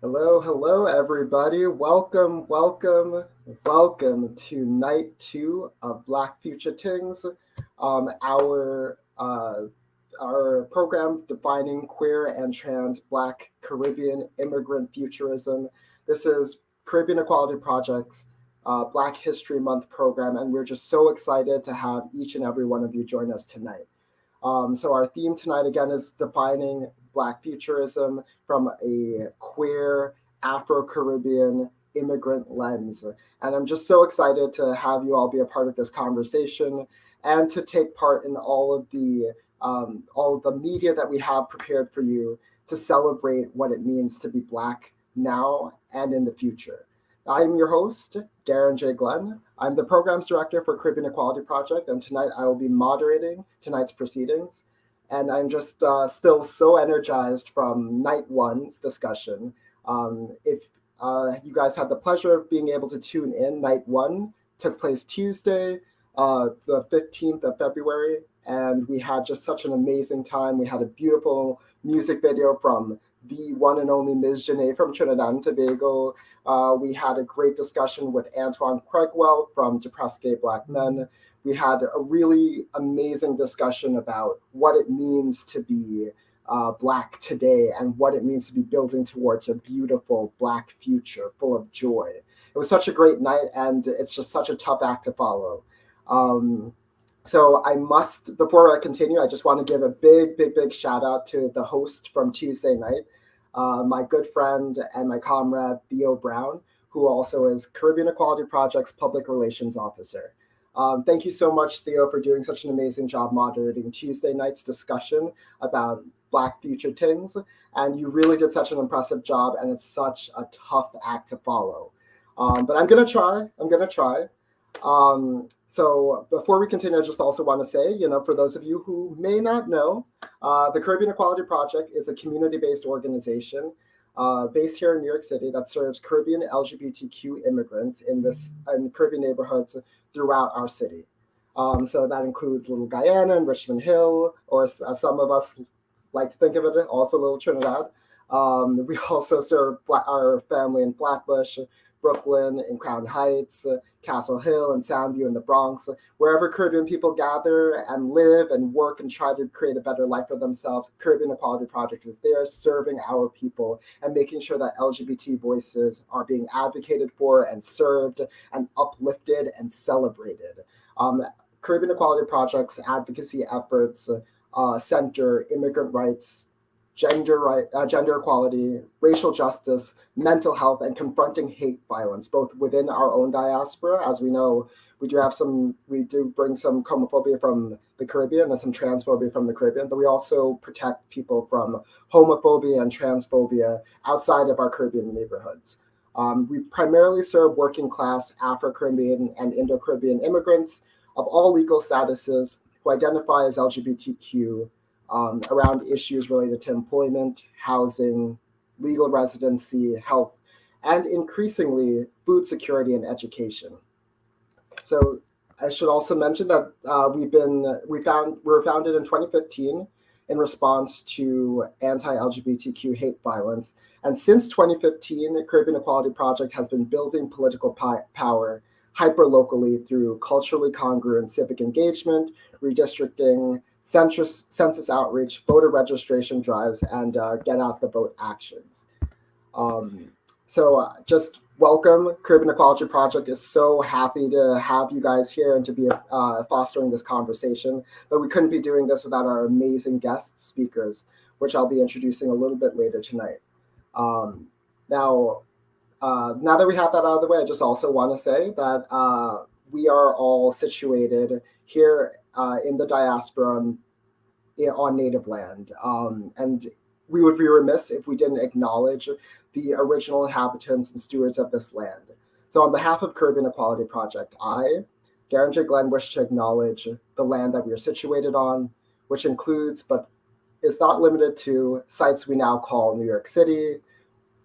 Hello, hello, everybody. Welcome to night two of Black Future Tings, um, our uh, our program defining queer and trans Black Caribbean immigrant futurism. This is Caribbean Equality Project's Black History Month program, and we're just so excited to have each and every one of you join us tonight. So our theme tonight again is defining Black futurism from a queer Afro-Caribbean immigrant lens. And I'm just so excited to have you all be a part of this conversation and to take part in all of the media that we have prepared for you to celebrate what it means to be Black now and in the future. I'm your host, Darren J. Glenn. I'm the programs director for Caribbean Equality Project, and tonight I will be moderating tonight's proceedings. And I'm just still so energized from night one's discussion. If you guys had the pleasure of being able to tune in, night one took place Tuesday, the 15th of February, and we had just such an amazing time. We had a beautiful music video from the one and only Ms. Janae from Trinidad and Tobago. We had a great discussion with Antoine Craigwell from Depressed Gay Black Men. We had a really amazing discussion about what it means to be Black today and what it means to be building towards a beautiful Black future full of joy. It was such a great night, and it's just such a tough act to follow. Um, so I must, before I continue, I just want to give a big shout out to the host from Tuesday night, my good friend and my comrade Theo Brown, who also is Caribbean Equality Project's Public Relations Officer. Thank you so much, Theo, for doing such an amazing job moderating Tuesday night's discussion about Black Future Tings. And you really did such an impressive job, and it's such a tough act to follow. But I'm going to try. I'm going to try. So before we continue, I just also want to say, for those of you who may not know, the Caribbean Equality Project is a community-based organization based here in New York City that serves Caribbean LGBTQ immigrants in Caribbean neighborhoods throughout our city. So that includes Little Guyana and Richmond Hill, or as some of us like to think of it, also Little Trinidad. We also serve our family in Flatbush, Brooklyn, in Crown Heights, Castle Hill, and Soundview in the Bronx. Wherever Caribbean people gather and live and work and try to create a better life for themselves, Caribbean Equality Project is there serving our people and making sure that LGBT voices are being advocated for and served and uplifted and celebrated. Caribbean Equality Project's advocacy efforts center immigrant rights, gender equality, racial justice, mental health, and confronting hate violence, both within our own diaspora. As we know, we do bring some homophobia from the Caribbean and some transphobia from the Caribbean, but we also protect people from homophobia and transphobia outside of our Caribbean neighborhoods. We primarily serve working class Afro Caribbean and Indo Caribbean immigrants of all legal statuses who identify as LGBTQ around issues related to employment, housing, legal residency, health, and increasingly food security and education. So I should also mention that we were founded in 2015 in response to anti-LGBTQ hate violence, and since 2015, the Caribbean Equality Project has been building political power hyper-locally through culturally congruent civic engagement, redistricting, census outreach, voter registration drives, and get out the vote actions. Um, just welcome. Caribbean Equality Project is so happy to have you guys here and to be fostering this conversation. But we couldn't be doing this without our amazing guest speakers, which I'll be introducing a little bit later tonight. Um, now, now that we have that out of the way, I just also want to say that we are all situated here in the diaspora on native land. And we would be remiss if we didn't acknowledge the original inhabitants and stewards of this land. So on behalf of Caribbean Equality Project, I, Darren J. Glenn, wish to acknowledge the land that we are situated on, which includes, but is not limited to, sites we now call New York City.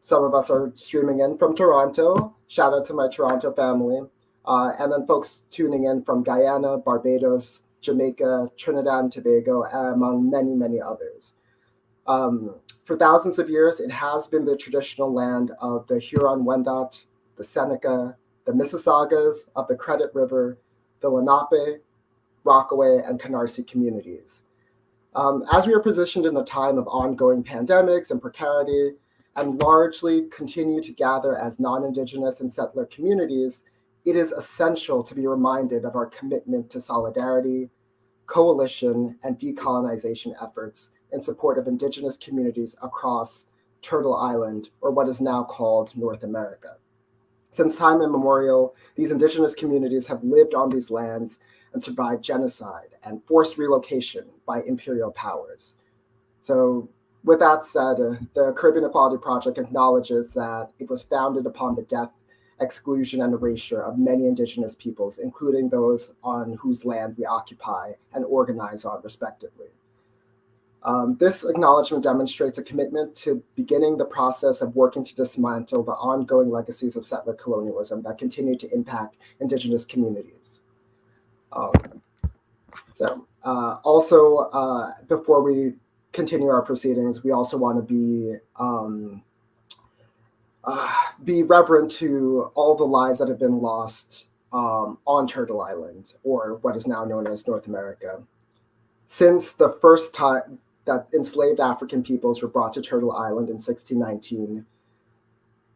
Some of us are streaming in from Toronto. Shout out to my Toronto family. And then folks tuning in from Guyana, Barbados, Jamaica, Trinidad and Tobago, among many others. For thousands of years, it has been the traditional land of the Huron-Wendat, the Seneca, the Mississaugas of the Credit River, the Lenape, Rockaway, and Canarsie communities. As we are positioned in a time of ongoing pandemics and precarity, and largely continue to gather as non-Indigenous and settler communities, it is essential to be reminded of our commitment to solidarity, coalition, and decolonization efforts in support of Indigenous communities across Turtle Island, or what is now called North America. Since time immemorial, these Indigenous communities have lived on these lands and survived genocide and forced relocation by imperial powers. So, with that said, the Caribbean Equality Project acknowledges that it was founded upon the death, exclusion, and erasure of many Indigenous peoples, including those on whose land we occupy and organize on, respectively. This acknowledgement demonstrates a commitment to beginning the process of working to dismantle the ongoing legacies of settler colonialism that continue to impact Indigenous communities. Before we continue our proceedings, we also want to be reverent to all the lives that have been lost on Turtle Island, or what is now known as North America. Since the first time that enslaved African peoples were brought to Turtle Island in 1619,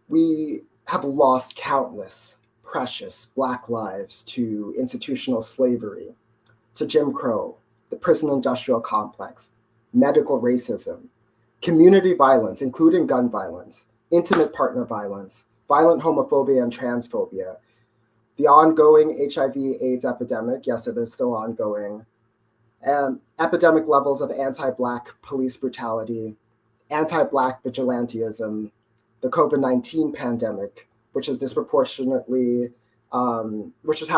we have lost countless precious Black lives to institutional slavery, to Jim Crow, the prison industrial complex, medical racism, community violence, including gun violence, intimate partner violence, violent homophobia and transphobia, the ongoing HIV/AIDS epidemic, yes, it is still ongoing, and epidemic levels of anti-Black police brutality, anti-Black vigilantism, the COVID-19 pandemic, which has had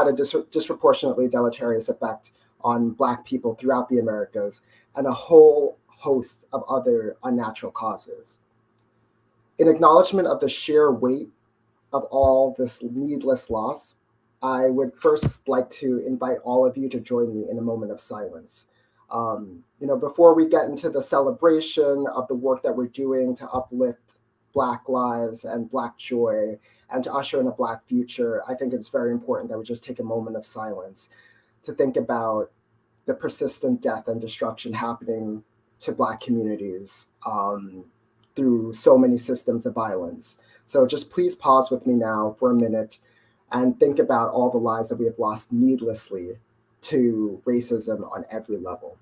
a disproportionately deleterious effect on Black people throughout the Americas, and a whole host of other unnatural causes. In acknowledgement of the sheer weight of all this needless loss, I would first like to invite all of you to join me in a moment of silence. Before we get into the celebration of the work that we're doing to uplift Black lives and Black joy and to usher in a Black future, I think it's very important that we just take a moment of silence to think about the persistent death and destruction happening to Black communities through so many systems of violence. So just please pause with me now for a minute and think about all the lives that we have lost needlessly to racism on every level.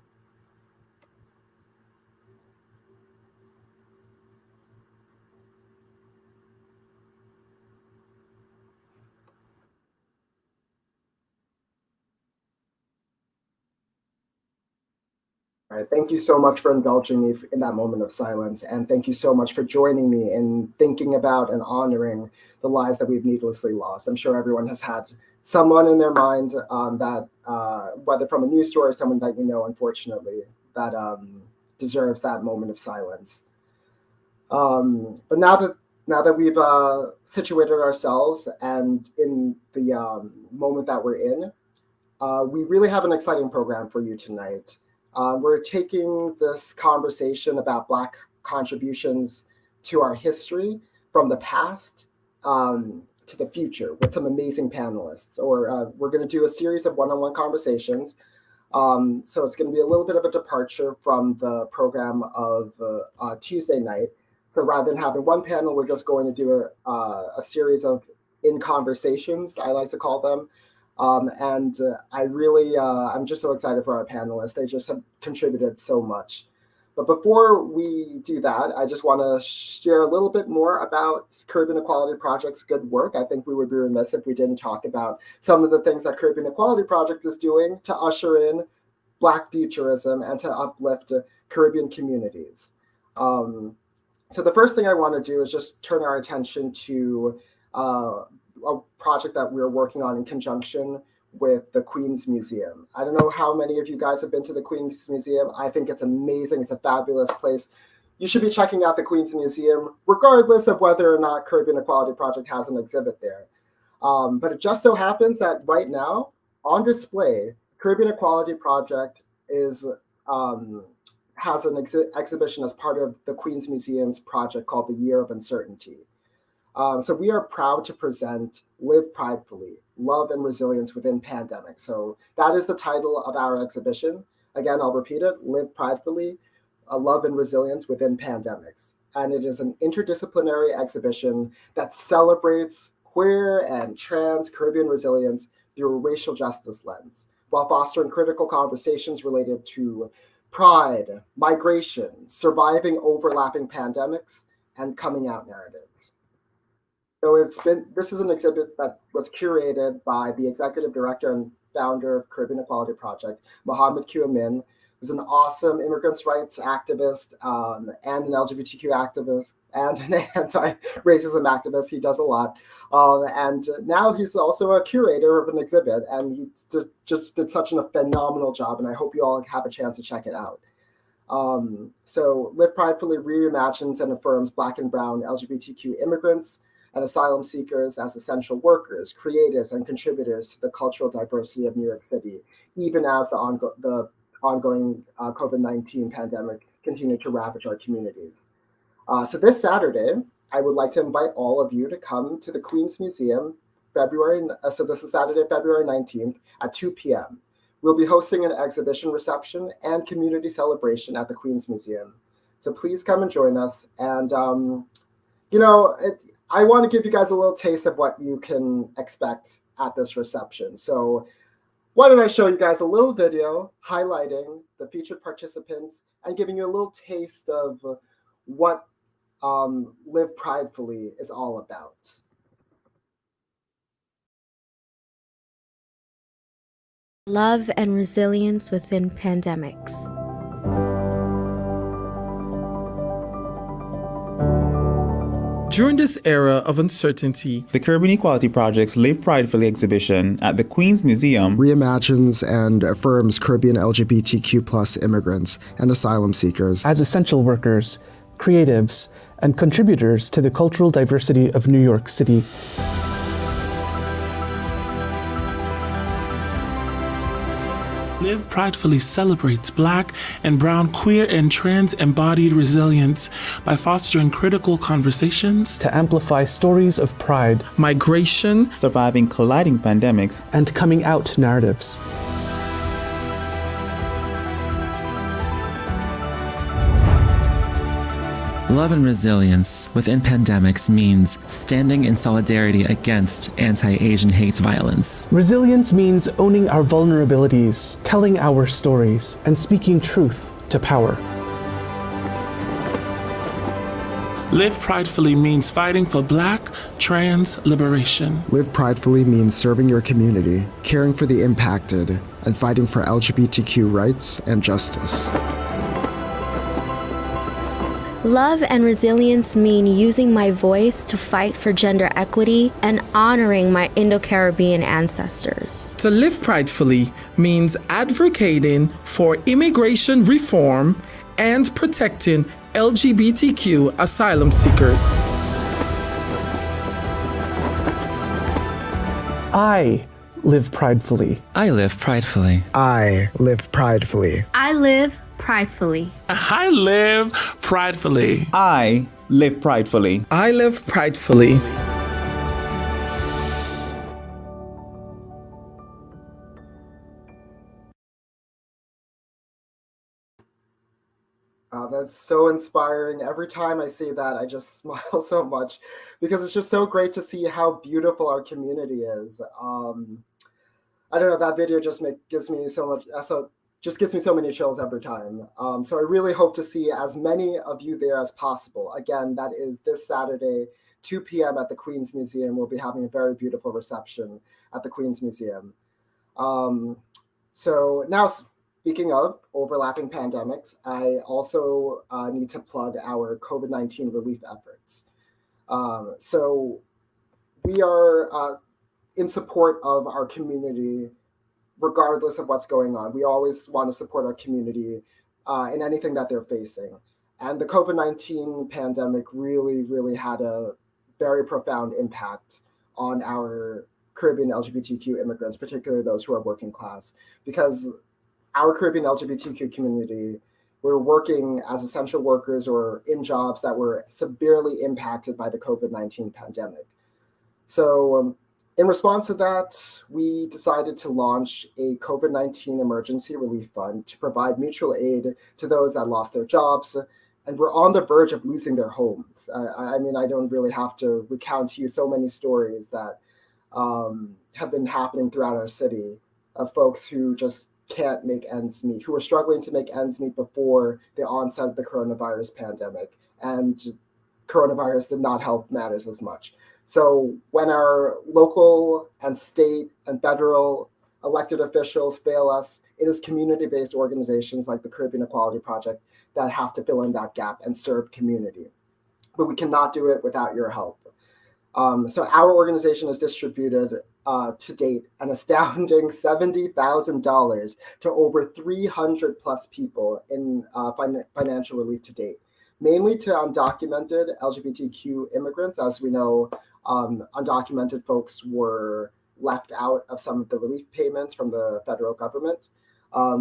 All right, thank you so much for indulging me in that moment of silence, and thank you so much for joining me in thinking about and honoring the lives that we've needlessly lost. I'm sure everyone has had someone in their mind that, whether from a news story or someone that you know, unfortunately, that deserves that moment of silence. But now that we've situated ourselves and in the moment that we're in, we really have an exciting program for you tonight. We're taking this conversation about Black contributions to our history from the past to the future with some amazing panelists. We're going to do a series of one-on-one conversations. So it's going to be a little bit of a departure from the program of Tuesday night. So rather than having one panel, we're just going to do a series of in-conversations, I like to call them. I'm just so excited for our panelists. They just have contributed so much. But before we do that, I just want to share a little bit more about Caribbean Equality Project's good work. I think we would be remiss if we didn't talk about some of the things that Caribbean Equality Project is doing to usher in Black futurism and to uplift Caribbean communities. So the first thing I want to do is just turn our attention to a project that we're working on in conjunction with the Queen's Museum. I don't know how many of you guys have been to the Queen's Museum. I think it's amazing. It's a fabulous place. You should be checking out the Queen's Museum, regardless of whether or not Caribbean Equality Project has an exhibit there. But it just so happens that right now, on display, Caribbean Equality Project has an exhibition as part of the Queens Museum's project called the Year of Uncertainty. So we are proud to present Live Pridefully, Love and Resilience Within Pandemic. So that is the title of our exhibition. Again, I'll repeat it, Live Pridefully, Love and Resilience Within Pandemics. And it is an interdisciplinary exhibition that celebrates queer and trans Caribbean resilience through a racial justice lens, while fostering critical conversations related to pride, migration, surviving overlapping pandemics, and coming out narratives. So this is an exhibit that was curated by the executive director and founder of Caribbean Equality Project, Mohammed Q. Amin, who's an awesome immigrants' rights activist and an LGBTQ activist and an anti-racism activist. He does a lot. And now he's also a curator of an exhibit, and he just did such a phenomenal job, and I hope you all have a chance to check it out. So Live Pridefully reimagines and affirms Black and Brown LGBTQ immigrants and asylum seekers as essential workers, creatives, and contributors to the cultural diversity of New York City, even as the ongoing COVID-19 pandemic continued to ravage our communities. So this Saturday, I would like to invite all of you to come to the Queens Museum, so this is Saturday, February 19th at 2 p.m. We'll be hosting an exhibition reception and community celebration at the Queens Museum. So please come and join us. And, I want to give you guys a little taste of what you can expect at this reception. So why don't I show you guys a little video highlighting the featured participants and giving you a little taste of what Live Pridefully is all about. Love and resilience within pandemics. During this era of uncertainty, the Caribbean Equality Project's Live Pridefully exhibition at the Queens Museum reimagines and affirms Caribbean LGBTQ+ immigrants and asylum seekers as essential workers, creatives, and contributors to the cultural diversity of New York City. Live Pridefully celebrates Black and Brown queer and trans embodied resilience by fostering critical conversations to amplify stories of pride, migration, surviving colliding pandemics, and coming out narratives. Love and resilience within pandemics means standing in solidarity against anti-Asian hate violence. Resilience means owning our vulnerabilities, telling our stories, and speaking truth to power. Live Pridefully means fighting for Black, trans liberation. Live Pridefully means serving your community, caring for the impacted, and fighting for LGBTQ rights and justice. Love and resilience mean using my voice to fight for gender equity and honoring my Indo-Caribbean ancestors. To live pridefully means advocating for immigration reform and protecting LGBTQ asylum seekers. I live pridefully. I live pridefully. I live pridefully. I live pridefully. I live pridefully. I live pridefully. I live pridefully. That's so inspiring. Every time I see that, I just smile so much because it's just so great to see how beautiful our community is. I don't know, that video just gives me so much, just gives me so many chills every time. So I really hope to see as many of you there as possible. Again, that is this Saturday, 2 p.m. at the Queens Museum. We'll be having a very beautiful reception at the Queens Museum. So now, speaking of overlapping pandemics, I also need to plug our COVID-19 relief efforts. So we are in support of our community, regardless of what's going on. We always want to support our community in anything that they're facing. And the COVID-19 pandemic really, really had a very profound impact on our Caribbean LGBTQ immigrants, particularly those who are working class, because our Caribbean LGBTQ community were working as essential workers or in jobs that were severely impacted by the COVID-19 pandemic. So in response to that, we decided to launch a COVID-19 emergency relief fund to provide mutual aid to those that lost their jobs and were on the verge of losing their homes. I mean, I don't really have to recount to you so many stories that have been happening throughout our city of folks who just can't make ends meet, who were struggling to make ends meet before the onset of the coronavirus pandemic. And coronavirus did not help matters as much. So when our local and state and federal elected officials fail us, it is community-based organizations like the Caribbean Equality Project that have to fill in that gap and serve community. But we cannot do it without your help. So our organization has distributed to date an astounding $70,000 to over 300 plus people in financial relief to date, mainly to undocumented LGBTQ immigrants. As we know, undocumented folks were left out of some of the relief payments from the federal government.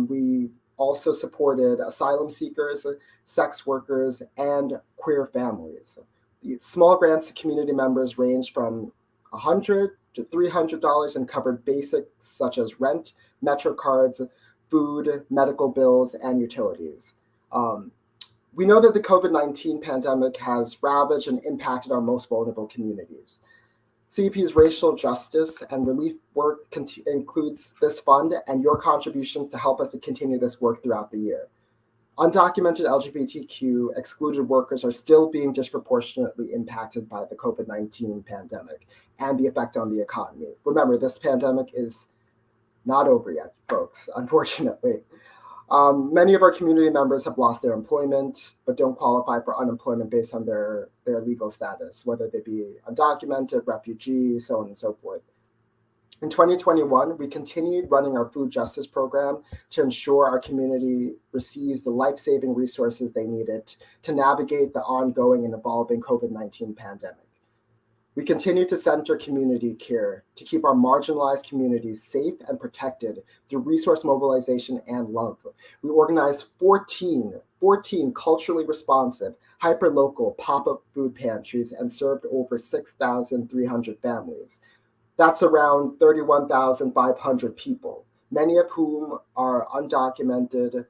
We also supported asylum seekers, sex workers, and queer families. The small grants to community members ranged from $100 to $300 and covered basics such as rent, Metro cards, food, medical bills, and utilities. We know that the COVID-19 pandemic has ravaged and impacted our most vulnerable communities. CEP's racial justice and relief work includes this fund and your contributions to help us to continue this work throughout the year. Undocumented LGBTQ excluded workers are still being disproportionately impacted by the COVID-19 pandemic and the effect on the economy. Remember, this pandemic is not over yet, folks, unfortunately. Many of our community members have lost their employment, but don't qualify for unemployment based on their legal status, whether they be undocumented, refugee, so on and so forth. In 2021, we continued running our food justice program to ensure our community receives the life-saving resources they needed to navigate the ongoing and evolving COVID-19 pandemic. We continue to center community care to keep our marginalized communities safe and protected through resource mobilization and love. We organized 14 culturally responsive, hyper-local pop-up food pantries and served over 6,300 families. That's around 31,500 people, many of whom are undocumented,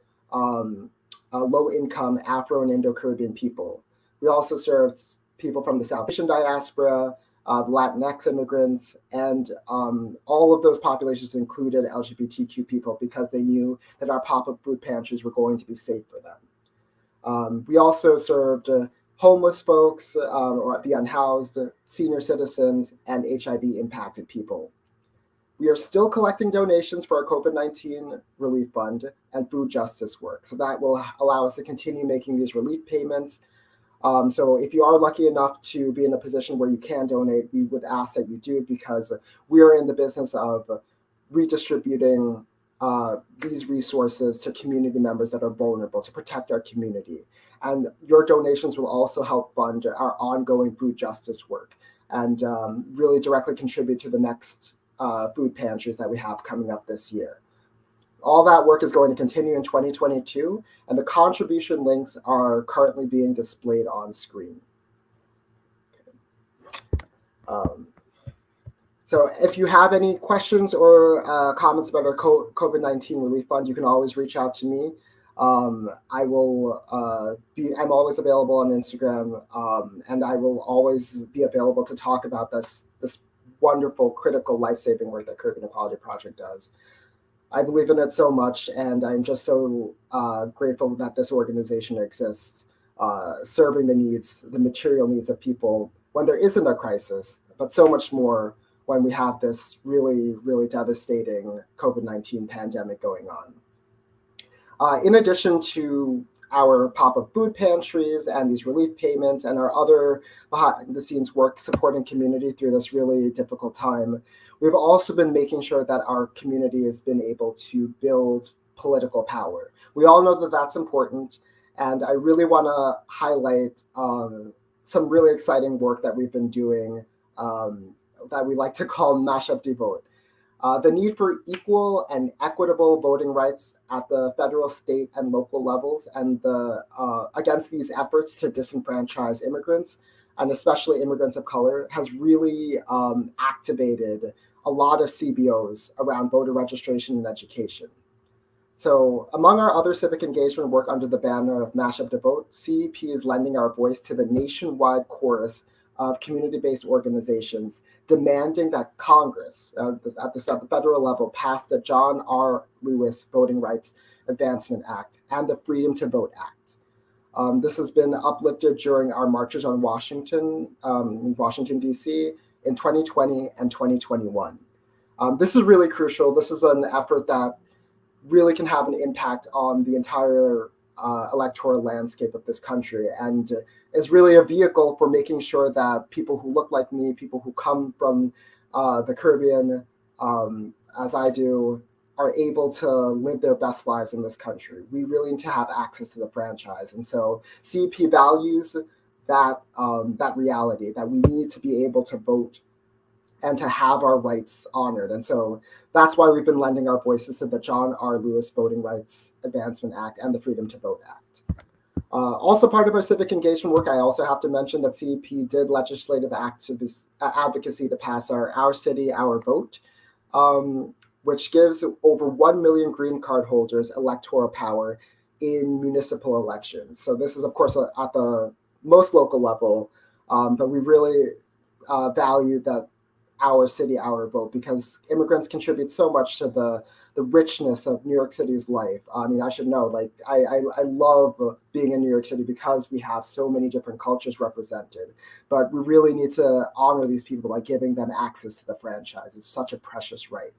low-income Afro and Indo-Caribbean people. We also served people from the South Asian diaspora, Latinx immigrants, and all of those populations included LGBTQ people because they knew that our pop-up food pantries were going to be safe for them. We also served homeless folks or the unhoused, senior citizens, and HIV-impacted people. We are still collecting donations for our COVID-19 relief fund and food justice work. So that will allow us to continue making these relief payments. So if you are lucky enough to be in a position where you can donate, we would ask that you do, because we are in the business of redistributing these resources to community members that are vulnerable to protect our community. And your donations will also help fund our ongoing food justice work and really directly contribute to the next food pantries that we have coming up this year. All that work is going to continue in 2022, and the contribution links are currently being displayed on screen. So if you have any questions or comments about our COVID-19 relief fund, you can always reach out to me. I'm always available on Instagram, and I will always be available to talk about this wonderful, critical, life-saving work that Caribbean Equality Project does. I believe in it so much, and I'm just so grateful that this organization exists, serving the material needs of people when there isn't a crisis, but so much more when we have this really, really devastating COVID-19 pandemic going on. In addition to our pop-up food pantries and these relief payments and our other behind-the-scenes work supporting community through this really difficult time, we've also been making sure that our community has been able to build political power. We all know that that's important, and I really want to highlight some really exciting work that we've been doing that we like to call Mashup de Vote. The need for equal and equitable voting rights at the federal, state, and local levels, and against these efforts to disenfranchise immigrants, and especially immigrants of color, has really activated a lot of CBOs around voter registration and education. So among our other civic engagement work under the banner of Mash Up to Vote, CEP is lending our voice to the nationwide chorus of community-based organizations demanding that Congress, at the federal level, pass the John R. Lewis Voting Rights Advancement Act and the Freedom to Vote Act. This has been uplifted during our marches on Washington, D.C. in 2020 and 2021. This is really crucial. This is an effort that really can have an impact on the entire electoral landscape of this country, and is really a vehicle for making sure that people who look like me, people who come from the Caribbean, as I do, are able to live their best lives in this country. We really need to have access to the franchise. And so CEP values that reality, that we need to be able to vote and to have our rights honored. And so that's why we've been lending our voices to the John R. Lewis Voting Rights Advancement Act and the Freedom to Vote Act. Also part of our civic engagement work, I also have to mention that CEP did legislative advocacy to pass our City, Our Vote, which gives over 1 million green card holders electoral power in municipal elections. So this is, of course, at the most local level, but we really value that Our City, Our Vote, because immigrants contribute so much to the richness of New York City's life. I mean, I should know, like, I love being in New York City because we have so many different cultures represented, but we really need to honor these people by giving them access to the franchise. It's such a precious right.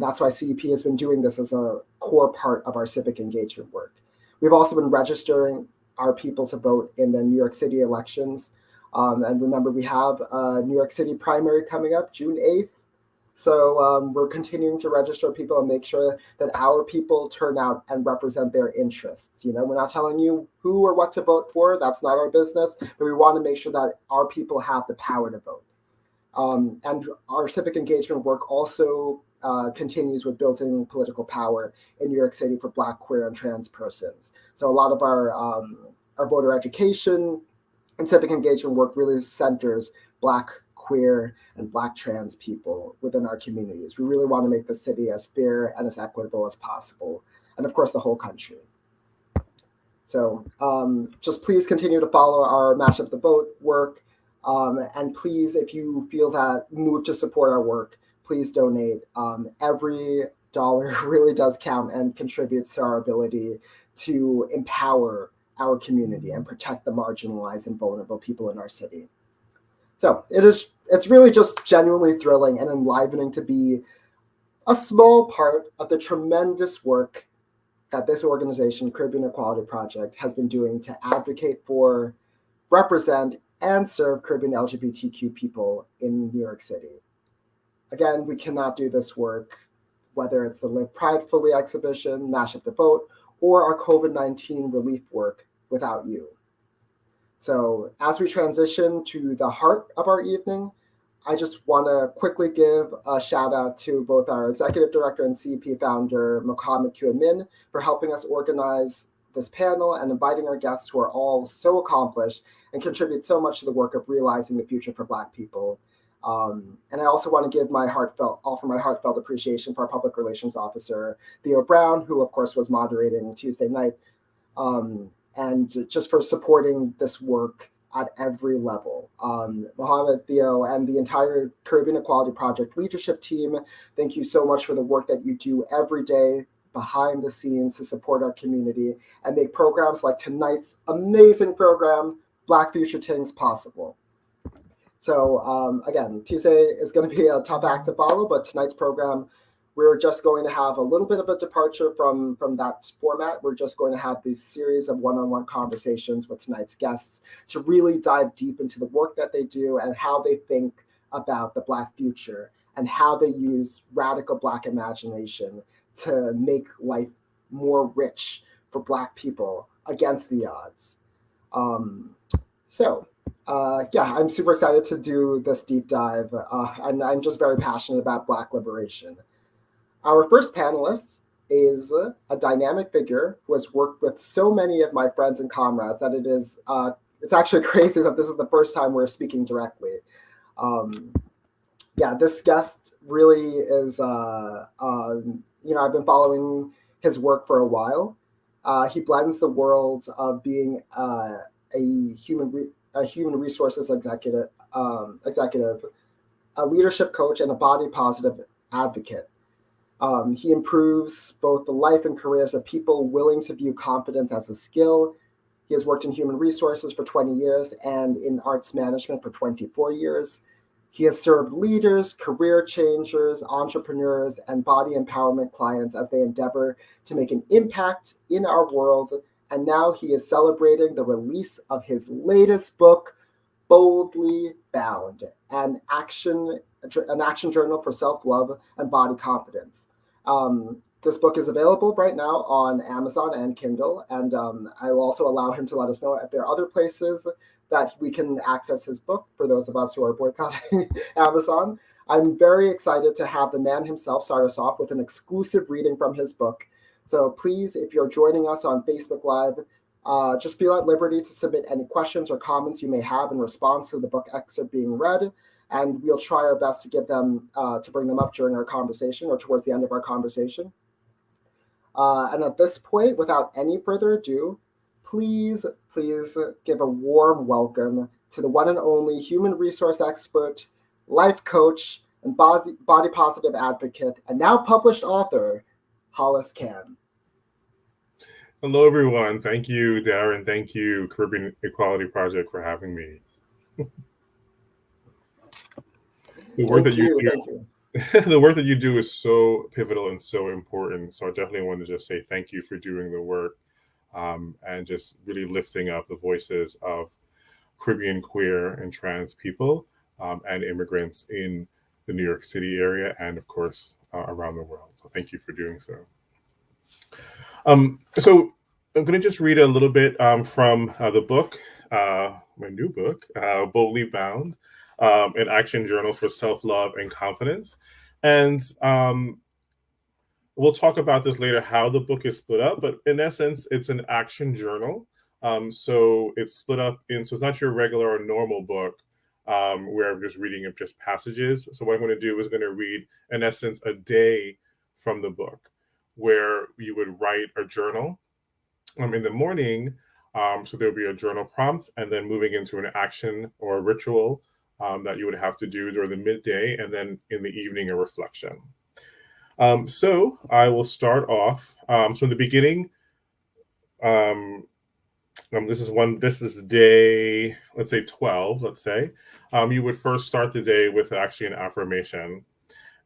That's why CEP has been doing this as a core part of our civic engagement work. We've also been registering our people to vote in the New York City elections. And remember, we have a New York City primary coming up June 8th. So we're continuing to register people and make sure that our people turn out and represent their interests. You know, we're not telling you who or what to vote for. That's not our business. But we want to make sure that our people have the power to vote. And our civic engagement work also continues with building political power in New York City for Black, queer, and trans persons. So a lot of our voter education and civic engagement work really centers Black, queer, and Black trans people within our communities. We really want to make the city as fair and as equitable as possible, and of course the whole country. So just please continue to follow our Mash Up the Vote work, and please, if you feel that moved to support our work, please donate. Every dollar really does count and contributes to our ability to empower our community and protect the marginalized and vulnerable people in our city. So it's really just genuinely thrilling and enlivening to be a small part of the tremendous work that this organization, Caribbean Equality Project, has been doing to advocate for, represent, and serve Caribbean LGBTQ people in New York City. Again, we cannot do this work, whether it's the Live Pridefully exhibition, Mash Up the Vote, or our COVID-19 relief work, without you. So as we transition to the heart of our evening, I just want to quickly give a shout out to both our executive director and CEP founder, Mohammed Kuamin, for helping us organize this panel and inviting our guests who are all so accomplished and contribute so much to the work of realizing the future for Black people. And I also want to give offer my heartfelt appreciation for our public relations officer, Theo Brown, who of course was moderating Tuesday night, and just for supporting this work at every level. Mohammed, Theo, and the entire Caribbean Equality Project leadership team, thank you so much for the work that you do every day behind the scenes to support our community and make programs like tonight's amazing program, Black Future Tings, possible. So again, Tuesday is going to be a tough act to follow, but tonight's program, we're just going to have a little bit of a departure from that format. We're just going to have this series of one-on-one conversations with tonight's guests to really dive deep into the work that they do and how they think about the Black future and how they use radical Black imagination to make life more rich for Black people against the odds. So yeah, I'm super excited to do this deep dive, and I'm just very passionate about Black liberation. Our first panelist is a dynamic figure who has worked with so many of my friends and comrades that it's actually crazy that this is the first time we're speaking directly. Yeah, this guest really is, I've been following his work for a while. He blends the worlds of being a human resources executive, a leadership coach, and a body positive advocate. He improves both the life and careers of people willing to view competence as a skill. He has worked in human resources for 20 years and in arts management for 24 years. He has served leaders, career changers, entrepreneurs, and body empowerment clients as they endeavor to make an impact in our world. And now he is celebrating the release of his latest book, Boldly Bound, an action journal for self-love and body confidence. This book is available right now on Amazon and Kindle, and I will also allow him to let us know if there are other places that we can access his book for those of us who are boycotting Amazon. I'm very excited to have the man himself start us off with an exclusive reading from his book. So please, if you're joining us on Facebook Live, just feel at liberty to submit any questions or comments you may have in response to the book excerpt being read, and we'll try our best to give them, to bring them up during our conversation or towards the end of our conversation. And at this point, without any further ado, please give a warm welcome to the one and only human resource expert, life coach, and body positive advocate, and now published author, Hollis Can. Hello, everyone. Thank you, Darren. Thank you, Caribbean Equality Project, for having me. The work that you do is so pivotal and so important. So I definitely want to just say thank you for doing the work, and just really lifting up the voices of Caribbean queer and trans people, and immigrants in the New York City area and, of course, around the world. So thank you for doing so. So I'm going to just read a little bit from the book, my new book, Boldly Bound, an action journal for self-love and confidence. And we'll talk about this later, how the book is split up. But in essence, it's an action journal. So it's split up so it's not your regular or normal book, where I'm just reading of just passages. So what I'm going to do is going to read, in essence, a day from the book, where you would write a journal in the morning. So there'll be a journal prompt, and then moving into an action or a ritual that you would have to do during the midday, and then in the evening, a reflection. So I will start off. So in the beginning, this is day, let's say 12, you would first start the day with actually an affirmation.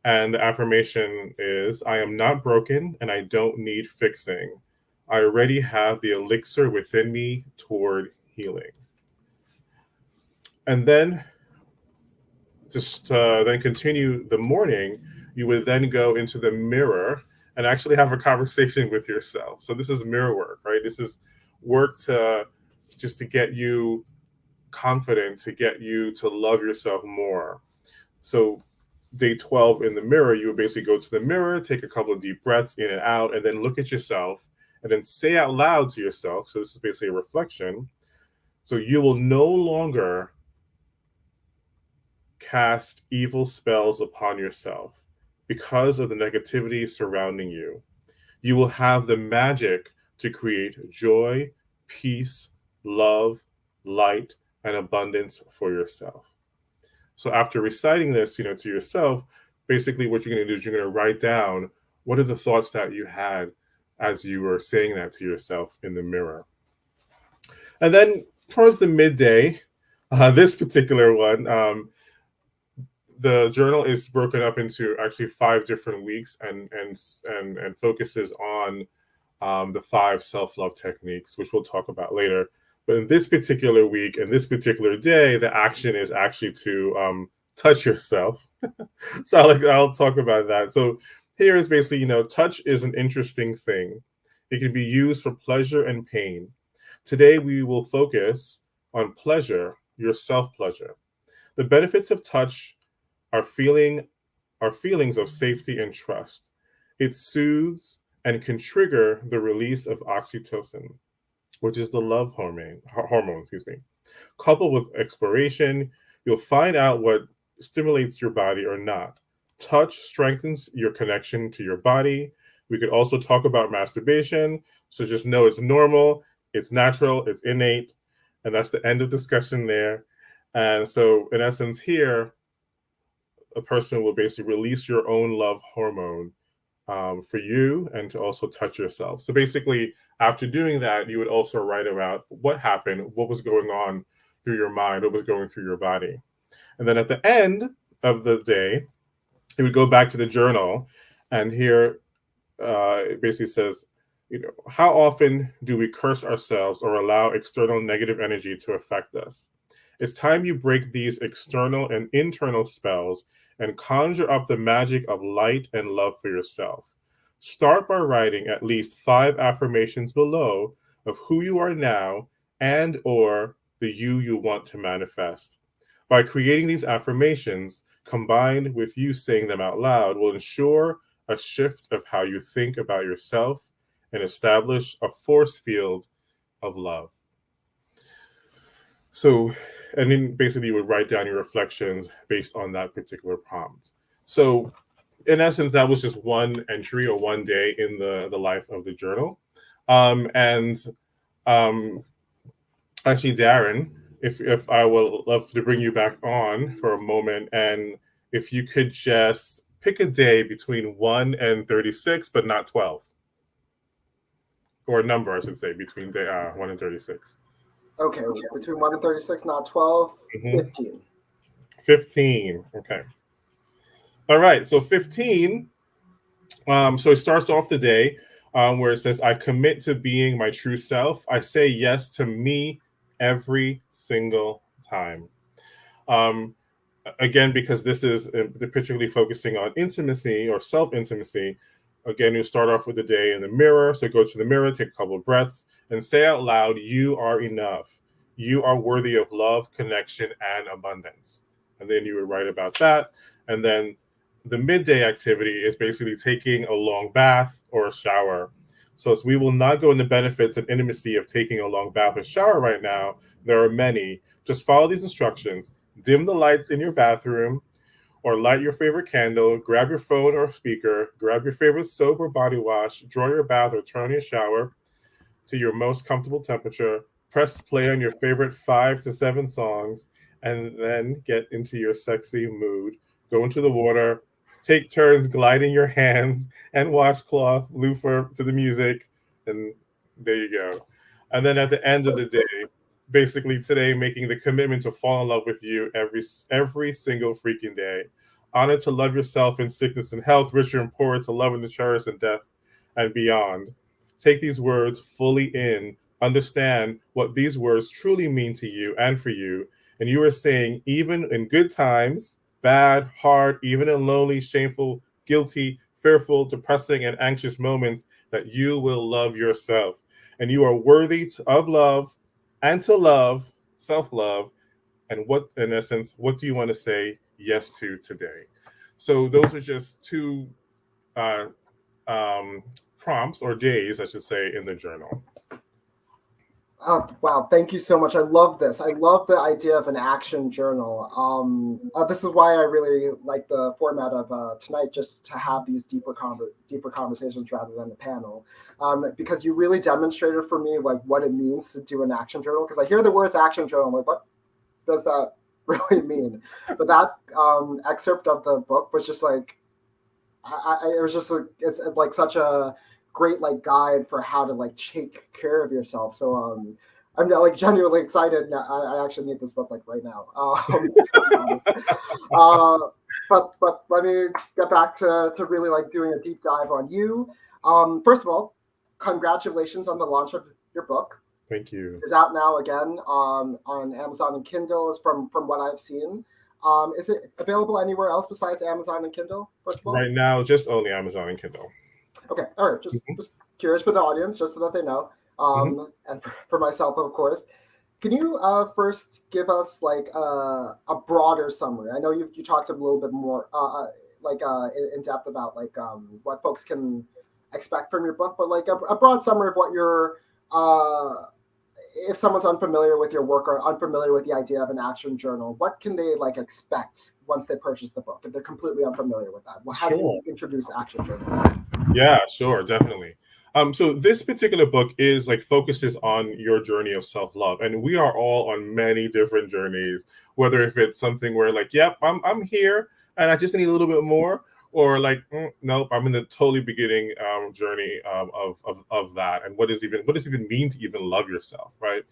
And the affirmation is, I am not broken and I don't need fixing. I already have the elixir within me toward healing. And then then continue the morning, you would then go into the mirror and actually have a conversation with yourself. So this is mirror work, right? This is work to get you confident, to get you to love yourself more. So day 12 in the mirror, you would basically go to the mirror, take a couple of deep breaths in and out, and then look at yourself and then say out loud to yourself. So this is basically a reflection. So you will no longer cast evil spells upon yourself because of the negativity surrounding you. You will have the magic to create joy, peace, love, light, and abundance for yourself. So after reciting this, to yourself, basically what you're going to do is you're going to write down what are the thoughts that you had as you were saying that to yourself in the mirror. And then towards the midday, this particular one, the journal is broken up into actually 5 different weeks and focuses on the 5 self-love techniques, which we'll talk about later. But in this particular week and this particular day, the action is actually to touch yourself. So I'll talk about that. So here is basically, touch is an interesting thing. It can be used for pleasure and pain. Today, we will focus on pleasure your self-pleasure. The benefits of touch are feelings of safety and trust. It soothes and can trigger the release of oxytocin, which is the love hormone, Coupled with exploration, you'll find out what stimulates your body or not. Touch strengthens your connection to your body. We could also talk about masturbation. So just know it's normal, it's natural, it's innate. And that's the end of discussion there. And so in essence here, a person will basically release your own love hormone for you and to also touch yourself. So basically, after doing that, you would also write about what happened, what was going on through your mind, what was going through your body. And then at the end of the day, you would go back to the journal, and here it basically says, how often do we curse ourselves or allow external negative energy to affect us? It's time you break these external and internal spells and conjure up the magic of light and love for yourself. Start by writing at least 5 affirmations below of who you are now and or the you want to manifest. By creating these affirmations, combined with you saying them out loud, will ensure a shift of how you think about yourself and establish a force field of love. So, and then basically you would write down your reflections based on that particular prompt. So in essence, that was just one entry or one day in the life of the journal. Actually, Darren, if I will love to bring you back on for a moment, and if you could just pick a day between 1 and 36, but not 12. Or a number, I should say, between 1 and 36. Okay, between 1 and 36, not 12, 15. 15, okay. All right, so 15, so it starts off the day where it says, I commit to being my true self. I say yes to me every single time. Again, because this is particularly focusing on intimacy or self-intimacy, again, you start off with the day in the mirror. So go to the mirror, take a couple of breaths, and say out loud, you are enough. You are worthy of love, connection, and abundance. And then you would write about that. And then the midday activity is basically taking a long bath or a shower. So we will not go into benefits and intimacy of taking a long bath or shower right now. There are many. Just follow these instructions. Dim the lights in your bathroom, or light your favorite candle, grab your phone or speaker, grab your favorite soap or body wash, draw your bath or turn on your shower to your most comfortable temperature, press play on your favorite 5 to 7 songs, and then get into your sexy mood. Go into the water, take turns gliding your hands and washcloth, loofah to the music, and there you go. And then at the end of the day, basically today, making the commitment to fall in love with you every single freaking day. Honor to love yourself in sickness and health, richer and poorer, to love and to cherish in death and beyond. Take these words fully in. Understand what these words truly mean to you and for you. And you are saying, even in good times, bad, hard, even in lonely, shameful, guilty, fearful, depressing, and anxious moments, that you will love yourself. And you are worthy of love, and to love, self-love, and what, in essence, what do you want to say yes to today? So those are just 2 prompts or days, I should say, in the journal. Oh, wow, thank you so much. I love this. I love the idea of an action journal. This is why I really like the format of tonight, just to have these deeper conversations rather than a panel, because you really demonstrated for me like what it means to do an action journal. Because I hear the words action journal, I'm like, what does that really mean? But that excerpt of the book was just like, it was just like, it's like such a great like guide for how to like take care of yourself. So I'm like genuinely excited now. I actually need this book like right now. But let me get back to really like doing a deep dive on you. First of all, congratulations on the launch of your book. Thank you. It's out now again on Amazon and Kindle, is from what I've seen. Is it available anywhere else besides Amazon and Kindle, first of all? Right now, just only Amazon and Kindle. Okay, all right. Just curious for the audience, just so that they know, and for myself, of course. Can you first give us like a broader summary? I know you talked a little bit more in depth about like what folks can expect from your book, but like a broad summary of what your if someone's unfamiliar with your work or unfamiliar with the idea of an action journal, what can they like expect once they purchase the book if they're completely unfamiliar with that? Well, how do you introduce action journals? Yeah, sure, definitely. So this particular book is like focuses on your journey of self-love, and we are all on many different journeys. Whether if it's something where like, yep, I'm here, and I just need a little bit more, or like, nope, I'm in the totally beginning journey of that, and what does even mean to even love yourself, right?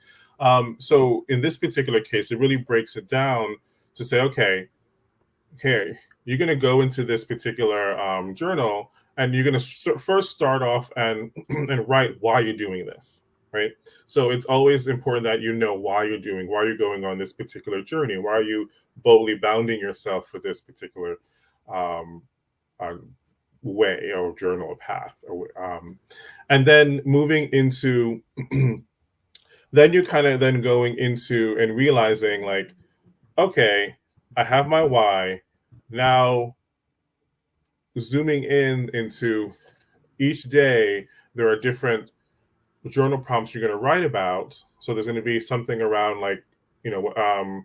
So in this particular case, it really breaks it down to say, okay, hey, you're going to go into this particular journal, and you're going to first start off and and write why you're doing this, right? So it's always important that you know why you're going on this particular journey. Why are you boldly bounding yourself for this particular um, uh, way or journal or path? And then moving into, then you're kind of then going into and realizing like, okay, I have my why. Now, zooming in into each day, there are different journal prompts you're going to write about. So there's going to be something around like, you know,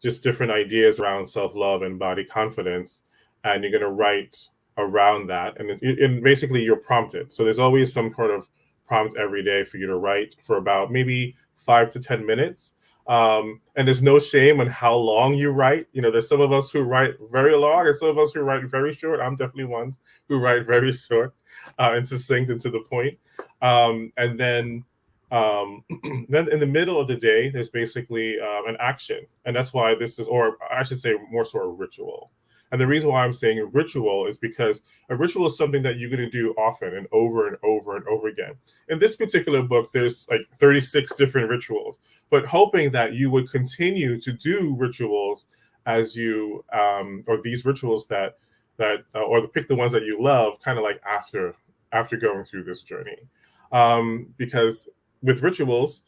just different ideas around self-love and body confidence, and you're going to write around that. And basically you're prompted. So there's always some sort of prompt every day for you to write for about maybe 5 to 10 minutes. And there's no shame on how long you write. You know, there's some of us who write very long and some of us who write very short. I'm definitely one who write very short and succinct and to the point. And then then in the middle of the day, there's basically an action. And that's why this is, or I should say more sort of ritual. And the reason why I'm saying a ritual is because a ritual is something that you're going to do often and over and over and over again. In this particular book, there's like 36 different rituals, but hoping that you would continue to do rituals as you, or these rituals or pick the ones that you love, kind of like after going through this journey. Because with rituals,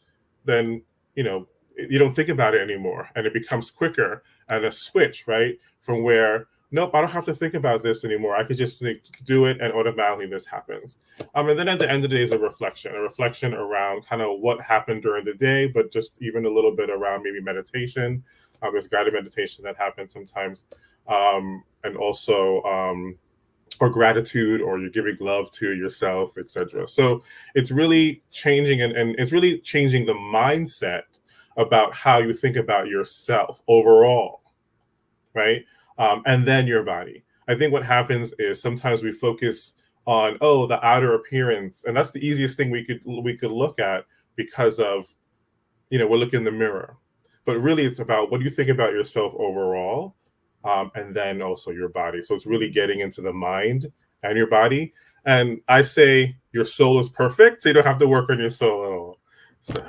then, you know, you don't think about it anymore and it becomes quicker and a switch, right? From where, nope, I don't have to think about this anymore. I could just do it and automatically this happens. And then at the end of the day is a reflection around kind of what happened during the day, but just even a little bit around maybe meditation. There's guided meditation that happens sometimes. And also, or gratitude, or you're giving love to yourself, etc. So it's really changing and it's really changing the mindset about how you think about yourself overall, right? And then your body. I think what happens is sometimes we focus on the outer appearance, and that's the easiest thing we could look at because of, you know, we're looking in the mirror. But really, it's about what do you think about yourself overall, and then also your body. So it's really getting into the mind and your body. And I say your soul is perfect, so you don't have to work on your soul at all. So.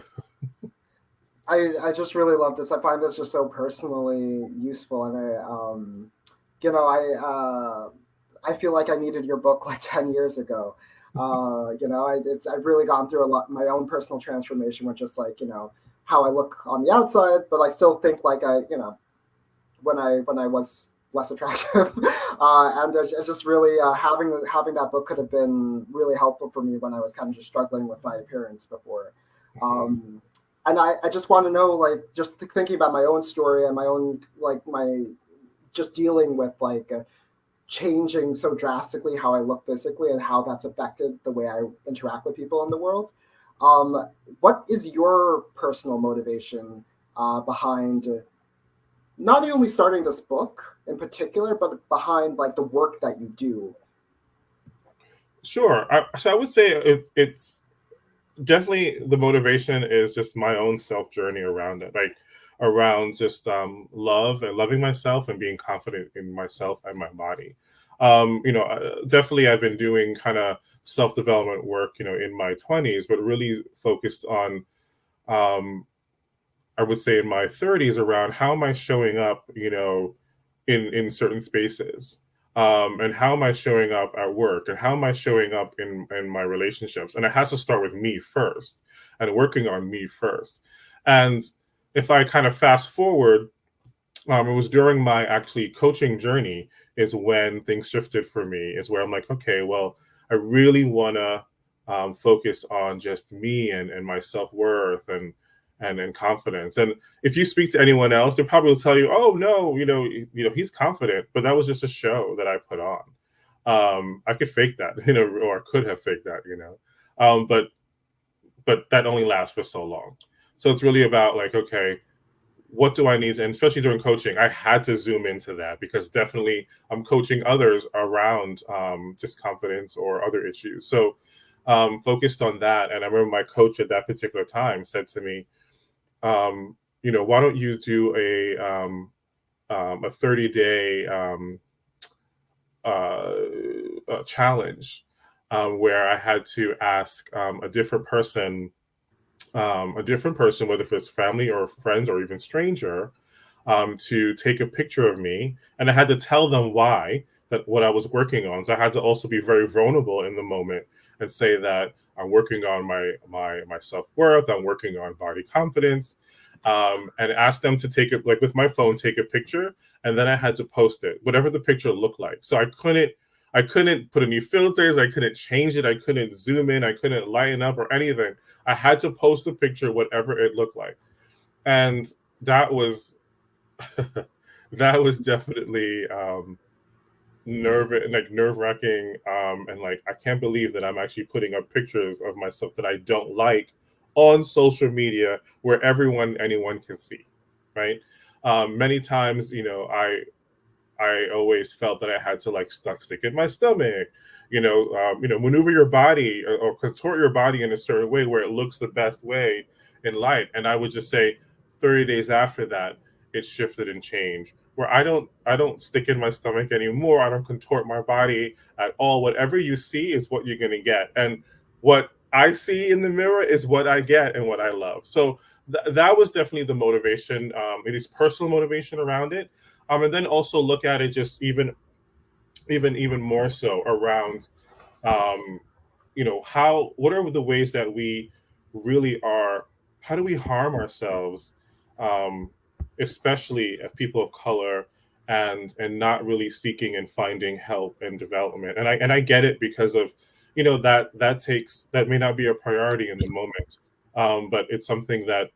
I just really love this. I find this just so personally useful, and I feel like I needed your book like 10 years ago. I've really gone through a lot my own personal transformation with just like, you know, how I look on the outside, but I still think like when I was less attractive, and it's just really having that book could have been really helpful for me when I was kind of just struggling with my appearance before. And I just want to know, like, just thinking about my own story and my own, like, my just dealing with like changing so drastically how I look physically and how that's affected the way I interact with people in the world. What is your personal motivation behind not only starting this book in particular, but behind like the work that you do? Sure. So I would say it's definitely the motivation is just my own self journey around it, like around just love and loving myself and being confident in myself and my body. Definitely I've been doing kind of self-development work, you know, in my 20s, but really focused on I would say in my 30s around how am I showing up, you know, in certain spaces, and how am I showing up at work, and how am I showing up in my relationships, and it has to start with me first and working on me first. And if I kind of fast forward, it was during my actually coaching journey is when things shifted for me, is where I'm like, okay, well, I really want to focus on just me and my self-worth and confidence. And if you speak to anyone else, they probably will tell you, oh no, he's confident, but that was just a show that I put on. I could fake that, or I could have faked that, but that only lasts for so long. So it's really about like, okay, what do I need? And especially during coaching, I had to zoom into that because definitely I'm coaching others around just confidence or other issues. So focused on that. And I remember my coach at that particular time said to me, why don't you do a 30-day challenge where I had to ask a different person, whether it's family or friends or even stranger, to take a picture of me, and I had to tell them why that what I was working on. So I had to also be very vulnerable in the moment and say that I'm working on my self-worth, I'm working on body confidence, and ask them to take it, like with my phone, take a picture, and then I had to post it, whatever the picture looked like. So I couldn't put any filters, I couldn't change it, I couldn't zoom in, I couldn't lighten up or anything. I had to post a picture, whatever it looked like. And that was that was definitely nerve-wracking, and like I can't believe that I'm actually putting up pictures of myself that I don't like on social media where anyone can see, right? Many times, I always felt that I had to like stick in my stomach, maneuver your body or contort your body in a certain way where it looks the best way in light. And I would just say 30 days after that, it shifted and changed where I don't stick in my stomach anymore. I don't contort my body at all. Whatever you see is what you're going to get. And what I see in the mirror is what I get and what I love. So that was definitely the motivation. It is personal motivation around it. And then also look at it just even more so around, what are the ways that we really are, how do we harm ourselves, especially as people of color, and not really seeking and finding help and development. And I get it because of, that may not be a priority in the moment, but it's something that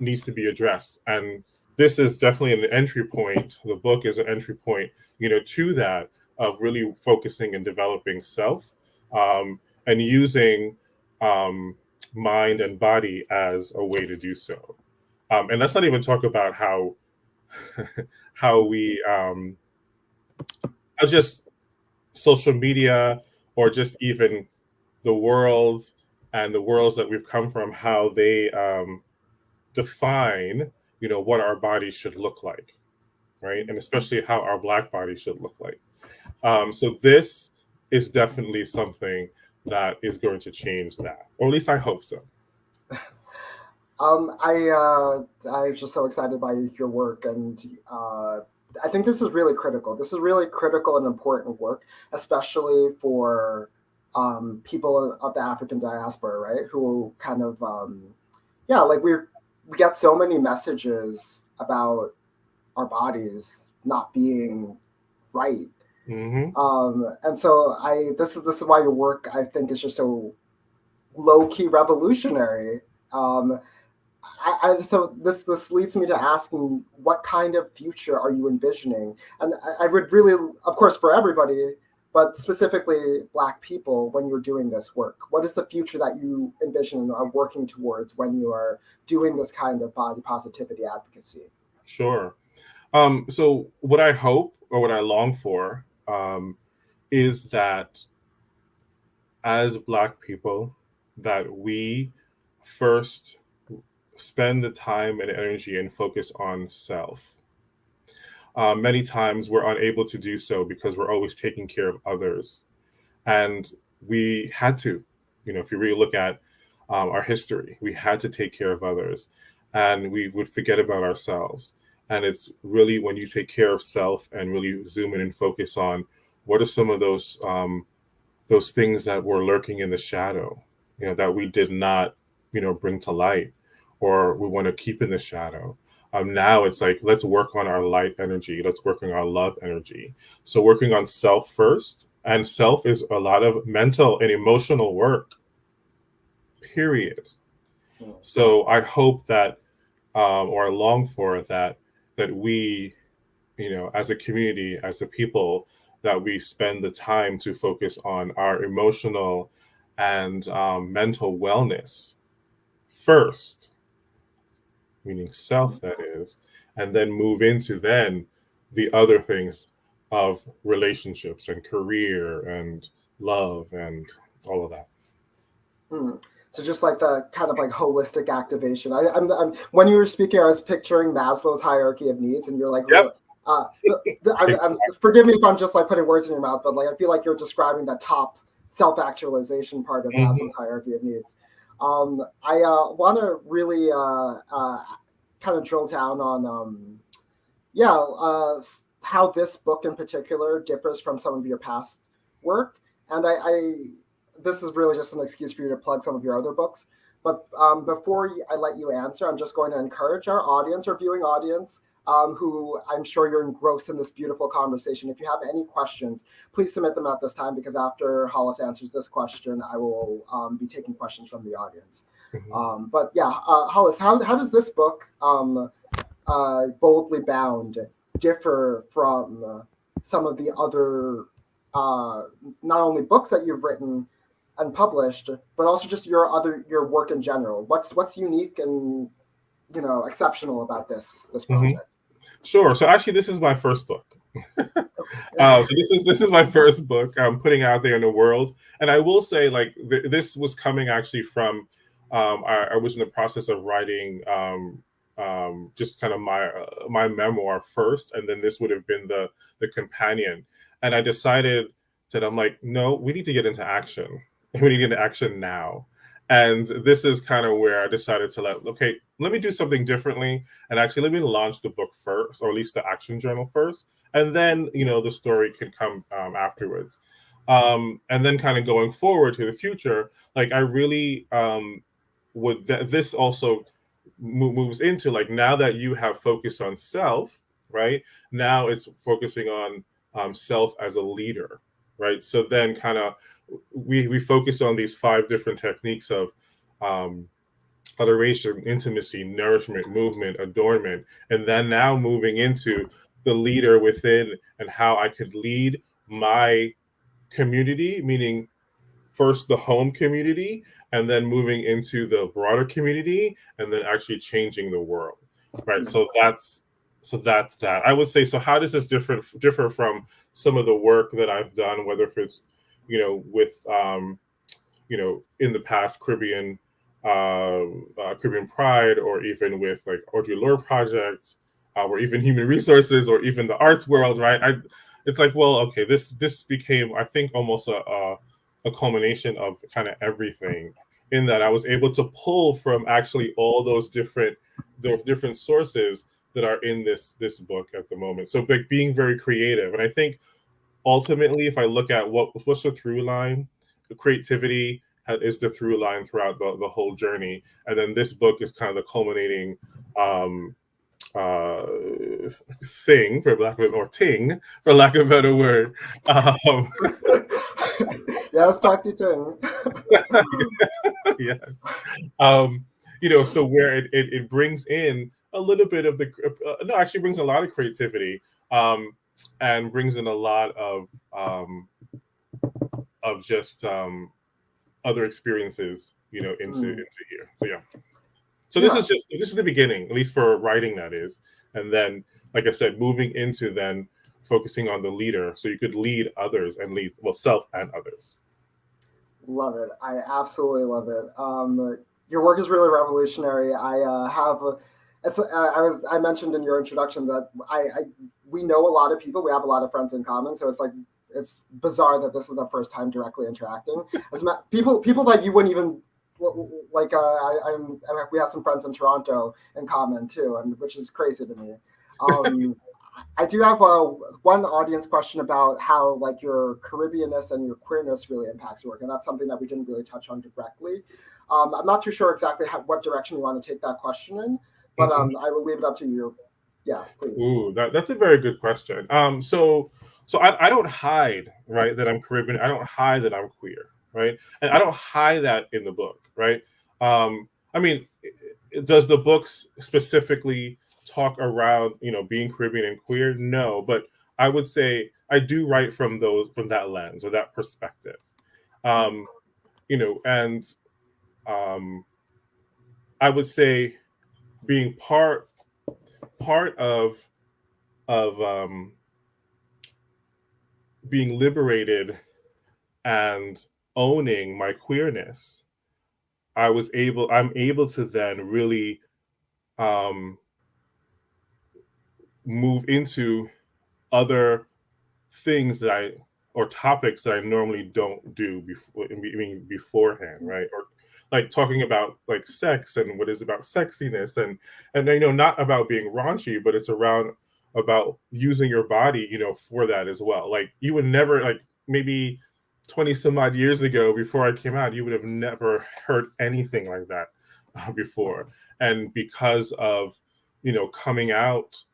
needs to be addressed. And this is definitely an entry point. The book is an entry point, to that, of really focusing and developing self, and using mind and body as a way to do so. And let's not even talk about how how we how just social media, or just even the worlds and the worlds that we've come from, how they define, what our bodies should look like, right? And especially how our Black body should look like. So this is definitely something that is going to change that, or at least I hope so. I'm just so excited by your work, and I think this is really critical. This is really critical and important work, especially for people of the African diaspora, right? Who kind of, like we get so many messages about our bodies not being right. Mm-hmm. And so this is why your work, I think, is just so low-key revolutionary. So this leads me to asking, what kind of future are you envisioning? And I would really, of course, for everybody, but specifically Black people, when you're doing this work, what is the future that you envision and are working towards when you are doing this kind of body positivity advocacy? Sure. So what I hope, or what I long for, is that as Black people, that we first spend the time and energy and focus on self. Many times we're unable to do so because we're always taking care of others. And we had to, if you really look at our history, we had to take care of others, and we would forget about ourselves. And it's really when you take care of self and really zoom in and focus on what are some of those things that were lurking in the shadow, that we did not, bring to light, or we want to keep in the shadow. Now it's like, let's work on our light energy. Let's work on our love energy. So working on self first, and self is a lot of mental and emotional work, period. So I hope that, or I long for that we, as a community, as a people, that we spend the time to focus on our emotional and mental wellness first, meaning self, that is, and then move into then the other things of relationships and career and love and all of that. So just like the kind of like holistic activation. I'm when you were speaking, I was picturing Maslow's hierarchy of needs, and you're like, Yep. forgive me if I'm just like putting words in your mouth, but like I feel like you're describing the top self-actualization part of Maslow's hierarchy of needs. I want to really kind of drill down on how this book in particular differs from some of your past work, and this is really just an excuse for you to plug some of your other books. But before I let you answer, I'm just going to encourage our audience, our viewing audience, who I'm sure you're engrossed in this beautiful conversation. If you have any questions, please submit them at this time, because after Hollis answers this question, I will be taking questions from the audience. But yeah, Hollis, how does this book, Boldly Bound, differ from some of the other not only books that you've written and published, but also just your work in general? What's unique and exceptional about this project? Sure. So actually, this is my first book. So this is my first book I'm putting out there in the world, and I will say, like, this was coming actually from I was in the process of writing just kind of my memoir first, and then this would have been the companion. And I decided that I'm like, no, we need to get into action. We need to get into action now. And this is kind of where I decided to let me do something differently, and actually let me launch the book first, or at least the action journal first, and then the story can come afterwards. And then kind of going forward to the future, like I really this also moves into, like, now that you have focused on self, right? Now it's focusing on self as a leader, right? So then kind of we focus on these 5 different techniques of adoration, intimacy, nourishment, movement, adornment, and then now moving into the leader within, and how I could lead my community, meaning first the home community, and then moving into the broader community, and then actually changing the world, right? So that's that. I would say, so how does this differ from some of the work that I've done, whether if it's with in the past Caribbean Pride, or even with like Audre Lorde projects, or even human resources, or even the arts world, right? It's like, well, okay, this became, I think, almost a culmination of kind of everything, in that I was able to pull from actually all those different sources that are in this book at the moment. So like being very creative. And I think ultimately, if I look at what's the through line, the creativity is the through line throughout the whole journey. And then this book is kind of the culminating thing, for lack of, or ting, for lack of a better word. Yeah, let's talk to Ting. Yes. So where it brings in a little bit of actually brings a lot of creativity, and brings in a lot of just other experiences, into here. So yeah. So this is the beginning, at least for writing, that is. And then, like I said, moving into then focusing on the leader, so you could lead others and lead, well, self and others. Love it. I absolutely love it. Your work is really revolutionary. I mentioned in your introduction that we know a lot of people. We have a lot of friends in common. So it's like, it's bizarre that this is the first time directly interacting. People that you wouldn't even like. We have some friends in Toronto in common too, and which is crazy to me. I do have one audience question about how like your Caribbeanness and your queerness really impacts your work, and that's something that we didn't really touch on directly. I'm not too sure exactly what direction you want to take that question in, but I will leave it up to you. Yeah, please. Ooh, that's a very good question. So I don't hide, right, that I'm Caribbean. I don't hide that I'm queer, right, and I don't hide that in the book, right. I mean, does the book specifically talk around being Caribbean and queer? No, but I would say I do write from that lens or that perspective, and I would say being part of being liberated and owning my queerness, I'm able to then really move into other things or topics that I normally don't do beforehand, right? Or like talking about like sex and what is about sexiness and not about being raunchy, but it's about using your body, for that as well. Like you would never, like maybe 20 some odd years ago before I came out, you would have never heard anything like that before. And because of, coming out,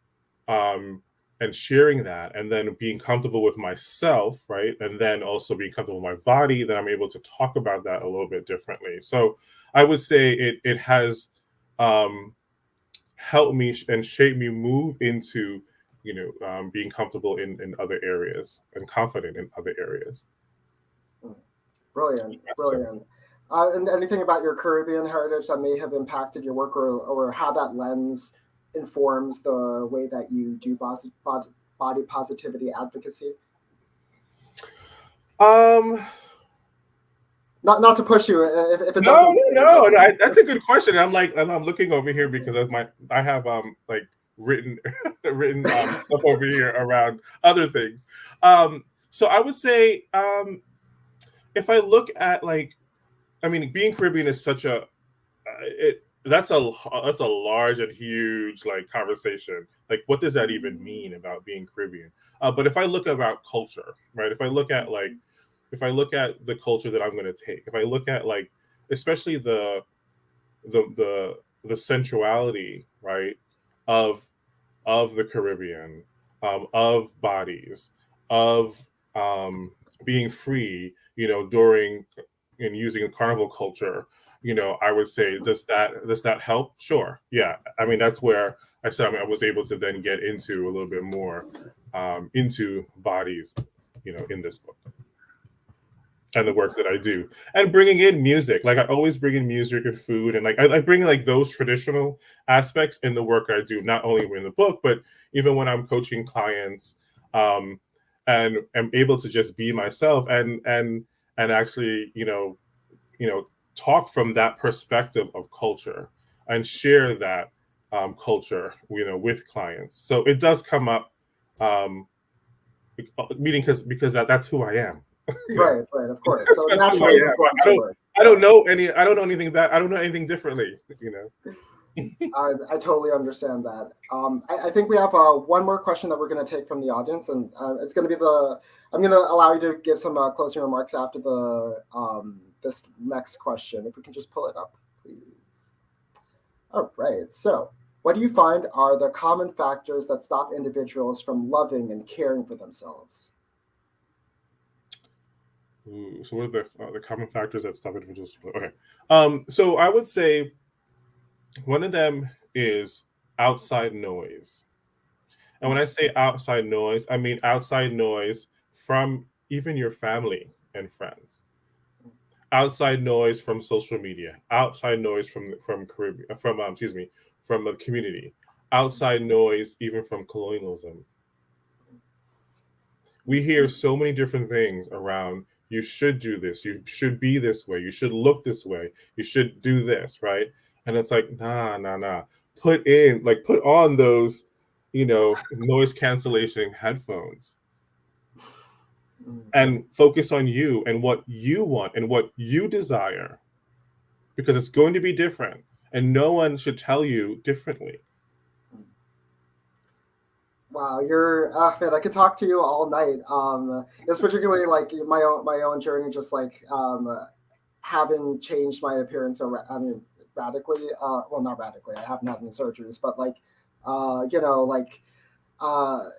and sharing that and then being comfortable with myself, right, and then also being comfortable with my body, then I'm able to talk about that a little bit differently. So I would say it has helped me and shaped me move into being comfortable in other areas and confident in other areas. Brilliant. And anything about your Caribbean heritage that may have impacted your work, or how that lens informs the way that you do body positivity advocacy? Not to push you if it doesn't. No. That's a good question. I'm looking over here because I have like written stuff over here around other things. So I would say if I look at being Caribbean is such a that's a large and huge like conversation. Like, what does that even mean about being Caribbean? But if I look about culture, right? If I look at the culture that I'm going to take, if I look at especially the sensuality, right, of the Caribbean, of bodies, of being free, during and using carnival culture, I would say, does that help? Sure. Yeah. I mean, that's where I said I was able to then get into a little bit more into bodies, in this book and the work that I do, and bringing in music. Like I always bring in music and food, and I bring those traditional aspects in the work I do, not only in the book, but even when I'm coaching clients, and I'm able to just be myself and actually, talk from that perspective of culture and share that culture, with clients. So it does come up, meaning because that's who I am. Right, of course. So naturally, I don't know anything differently. I totally understand that. I think we have one more question that we're going to take from the audience, and it's going to be I'm going to allow you to give some closing remarks after this next question. If we can just pull it up, please. All right. So, what do you find are the common factors that stop individuals from loving and caring for themselves? Ooh, so what are the common factors that stop individuals? Okay. So I would say one of them is outside noise. And when I say outside noise, I mean outside noise from even your family and friends. Outside noise from social media, outside noise from the community, outside noise even from colonialism. We hear so many different things around, you should do this, you should be this way, you should look this way, you should do this, right? And it's like, nah. Put on those, noise cancellation headphones and focus on you and what you want and what you desire, because it's going to be different and no one should tell you differently. Wow, man, I could talk to you all night. It's particularly like my own journey, just having changed my appearance, radically. Well, not radically. I haven't had any surgeries, but like,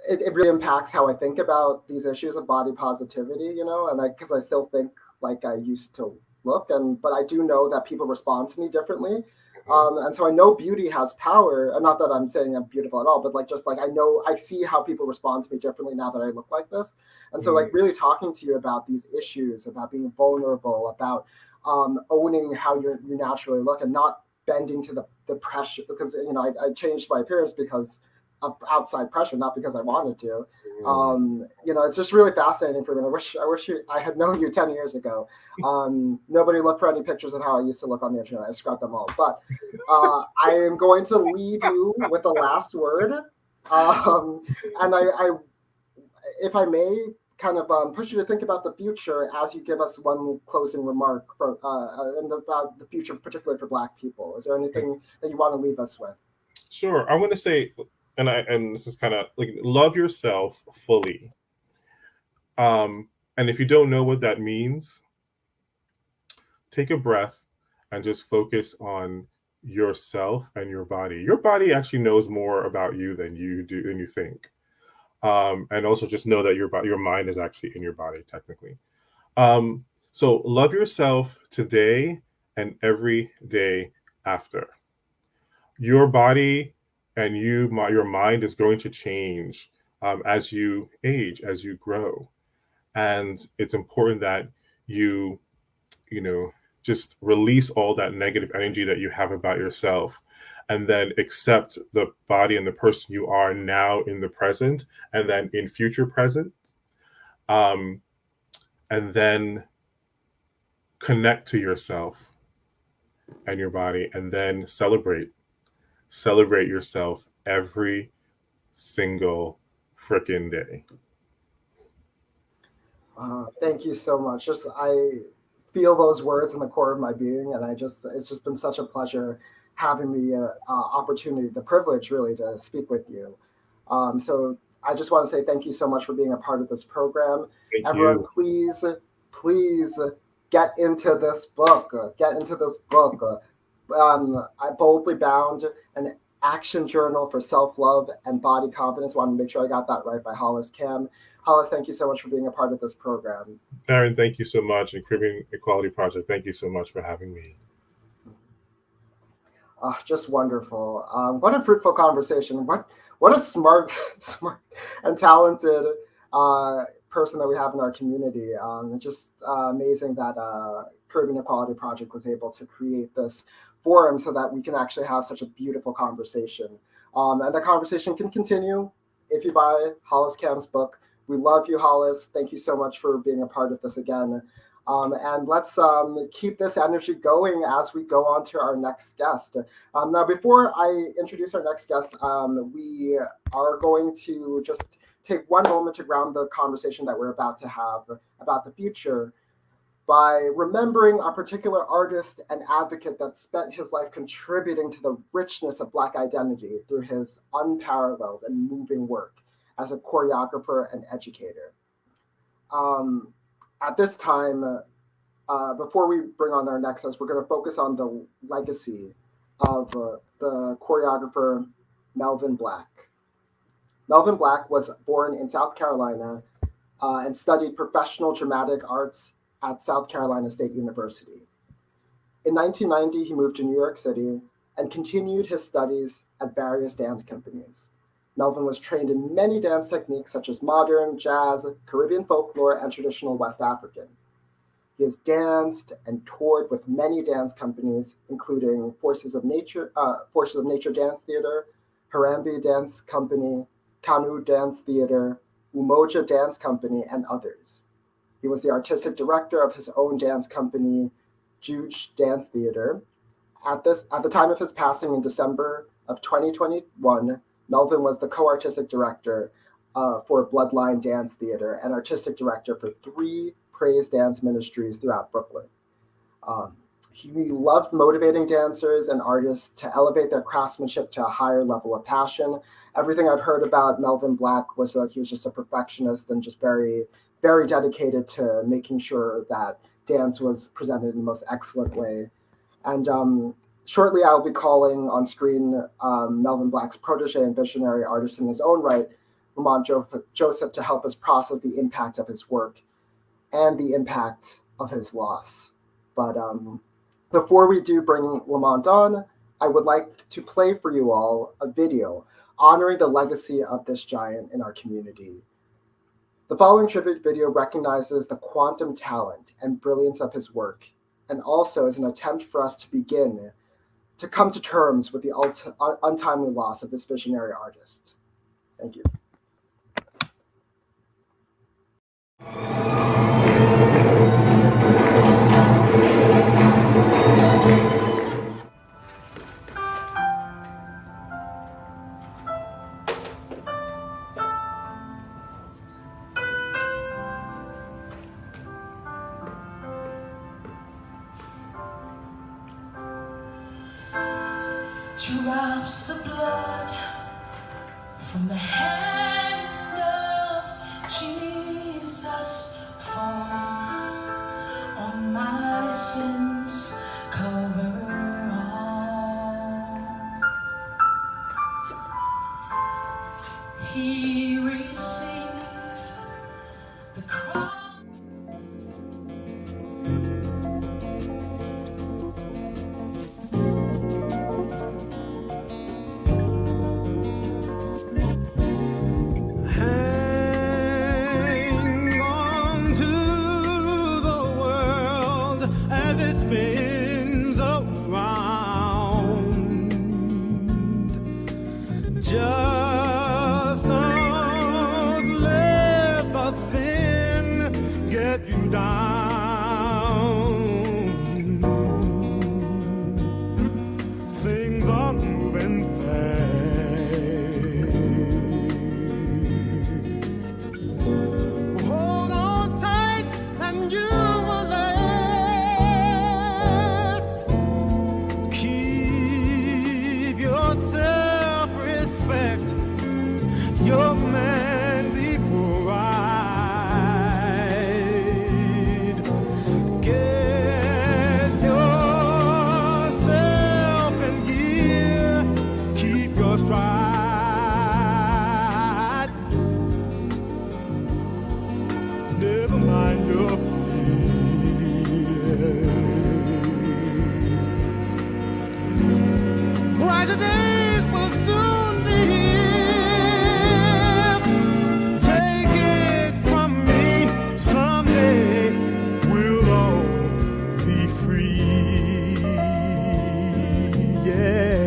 it really impacts how I think about these issues of body positivity, and because I still think like I used to look, but I do know that people respond to me differently. And so I know beauty has power, and not that I'm saying I'm beautiful at all, but like just like I see how people respond to me differently now that I look like this. And so like really talking to you about these issues, about being vulnerable, about owning how you naturally look, and not bending to the pressure, because I changed my appearance because of outside pressure, not because I wanted to. It's just really fascinating for me. I wish I had known you 10 years ago. Nobody looked for any pictures of how I used to look on the internet. I scrubbed them all. But I am going to leave you with the last word. And I, if I may, kind of push you to think about the future as you give us one closing remark and about the future, particularly for Black people. Is there anything that you want to leave us with? Sure. I want to say, and this is kind of like, love yourself fully. And if you don't know what that means, take a breath and just focus on yourself and your body. Your body actually knows more about you than you think. And also just know that your mind is actually in your body technically. So love yourself today and every day after. Your body and your mind is going to change as you age, as you grow. And it's important that you just release all that negative energy that you have about yourself, and then accept the body and the person you are now in the present, and then in future present. And then connect to yourself and your body, and then celebrate yourself every single frickin' day. Thank you so much. I feel those words in the core of my being, and it's just been such a pleasure having the opportunity, the privilege really, to speak with you. So I just want to say thank you so much for being a part of this program. Everyone, please get into this book. I Boldly Bound, an action journal for self-love and body confidence. Want to make sure I got that right, by Hollis Cam. Hollis, thank you so much for being a part of this program. Aaron, thank you so much. And Caribbean Equality Project, thank you so much for having me. Just wonderful. What a fruitful conversation. What a smart and talented person that we have in our community. Just amazing that Caribbean Equality Project was able to create this forum so that we can actually have such a beautiful conversation. And the conversation can continue if you buy Hollis Cam's book. We love you, Hollis. Thank you so much for being a part of this again. And let's keep this energy going as we go on to our next guest. Now, before I introduce our next guest, we are going to just take one moment to ground the conversation that we're about to have about the future by remembering a particular artist and advocate that spent his life contributing to the richness of Black identity through his unparalleled and moving work as a choreographer and educator. At this time, before we bring on our next guest, we're going to focus on the legacy of the choreographer Melvin Blak. Melvin Blak was born in South Carolina and studied professional dramatic arts at South Carolina State University. In 1990, he moved to New York City and continued his studies at various dance companies. Melvin was trained in many dance techniques such as modern, jazz, Caribbean folklore, and traditional West African. He has danced and toured with many dance companies, including Forces of Nature Dance Theater, Harambee Dance Company, Kanu Dance Theater, Umoja Dance Company, and others. He was the artistic director of his own dance company, Juge Dance Theater. At the time of his passing in December of 2021, Melvin was the co-artistic director for Bloodline Dance Theater and artistic director for 3 praise dance ministries throughout Brooklyn. He loved motivating dancers and artists to elevate their craftsmanship to a higher level of passion. Everything I've heard about Melvin Blak was that he was just a perfectionist and just very, very dedicated to making sure that dance was presented in the most excellent way. And shortly, I'll be calling on screen Melvin Blak's protege and visionary artist in his own right, Lamont Joseph, to help us process the impact of his work and the impact of his loss. But before we do bring Lamont on, I would like to play for you all a video honoring the legacy of this giant in our community. The following tribute video recognizes the quantum talent and brilliance of his work, and also is an attempt for us to begin to come to terms with the untimely loss of this visionary artist. Thank you. Drops of blood from the hand of Jesus fall on my sins, cover all. He received the cross. Just don't let the spin get you down. Things are moving fast. Hold on tight and you will last. Keep yourself respect your manly pride. Get yourself in gear. Keep your stride. Never mind your fears. Brighter days will soon be here. Take it from me, someday we'll all be free. Yeah.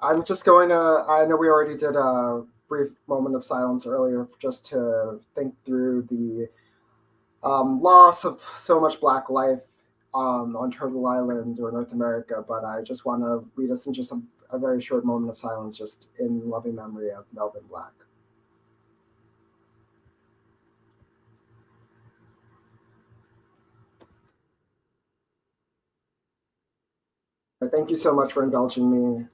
I'm just going to, I know we already did a brief moment of silence earlier just to think through the loss of so much Black life on Turtle Island or North America, but I just want to lead us in just a very short moment of silence just in loving memory of Melvin Blak. Thank you so much for indulging me.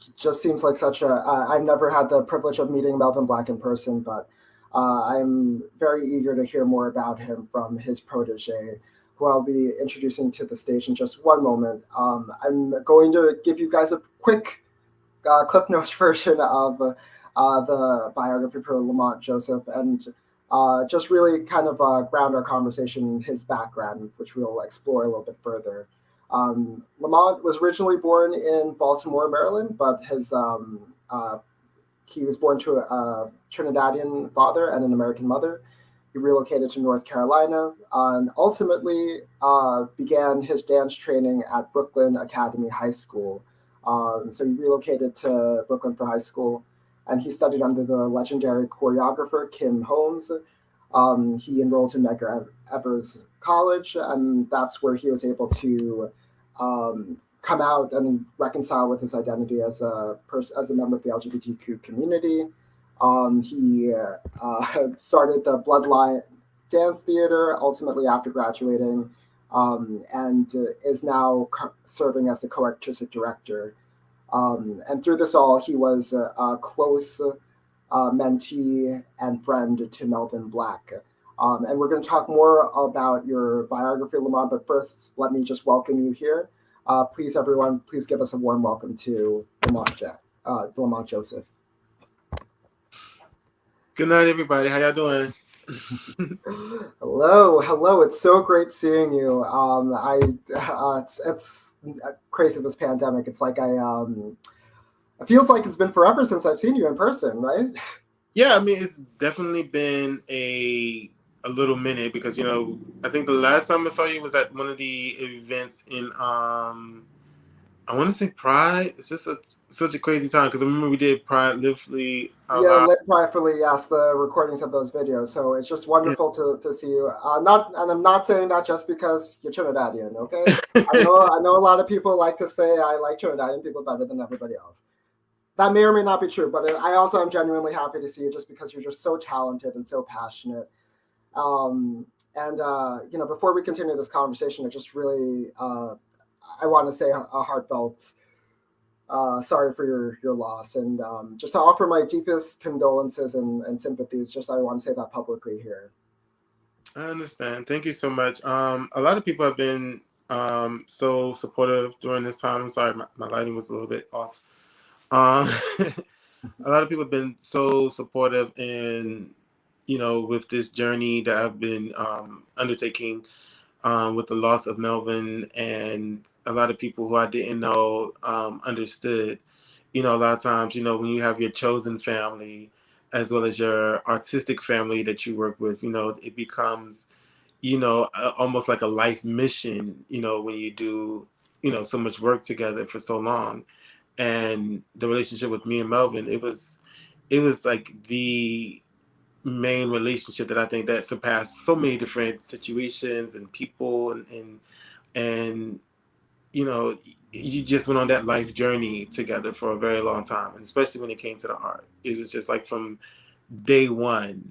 He just seems like such a, I've never had the privilege of meeting Melvin Blak in person, but I'm very eager to hear more about him from his protege, who I'll be introducing to the stage in just one moment. I'm going to give you guys a quick Clip Notes version of the biography for Lamont Joseph, and just really kind of ground our conversation in his background, which we'll explore a little bit further. Lamont was originally born in Baltimore, Maryland, but he was born to a Trinidadian father and an American mother. He relocated to North Carolina and ultimately began his dance training at Brooklyn Academy High School. So he relocated to Brooklyn for high school and he studied under the legendary choreographer Kim Holmes. He enrolled in Medgar Evers College, and that's where he was able to come out and reconcile with his identity as a member of the LGBTQ community. He started the Bloodline dance theater ultimately after graduating, and is now serving as the co-artistic director. And through this all, he was a close mentee and friend to Melvin Blak. And we're going to talk more about your biography, Lamont, but first, let me just welcome you here. Please, everyone, please give us a warm welcome to Lamont Joseph. Good night, everybody. How y'all doing? Hello. It's so great seeing you. It's crazy, this pandemic. It's like it feels like it's been forever since I've seen you in person, right? Yeah, I mean, it's definitely been a little minute because, I think the last time I saw you was at one of the events in, I want to say Pride. It's just such a crazy time because I remember we did Pride Live Free. Live Pridefully, yes, the recordings of those videos. So it's just wonderful to see you. And I'm not saying that just because you're Trinidadian, okay? I know a lot of people like to say I like Trinidadian people better than everybody else. That may or may not be true, but I also am genuinely happy to see you just because you're just so talented and so passionate. Before we continue this conversation, I just really I want to say a heartfelt sorry for your loss, and just to offer my deepest condolences and sympathies. Just I want to say that publicly here. I understand. Thank you so much. A lot of people have been so supportive during this time. I'm sorry, my lighting was a little bit off. A lot of people have been so supportive in, with this journey that I've been undertaking with the loss of Melvin, and a lot of people who I didn't know understood. A lot of times, when you have your chosen family as well as your artistic family that you work with, it becomes, almost like a life mission, when you do, so much work together for so long. And the relationship with me and Melvin, it was like the main relationship that I think that surpassed so many different situations and people, and you just went on that life journey together for a very long time, and especially when it came to the art, it was just like from day one,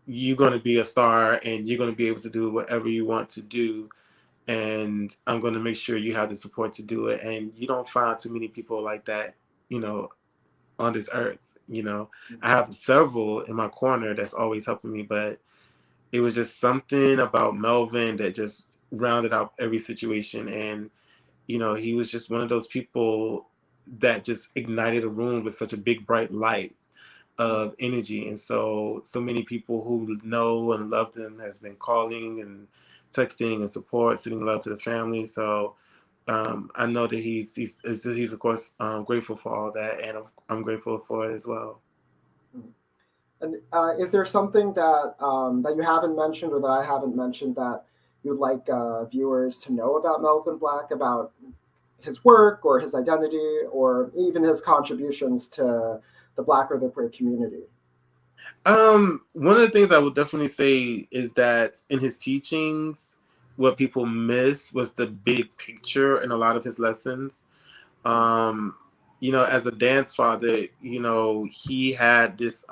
you're going to be a star and you're going to be able to do whatever you want to do, and I'm going to make sure you have the support to do it. And you don't find too many people like that, on this earth. I have several in my corner that's always helping me, but it was just something about Melvin that just rounded out every situation. And, he was just one of those people that just ignited a room with such a big, bright light of energy. And so many people who know and love him has been calling and texting and support, sending love to the family. So I know that he's of course grateful for all that, and I'm grateful for it as well. And is there something that that you haven't mentioned or that I haven't mentioned that you'd like viewers to know about Melvin Blak, about his work or his identity or even his contributions to the Black or the queer community? One of the things I would definitely say is that in his teachings, what people miss was the big picture in a lot of his lessons. As a dance father, he had this,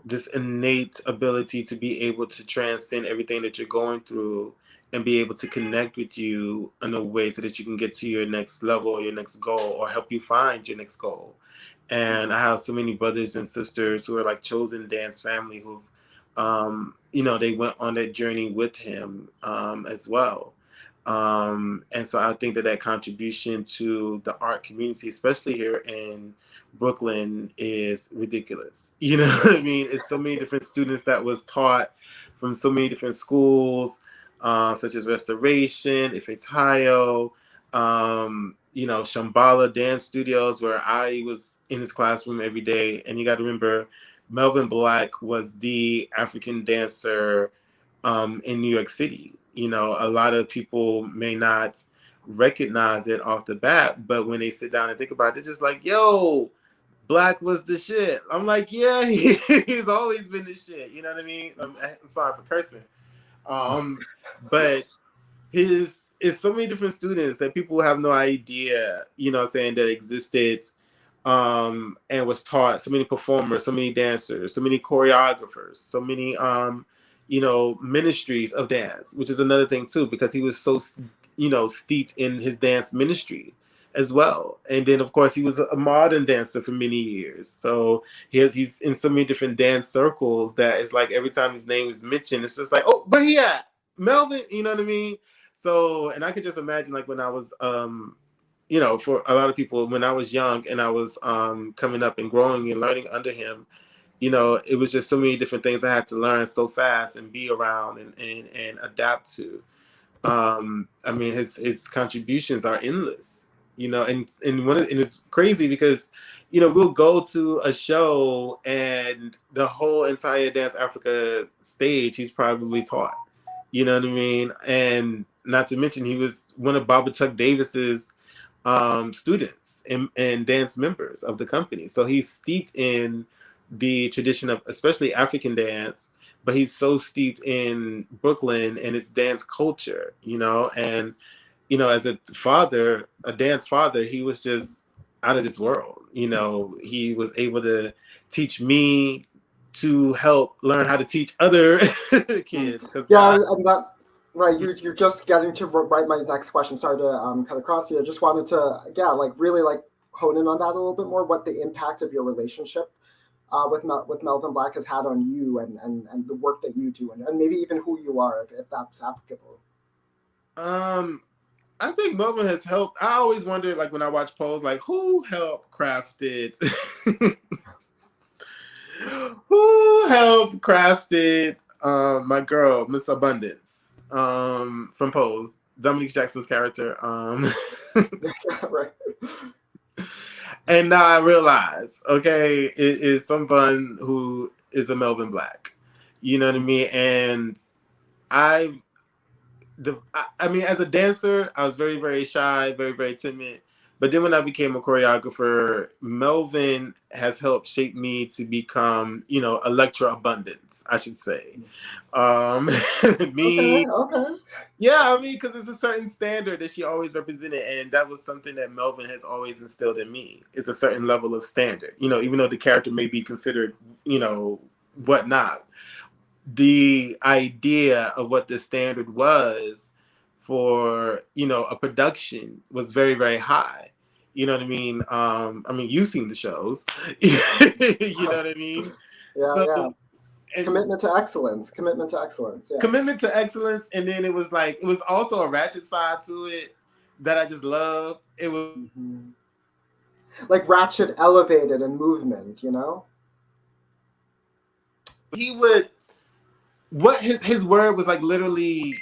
this innate ability to be able to transcend everything that you're going through and be able to connect with you in a way so that you can get to your next level or your next goal, or help you find your next goal. And I have so many brothers and sisters who are like chosen dance family who, they went on that journey with him as well. And so I think that contribution to the art community, especially here in Brooklyn, is ridiculous. You know what I mean? It's so many different students that was taught from so many different schools, such as Restoration, Ifetayo, Shambhala Dance Studios, where I was in his classroom every day. And you got to remember, Melvin Blak was the African dancer in New York City. A lot of people may not recognize it off the bat, but when they sit down and think about it, they're just like, yo, Blak was the shit. I'm like, yeah, he's always been the shit. You know what I mean? I'm sorry for cursing. But it's so many different students that people have no idea, you know what I'm saying, that existed, and was taught. So many performers, so many dancers, so many choreographers, so many, you know, ministries of dance, which is another thing too, because he was so, you know, steeped in his dance ministry as well. And then of course he was a modern dancer for many years. So he's in so many different dance circles that it's like every time his name is mentioned, it's just like, oh, where he at? Melvin, you know what I mean? So, and I could just imagine like when I was, you know, for a lot of people, when I was young and I was coming up and growing and learning under him, you know, it was just so many different things I had to learn so fast and be around and adapt to. I mean, his contributions are endless, you know, and it's crazy because, you know, we'll go to a show and the whole entire Dance Africa stage he's probably taught, you know what I mean? And not to mention he was one of Baba Chuck Davis's students and dance members of the company. So he's steeped in the tradition of especially African dance, but he's so steeped in Brooklyn and its dance culture, you know. And, you know, as a father, a dance father, he was just out of this world. You know, he was able to teach me to help learn how to teach other kids. Yeah, and that, right, you're just getting to write my next question. Sorry to cut across you. I just wanted to, yeah, like really like hone in on that a little bit more, what the impact of your relationship with Melvin Blak has had on you and the work that you do, and maybe even who you are, if that's applicable. I think Melvin has helped. I always wonder, like when I watch polls, like who helped crafted my girl, Miss Abundance, from Pose, Dominique Jackson's character. Right. And now I realize, okay, it is someone who is a Melvin Blak. You know what I mean? And I mean, as a dancer, I was very, very shy, very, very timid. But then when I became a choreographer, Melvin has helped shape me to become, you know, Electra Abundance, I should say. Okay. Yeah, I mean, because it's a certain standard that she always represented, and that was something that Melvin has always instilled in me. It's a certain level of standard, you know, even though the character may be considered, you know, whatnot. The idea of what the standard was for, you know, a production was very, very high. You know what I mean? I mean, you've seen the shows. You know what I mean? Yeah. Commitment to excellence. Yeah. Commitment to excellence. And then it was also a ratchet side to it that I just loved. It was like ratchet elevated and movement, you know? He would, what his word was like literally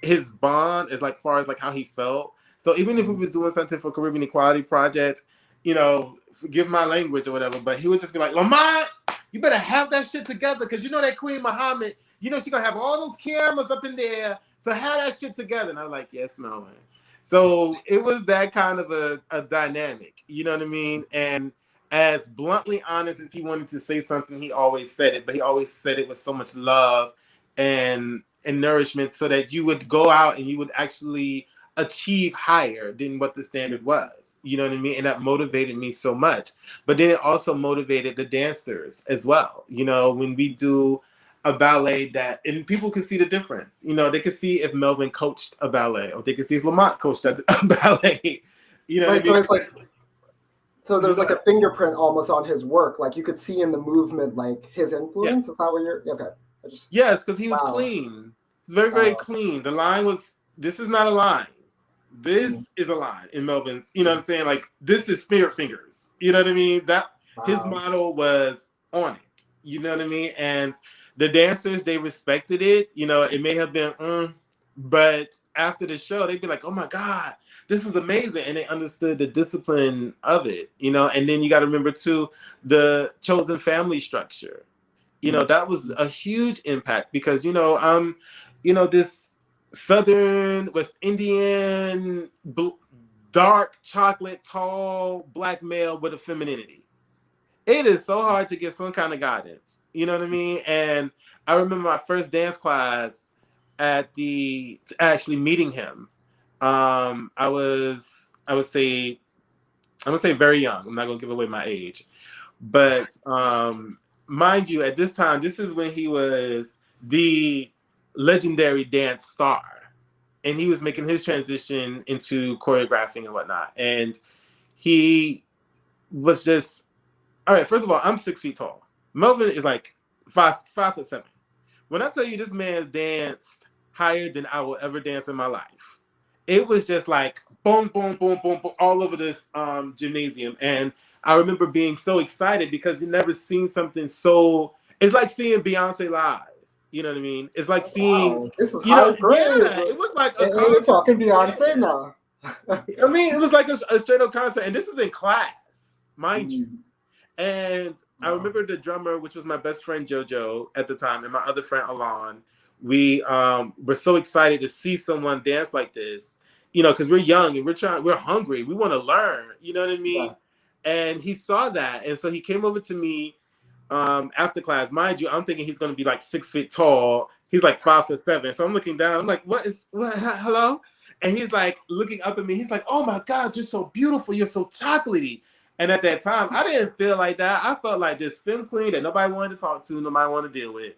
his bond as like far as like how he felt. So even if we was doing something for Caribbean Equality Project, you know, forgive my language or whatever, but he would just be like, Lamont, you better have that shit together, because you know that Queen Muhammad, you know, she's gonna have all those cameras up in there, so have that shit together. And I was like, yes, Melvin. So it was that kind of a dynamic, you know what I mean? And as bluntly honest as he wanted to say something, he always said it, but he always said it with so much love and nourishment, so that you would go out and you would actually achieve higher than what the standard was. You know what I mean? And that motivated me so much. But then it also motivated the dancers as well. You know, when we do a ballet that, and people can see the difference. You know, they can see if Melvin coached a ballet, or they can see if Lamont coached a ballet. You know, right, what I mean? So it's like, so there's like a fingerprint almost on his work. Like you could see in the movement, like his influence. Yeah. Is that what you're? Okay. Yes, because he was clean. He was very, very clean. The line was, this is not a line. This is a line in Melvin's, you know what I'm saying? Like, this is spirit fingers. You know what I mean? That his model was on it. You know what I mean? And the dancers, they respected it. You know, it may have been, but after the show, they'd be like, oh my God, this is amazing. And they understood the discipline of it, you know? And then you got to remember too, the chosen family structure. You know, that was a huge impact because, you know, this Southern, West Indian, dark chocolate, tall black male with a femininity. It is so hard to get some kind of guidance. You know what I mean? And I remember my first dance class actually meeting him. I would say very young. I'm not gonna give away my age, but mind you, at this time, this is when he was the legendary dance star, and he was making his transition into choreographing and whatnot. And he was just, all right. First of all, I'm 6 feet tall. Melvin is like 5'7". When I tell you this man danced higher than I will ever dance in my life, it was just like boom, boom, boom, boom, boom, all over this gymnasium. And I remember being so excited because you never seen something so. It's like seeing Beyonce live. You know what I mean? It's like seeing. Wow, this is You know, high praise. yeah, it was like a You're concert. talking Beyonce now. I mean, it was like a straight up concert, and this is in class, mind you. And I remember the drummer, which was my best friend JoJo at the time, and my other friend Alon. We were so excited to see someone dance like this, you know, because we're young and we're hungry, we want to learn, you know what I mean? Yeah. And he saw that, and so he came over to me after class. Mind you, I'm thinking he's going to be like 6 feet tall. He's like 5'7". So I'm looking down. I'm like, what? Hello? And he's like looking up at me. He's like, oh my God, you're so beautiful. You're so chocolatey. And at that time, I didn't feel like that. I felt like this femme queen that nobody wanted to talk to, nobody wanted to deal with.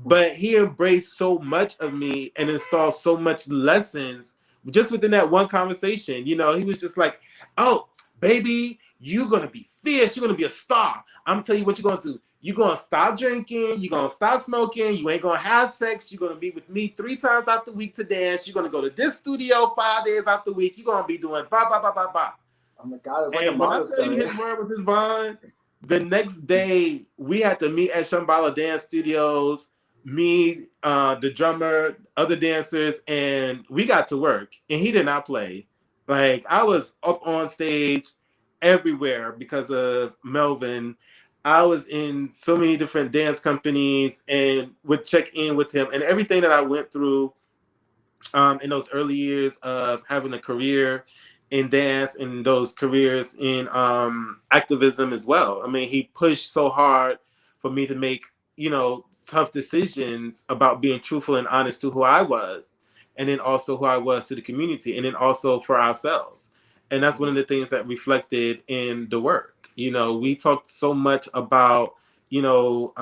But he embraced so much of me and installed so much lessons just within that one conversation. You know, he was just like, oh, baby, you're going to be fierce. You're going to be a star. I'm going to tell you what you're going to do. You're going to stop drinking. You're going to stop smoking. You ain't going to have sex. You're going to be with me 3 times out the week to dance. You're going to go to this studio 5 days out the week. You're going to be doing blah, blah, blah, blah, blah. Oh my God, it's like and a when monastery. I tell you his word was his bond, the next day we had to meet at Shambhala Dance Studios, me, the drummer, other dancers, and we got to work. And he did not play. Like, I was up on stage everywhere because of Melvin. I was in so many different dance companies and would check in with him. And everything that I went through in those early years of having a career in dance and those careers in activism as well. I mean, he pushed so hard for me to make, you know, tough decisions about being truthful and honest to who I was, and then also who I was to the community, and then also for ourselves. And that's one of the things that reflected in the work. You know, we talked so much about, you know,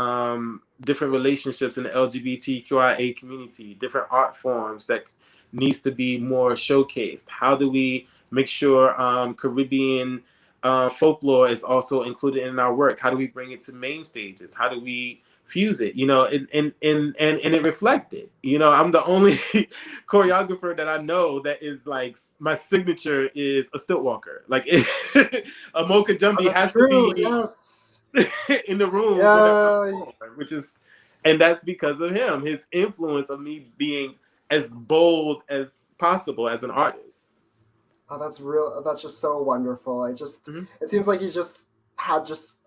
different relationships in the LGBTQIA community, different art forms that needs to be more showcased. How do we make sure Caribbean folklore is also included in our work? How do we bring it to main stages? How do we fuse it? You know, and it reflected. You know, I'm the only choreographer that I know that is like, my signature is a stilt walker. Like a Mocha Jumbi has to be in the room, which is, and that's because of him, his influence of me being as bold as possible as an artist. Oh, that's real. That's just so wonderful. It seems like he just had this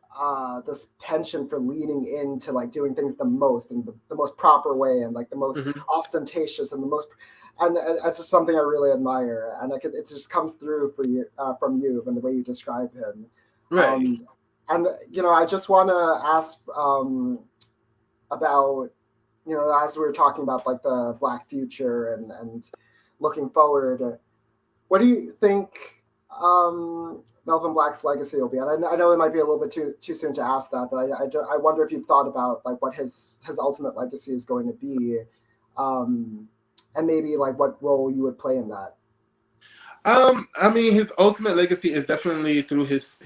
penchant for leaning into like doing things the most and the most proper way and like the most ostentatious and the most, and it's just something I really admire. And it just comes through for you from you and the way you describe him. Right. And you know, I just want to ask about, you know, as we were talking about like the Black future and looking forward, what do you think Melvin Blak's legacy will be? And I know it might be a little bit too soon to ask that, but I wonder if you've thought about like what his ultimate legacy is going to be, and maybe like what role you would play in that. I mean, his ultimate legacy is definitely through his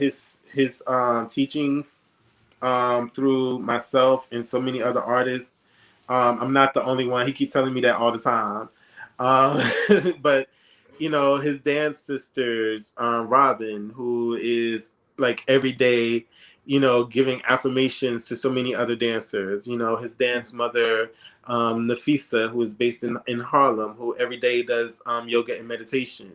teachings, through myself and so many other artists. I'm not the only one. He keeps telling me that all the time. But, you know, his dance sisters, Robin, who is like every day, you know, giving affirmations to so many other dancers. You know, his dance mother, Nafisa, who is based in Harlem, who every day does yoga and meditation.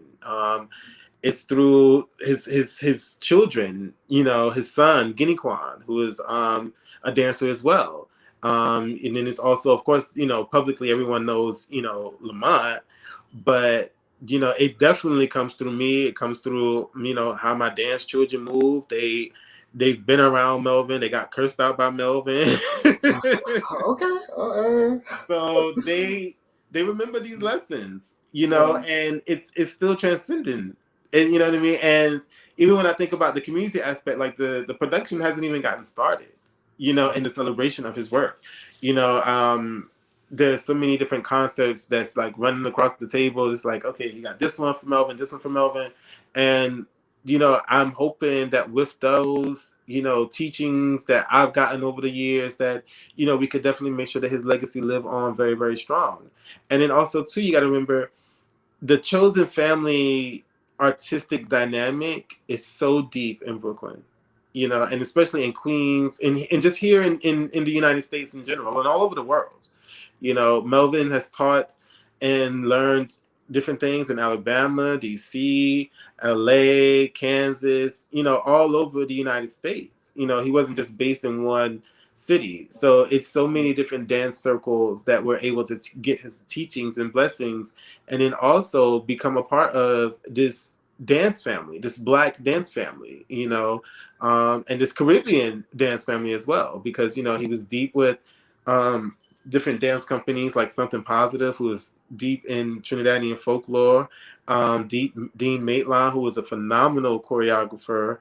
It's through his children, you know, his son, Guinea Kwan, who is a dancer as well. And then it's also, of course, you know, publicly everyone knows, you know, Lamont, but it definitely comes through me. It comes through how my dance children move. They've been around Melvin. They got cursed out by Melvin. Okay. So they remember these lessons, and it's still transcendent. And you know what I mean? And even when I think about the community aspect, like the production hasn't even gotten started, in the celebration of his work. There's so many different concepts that's like running across the table. It's like, okay, you got this one for Melvin, this one for Melvin. And I'm hoping that with those, teachings that I've gotten over the years, that, we could definitely make sure that his legacy live on very, very strong. And then also, too, you got to remember the chosen family artistic dynamic is so deep in Brooklyn, and especially in Queens and just here in the United States in general and all over the world. Melvin has taught and learned different things in Alabama, DC, LA, Kansas, all over the United States. He wasn't just based in one city. So it's so many different dance circles that were able to get his teachings and blessings, and then also become a part of this dance family, this Black dance family, and this Caribbean dance family as well, because, he was deep with different dance companies like Something Positive, who was deep in Trinidadian folklore, Dean Maitland, who was a phenomenal choreographer,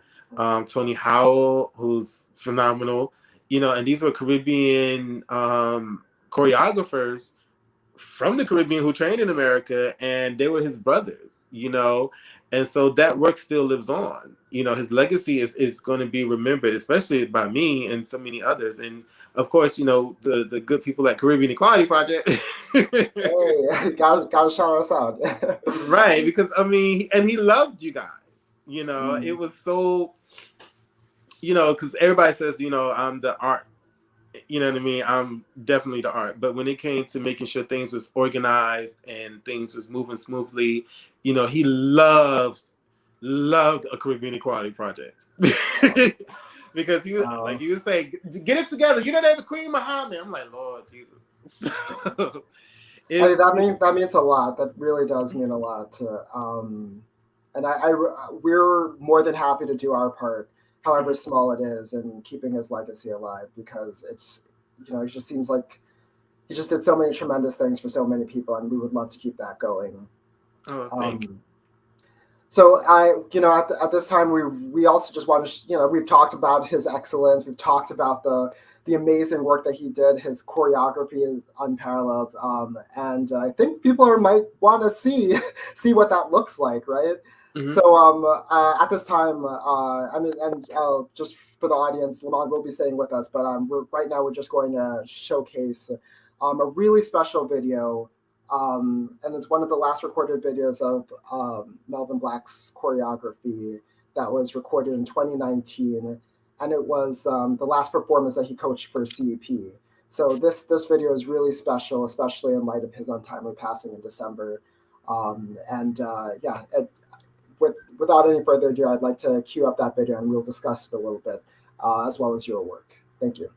Tony Howell, who's phenomenal, and these were Caribbean choreographers from the Caribbean who trained in America, and they were his brothers, and so that work still lives on. His legacy is going to be remembered, especially by me and so many others. And of course, the good people at Caribbean Equality Project. Hey, gotta shout us out. Right, because and he loved you guys. It was so, because everybody says, I'm the art. You know what I mean? I'm definitely the art. But when it came to making sure things was organized and things was moving smoothly, he loved a Caribbean Equality Project. Because he was like, he would say, get it together. You know, they have a Queen Muhammad. I'm like, Lord Jesus. That means a lot. That really does mean a lot. And we're more than happy to do our part, however small it is, in keeping his legacy alive, because it's, it just seems like he just did so many tremendous things for so many people, and we would love to keep that going. Oh, thank you. So at this time, we also just want to, we've talked about his excellence. We've talked about the amazing work that he did. His choreography is unparalleled. And I think people might want to see what that looks like, right? Mm-hmm. So at this time, just for the audience, Lamont will be staying with us, but right now we're just going to showcase a really special video. And it's one of the last recorded videos of Melvin Blak's choreography that was recorded in 2019. And it was the last performance that he coached for CEP. So this video is really special, especially in light of his untimely passing in December. Without any further ado, I'd like to cue up that video and we'll discuss it a little bit, as well as your work. Thank you.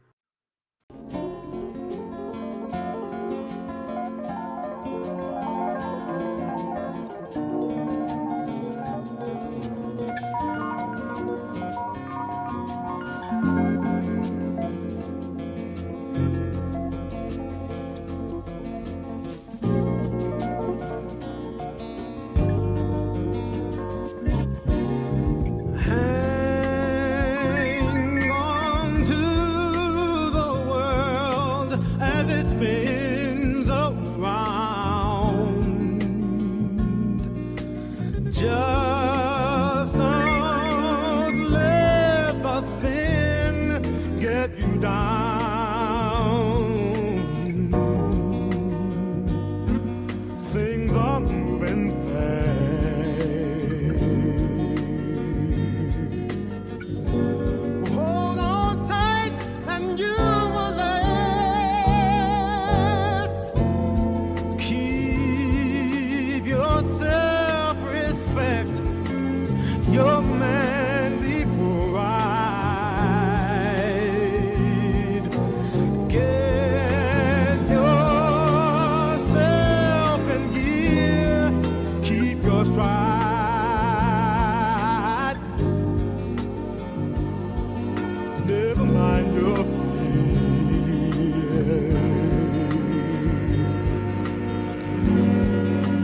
Hang on to the world. stride. Never mind your fears.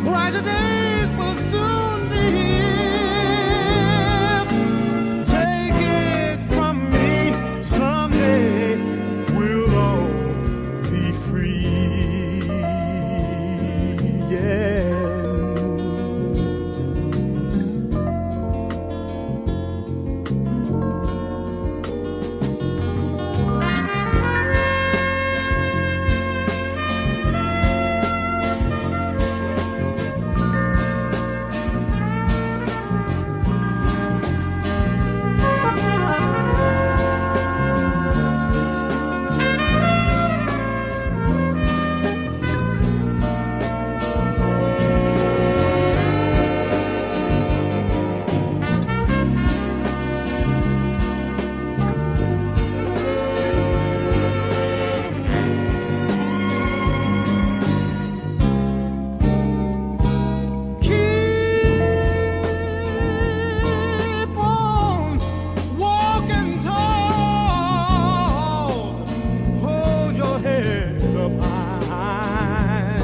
Brighter days will soon be here. Take it from me, someday we'll all be free. Yeah. Keep on walking tall. Hold your head up high.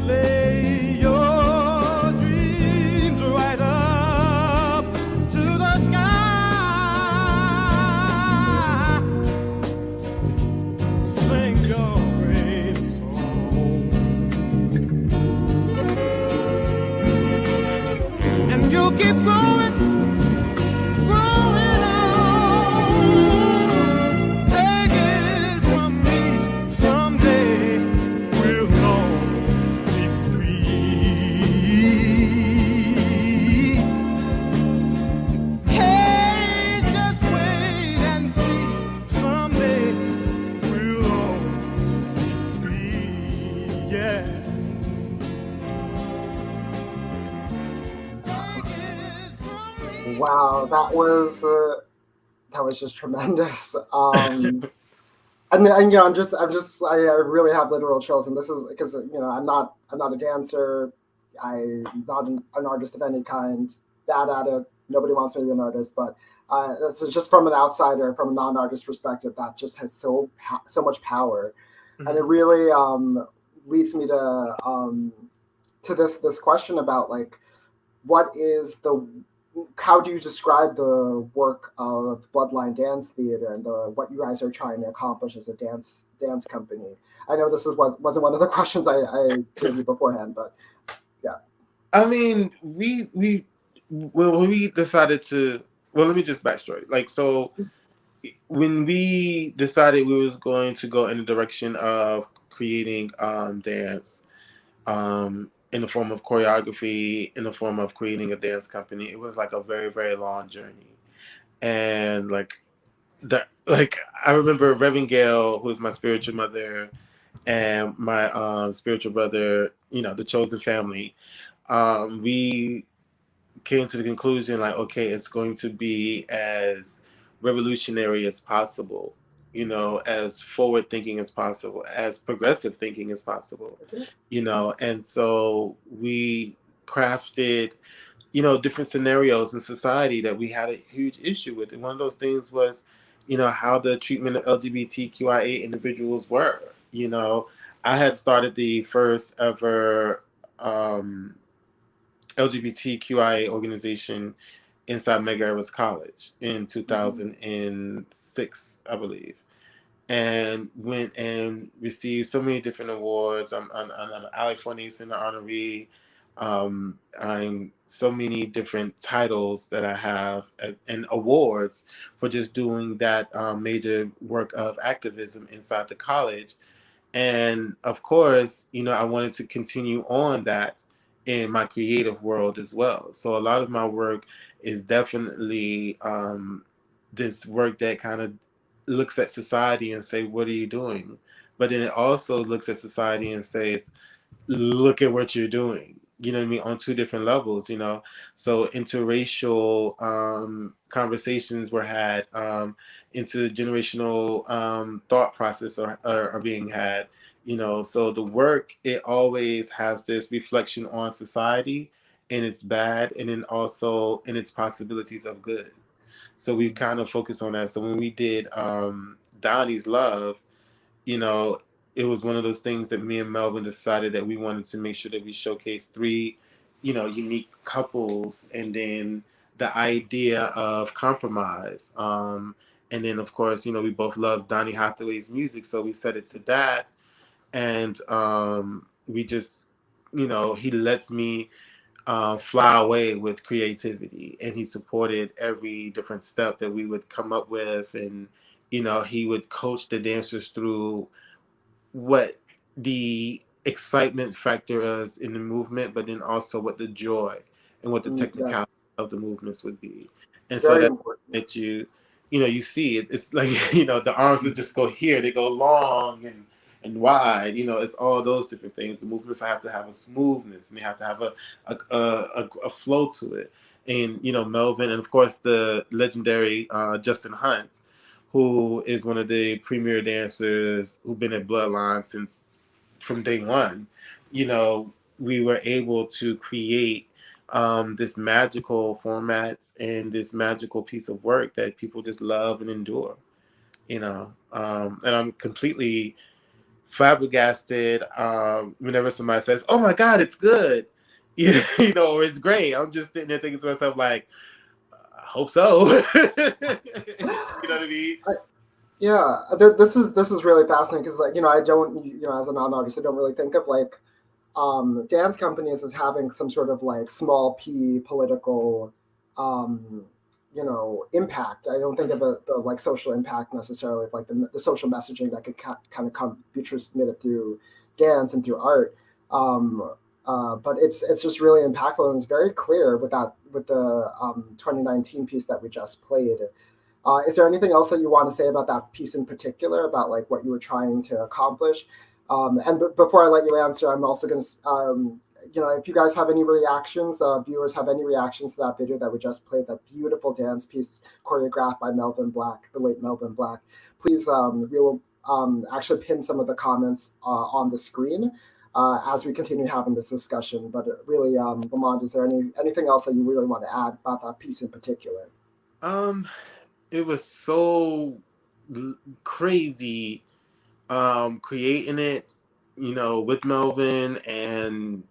Lay your dreams right up to the sky. Sing your great song. And you'll keep growing, growing on. Take it from me, someday we'll all be free. Hey, just wait and see, someday we'll all be free. Yeah. Wow, that was just tremendous. And you know, I really have literal chills, and this is because you know I'm not a dancer, I'm not an artist of any kind, bad at it. Nobody wants me to be an artist, but that's just from an outsider, from a non-artist perspective, that just has so much power, and it really leads me to this question about like how do you describe the work of Bloodline Dance Theater and what you guys are trying to accomplish as a dance company? I know this wasn't one of the questions I gave you beforehand, but yeah. I mean, when we decided to, let me just backstory. Like, so when we decided we was going to go in the direction of creating dance, in the form of choreography, in the form of creating a dance company, it was like a very, very long journey. And like I remember Reverend Gail, who is my spiritual mother, and my spiritual brother, you know, the chosen family. We came to the conclusion like, okay, it's going to be as revolutionary as possible, you know, as forward thinking as possible, as progressive thinking as possible, you know. And so we crafted, you know, different scenarios in society that we had a huge issue with. And one of those things was, you know, how the treatment of LGBTQIA individuals were. You know, I had started the first ever LGBTQIA organization inside Medgar Evers College in 2006, I believe, and went and received so many different awards. I'm an Ali Fornason honoree. I'm so many different titles that I have and awards for just doing that major work of activism inside the college. And of course, you know, I wanted to continue on that in my creative world as well. So a lot of my work is definitely this work that kind of looks at society and say, what are you doing? But then it also looks at society and says, look at what you're doing. You know what I mean? On two different levels, you know. So interracial conversations were had, intergenerational thought process are being had. So the work, it always has this reflection on society and its bad, and then also in its possibilities of good. So we kind of focus on that. So when we did Donnie's Love, you know, it was one of those things that me and Melvin decided that we wanted to make sure that we showcase three, unique couples, and then the idea of compromise. And then, of course, we both love Donny Hathaway's music, so we set it to that. And we just, he lets me fly away with creativity, and he supported every different step that we would come up with. And he would coach the dancers through what the excitement factor is in the movement, but then also what the joy and what the technicality of the movements would be. And so that you see it, it's like the arms that just go here, they go long and wide. It's all those different things. The movements have to have a smoothness, and they have to have a flow to it. And Melvin, and of course the legendary Justin Hunt, who is one of the premier dancers who've been at Bloodline since from day one. We were able to create this magical format and this magical piece of work that people just love and endure. And I'm completely flabbergasted whenever somebody says, "Oh my God, it's good," or "It's great." I'm just sitting there thinking to myself, like, I hope so. You know what I mean? Yeah, this is really fascinating because, like, I don't, as a non-artist, I don't really think of like dance companies as having some sort of like small p political, impact. I don't think of the like social impact necessarily of like the social messaging that could kind of be transmitted through dance and through art. But it's just really impactful, and it's very clear with the 2019 piece that we just played. Is there anything else that you want to say about that piece in particular, about like what you were trying to accomplish? And before I let you answer, I'm also going to, if you guys have any reactions, viewers have any reactions to that video that we just played, that beautiful dance piece choreographed by Melvin Blak, the late Melvin Blak, please, we will actually pin some of the comments on the screen as we continue having this discussion. But really, Lamont, is there anything else that you really want to add about that piece in particular? It was so crazy creating it, with Melvin, and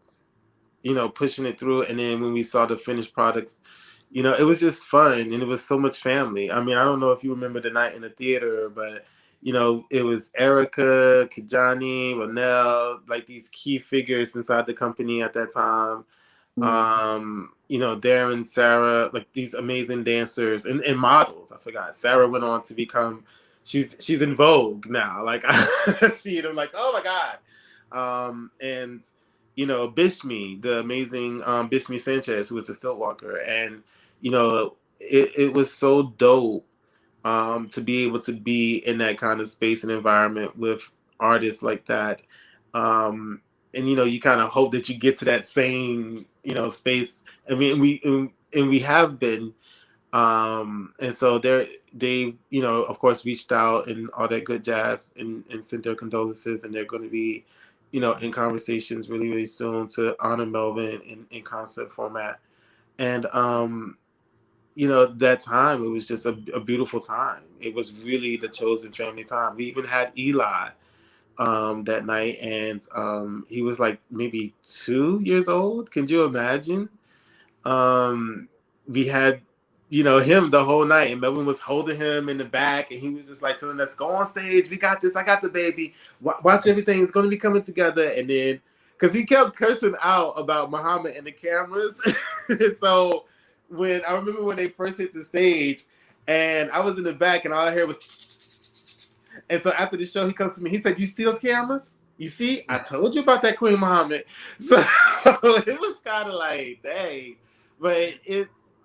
pushing it through. And then when we saw the finished products, it was just fun, and it was so much family. I mean, I don't know if you remember the night in the theater, but it was Erica, Kijani, Ronell, like these key figures inside the company at that time. Darren, Sarah, like these amazing dancers and models. I forgot. Sarah went on to become, she's in Vogue now. Like, I see it, I'm like, oh my God. And Bishmi, the amazing Bishmi Sanchez, who was the Silk Walker. And it was so dope to be able to be in that kind of space and environment with artists like that. And you kind of hope that you get to that same space. I mean, we have been, and so they of course reached out and all that good jazz, and sent their condolences, and they're going to be in conversations really, really soon to honor Melvin in concert format. And that time, it was just a beautiful time. It was really the chosen family time. We even had Eli that night, and he was like maybe 2 years old. Can you imagine? We had him the whole night, and Melvin was holding him in the back, and he was just like telling us, "Go on stage, we got this, I got the baby, watch everything, it's going to be coming together." And then because he kept cursing out about Muhammad and the cameras. So when I remember when they first hit the stage, and I was in the back, and all I heard was and so after the show, he comes to me, he said, "You see those cameras? You see, I told you about that Queen Muhammad." So it was kind of like, dang. But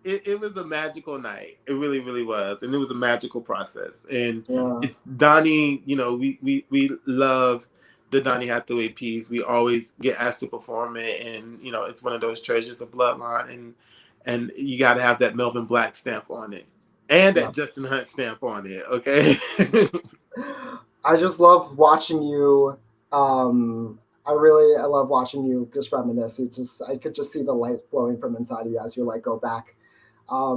it was a magical night. It really, really was. And it was a magical process. And it's Donnie, we love the Donny Hathaway piece. We always get asked to perform it. And, it's one of those treasures of Bloodline. And you got to have that Melvin Blak stamp on it. And that Justin Hunt stamp on it, okay? I just love watching you I love watching you just reminisce. I could just see the light glowing from inside of you as you like go back. I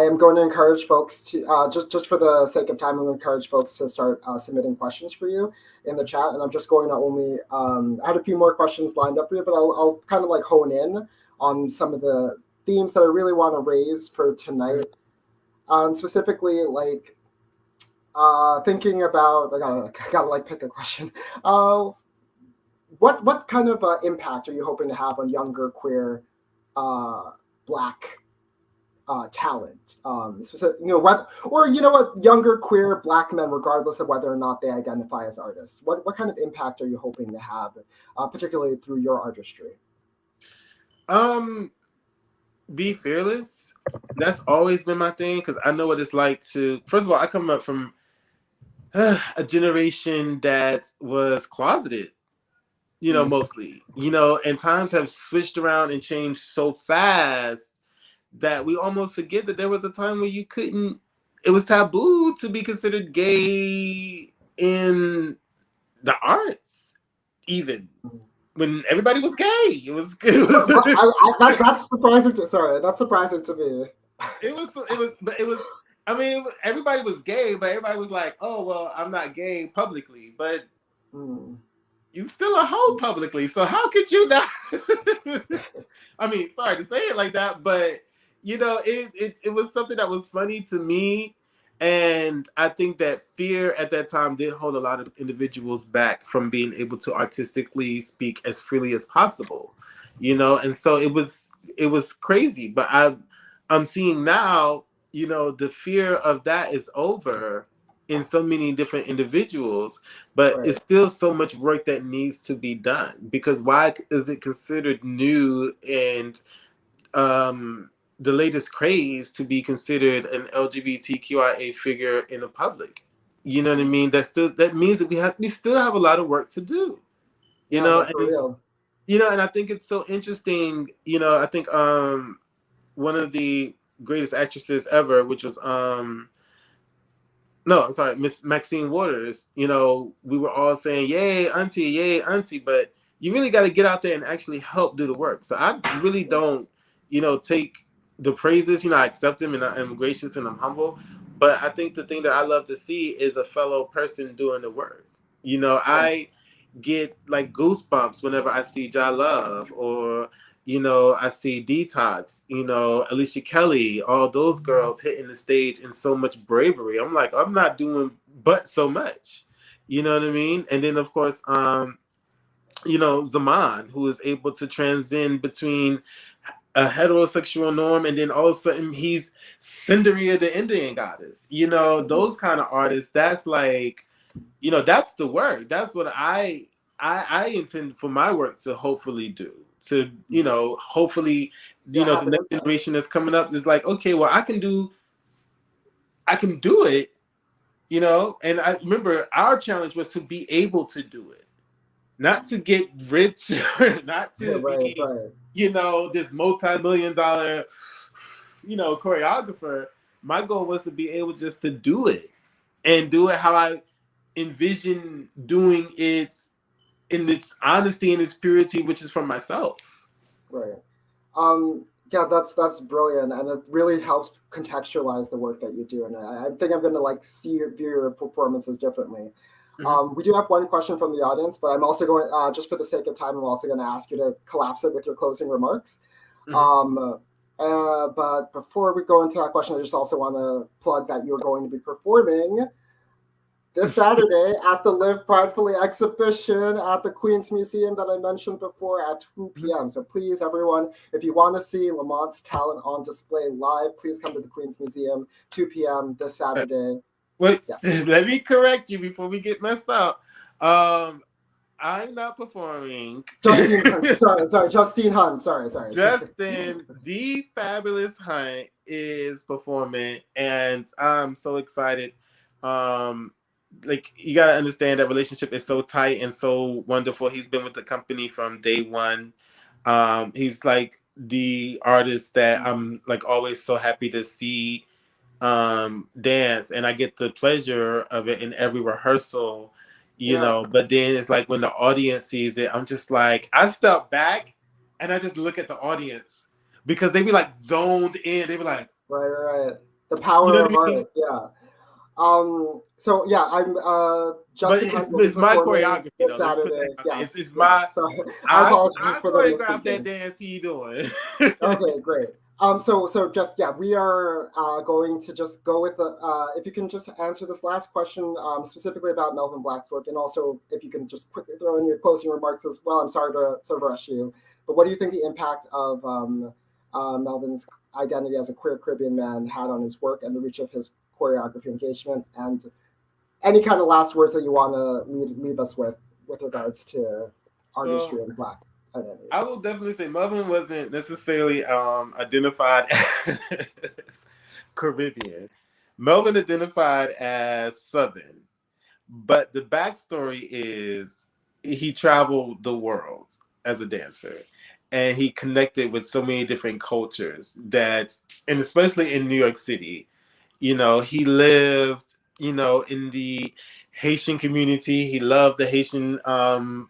am going to encourage folks to just for the sake of time, I'm going to encourage folks to start submitting questions for you in the chat. And I'm just going to only I had a few more questions lined up for you, but I'll kind of like hone in on some of the themes that I really want to raise for tonight. Specifically, like thinking about, I gotta like pick a question. What kind of impact are you hoping to have on younger queer Black talent? Younger queer Black men, regardless of whether or not they identify as artists. What kind of impact are you hoping to have, particularly through your artistry? Be fearless. That's always been my thing, because I know what it's like to. First of all, I come up from a generation that was closeted, mostly, and times have switched around and changed so fast that we almost forget that there was a time where it was taboo to be considered gay in the arts, even when everybody was gay. That's surprising that's surprising to me. I mean, everybody was gay, but everybody was like, oh, well, I'm not gay publicly, but you still a hoe publicly. So how could you not? I mean, sorry to say it like that, but it was something that was funny to me. And I think that fear at that time did hold a lot of individuals back from being able to artistically speak as freely as possible, and so it was crazy. But I'm seeing now, the fear of that is over in so many different individuals, but Right. it's still so much work that needs to be done, because why is it considered new and the latest craze to be considered an LGBTQIA figure in the public? You know what I mean? That means that we still have a lot of work to do. For real. And I think it's so interesting. I think one of the greatest actresses ever, which was Miss Maxine Waters, we were all saying, yay, auntie, but you really got to get out there and actually help do the work. So I really don't, take the praises. I accept them, and I'm gracious and I'm humble. But I think the thing that I love to see is a fellow person doing the work. I get like goosebumps whenever I see Ja Love, or I see Detox, Alicia Kelly, all those girls hitting the stage in so much bravery. I'm like, I'm not doing but so much. You know what I mean? And then of course, Zaman, who is able to transcend between a heterosexual norm, and then all of a sudden he's Cinderia, the Indian goddess. Those kind of artists, that's like, that's the work. That's what I intend for my work to hopefully do. To, hopefully, the next generation that's coming up is like, okay, well, I can do it, and I remember our challenge was to be able to do it, not to get rich, not to be, this multi-million-dollar, choreographer. My goal was to be able just to do it, and do it how I envision doing it, in its honesty and its purity, which is from myself. Right. Yeah, that's brilliant, and it really helps contextualize the work that you do. And I think I'm going to view your performances differently. Mm-hmm. We do have one question from the audience, but I'm also going, just for the sake of time, I'm also going to ask you to collapse it with your closing remarks. Mm-hmm. But before we go into that question, I just also want to plug that you're going to be performing this Saturday at the Live Pridefully exhibition at the Queen's Museum that I mentioned before at 2 p.m. So please, everyone, if you want to see Lamont's talent on display live, please come to the Queen's Museum, 2 p.m. this Saturday. Wait, let me correct you before we get messed up. I'm not performing. Justine Hunt, sorry, Justine Hunt, sorry. Justin, the Fabulous Hunt is performing, and I'm so excited. You gotta understand that relationship is so tight and so wonderful. He's been with the company from day one. He's like the artist that I'm like always so happy to see dance, and I get the pleasure of it in every rehearsal. you know, but then it's like when the audience sees it, I'm just like, I step back and I just look at the audience because they be like zoned in. They be like, right. The power you know of what I mean? art, yeah. So yeah, I'm But Justin Hunt will be it's my performing choreography this though. Let me put Saturday. that out there. Yes, It's my yes. So I apologize I for the choreographed that misspeaking. dance he doing. Okay, great. So just yeah, we are going to just go with the. If you can just answer this last question specifically about Melvin Black's work, and also if you can just quickly throw in your closing remarks as well. I'm sorry to sort of rush you, but what do you think the impact of Melvin's identity as a queer Caribbean man had on his work and the reach of his choreography engagement, and any kind of last words that you want to leave us with regards to artistry and Black identity? I will definitely say Melvin wasn't necessarily identified as Caribbean. Melvin identified as Southern, but the backstory is he traveled the world as a dancer, and he connected with so many different cultures that, and especially in New York City, you know, he lived, you know, in the Haitian community. He loved the Haitian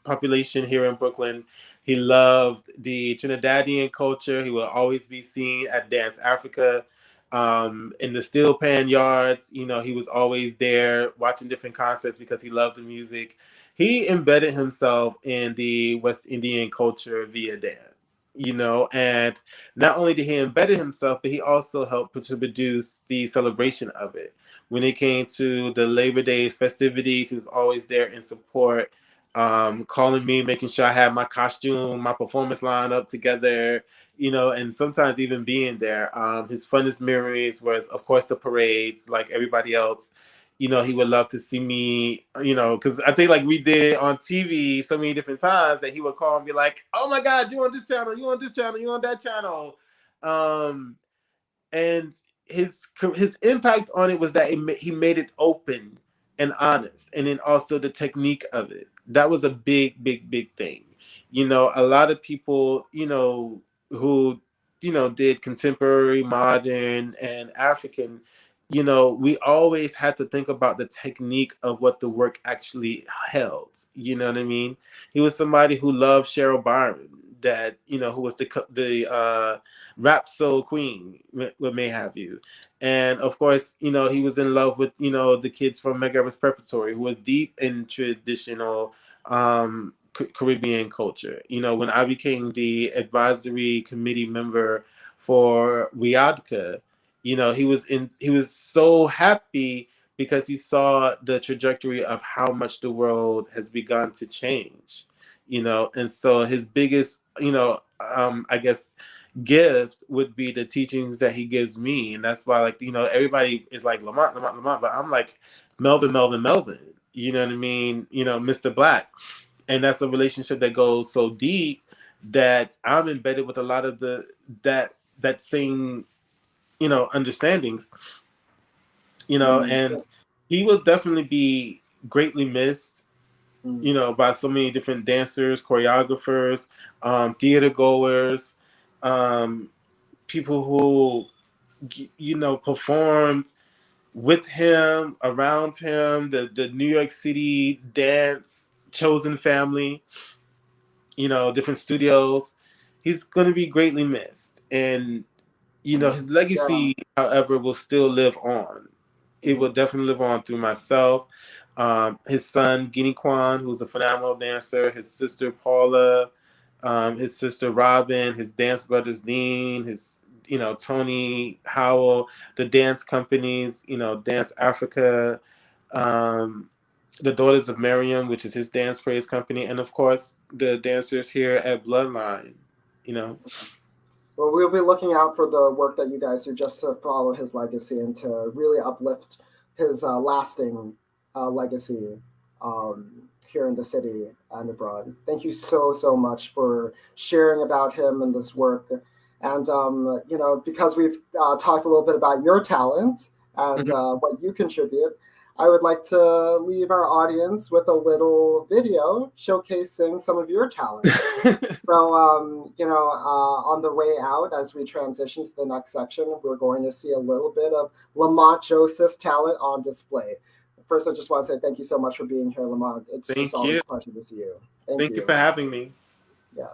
population here in Brooklyn. He loved the Trinidadian culture. He will always be seen at Dance Africa, in the steel pan yards. You know, he was always there watching different concerts because he loved the music. He embedded himself in the West Indian culture via dance, you know, and not only did he embed himself, but he also helped to produce the celebration of it. When it came to the Labor Day festivities, he was always there in support, calling me, making sure I had my costume, my performance line up together, you know, and sometimes even being there. His funnest memories was, of course, the parades, like everybody else. You know, he would love to see me, you know, because I think like we did on TV so many different times that he would call and be like, oh my God, you on this channel, you on this channel, you on that channel. And his impact on it was that he made it open and honest, and then also the technique of it. That was a big thing. You know, a lot of people, you know, who, you know, did contemporary, modern, and African, you know, we always had to think about the technique of what the work actually held. You know what I mean? He was somebody who loved Cheryl Byron, that, you know, who was the rap soul queen, what may have you. And of course, you know, he was in love with, you know, the kids from Megaris Preparatory, who was deep in traditional Caribbean culture. You know, when I became the advisory committee member for Wiadka, you know, he was so happy because he saw the trajectory of how much the world has begun to change, you know. And so his biggest, you know, I guess gift would be the teachings that he gives me. And that's why, like, you know, everybody is like Lamont, but I'm like Melvin, you know what I mean? You know, Mr. Blak. And that's a relationship that goes so deep that I'm embedded with a lot of that same, you know, understandings, you know. And he will definitely be greatly missed, you know, by so many different dancers, choreographers, theater goers, people who, you know, performed with him, around him, the New York City dance chosen family, you know, different studios. He's going to be greatly missed. And, you know, his legacy, however, will still live on. It will definitely live on through myself. His son, Guinea Kwan, who's a phenomenal dancer, his sister, Paula, his sister, Robin, his dance brothers, Dean, his, you know, Tony, Howell, the dance companies, you know, Dance Africa, the Daughters of Miriam, which is his dance praise company, and of course, the dancers here at Bloodline, you know. Well, we'll be looking out for the work that you guys do just to follow his legacy and to really uplift his lasting legacy here in the city and abroad. Thank you so much for sharing about him and this work. And, you know, because we've talked a little bit about your talent and what you contribute, I would like to leave our audience with a little video showcasing some of your talent. So, you know, on the way out, as we transition to the next section, we're going to see a little bit of Lamont Joseph's talent on display. first, I just want to say thank you so much for being here, Lamont. It's just always a pleasure to see you. Thank you for having me. Yeah.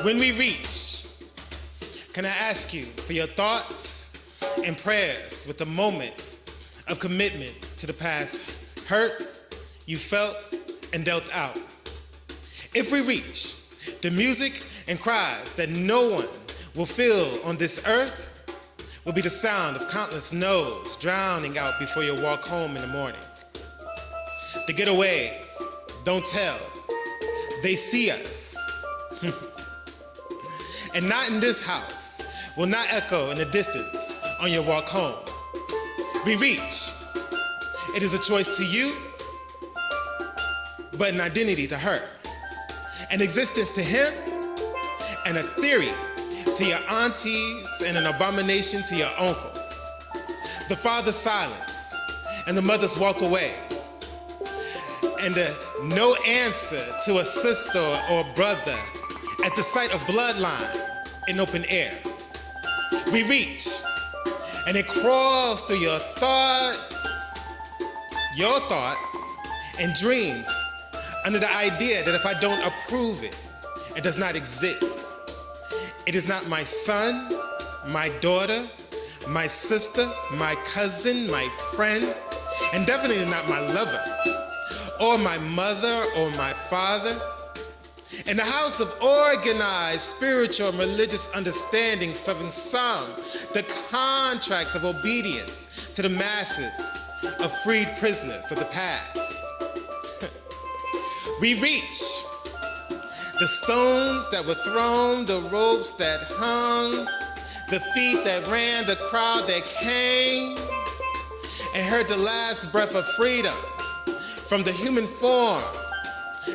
When we reach, can I ask you for your thoughts and prayers with a moment of commitment to the past hurt you felt and dealt out? If we reach, the music and cries that no one will feel on this earth will be the sound of countless no's drowning out before you walk home in the morning. The getaways don't tell, they see us. And not in this house will not echo in the distance on your walk home. We reach. It is a choice to you, but an identity to her. An existence to him, and a theory to your aunties, and an abomination to your uncles. The father's silence, and the mother's walk away. And a no answer to a sister or brother at the sight of bloodline in open air. We reach, and it crawls through your thoughts and dreams under the idea that if I don't approve it, it does not exist. It is not my son, my daughter, my sister, my cousin, my friend, and definitely not my lover, or my mother, or my father. In the house of organized spiritual and religious understanding, serving some the contracts of obedience to the masses of freed prisoners of the past. We reach the stones that were thrown, the ropes that hung, the feet that ran, the crowd that came, and heard the last breath of freedom from the human form,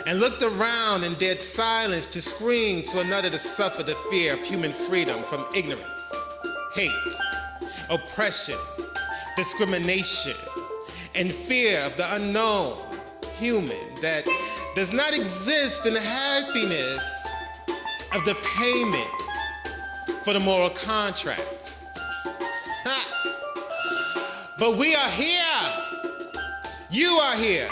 and looked around in dead silence to scream to another to suffer the fear of human freedom from ignorance, hate, oppression, discrimination, and fear of the unknown human that does not exist in the happiness of the payment for the moral contract. But we are here. You are here.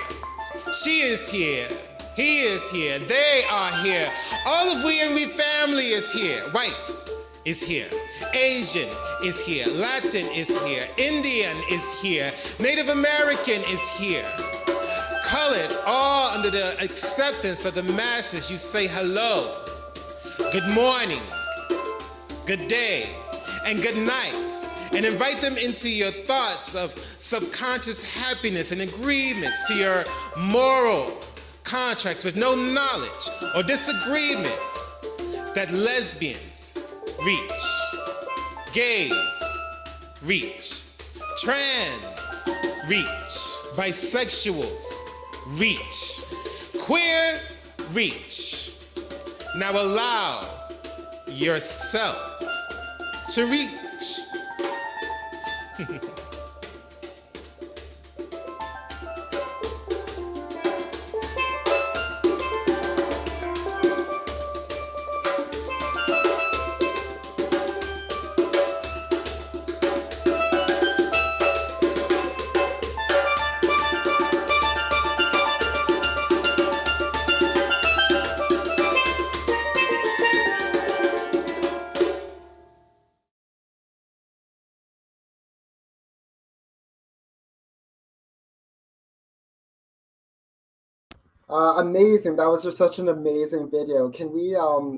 She is here. He is here. They are here. All of we and we family is here. White is here. Asian is here. Latin is here. Indian is here. Native American is here. Colored, all under the acceptance of the masses. You say hello, good morning, good day, and good night, and invite them into your thoughts of subconscious happiness and agreements to your moral contracts with no knowledge or disagreement that lesbians reach, gays reach, trans reach, bisexuals reach, queer reach. Now allow yourself to reach. Amazing. That was just such an amazing video. Can we,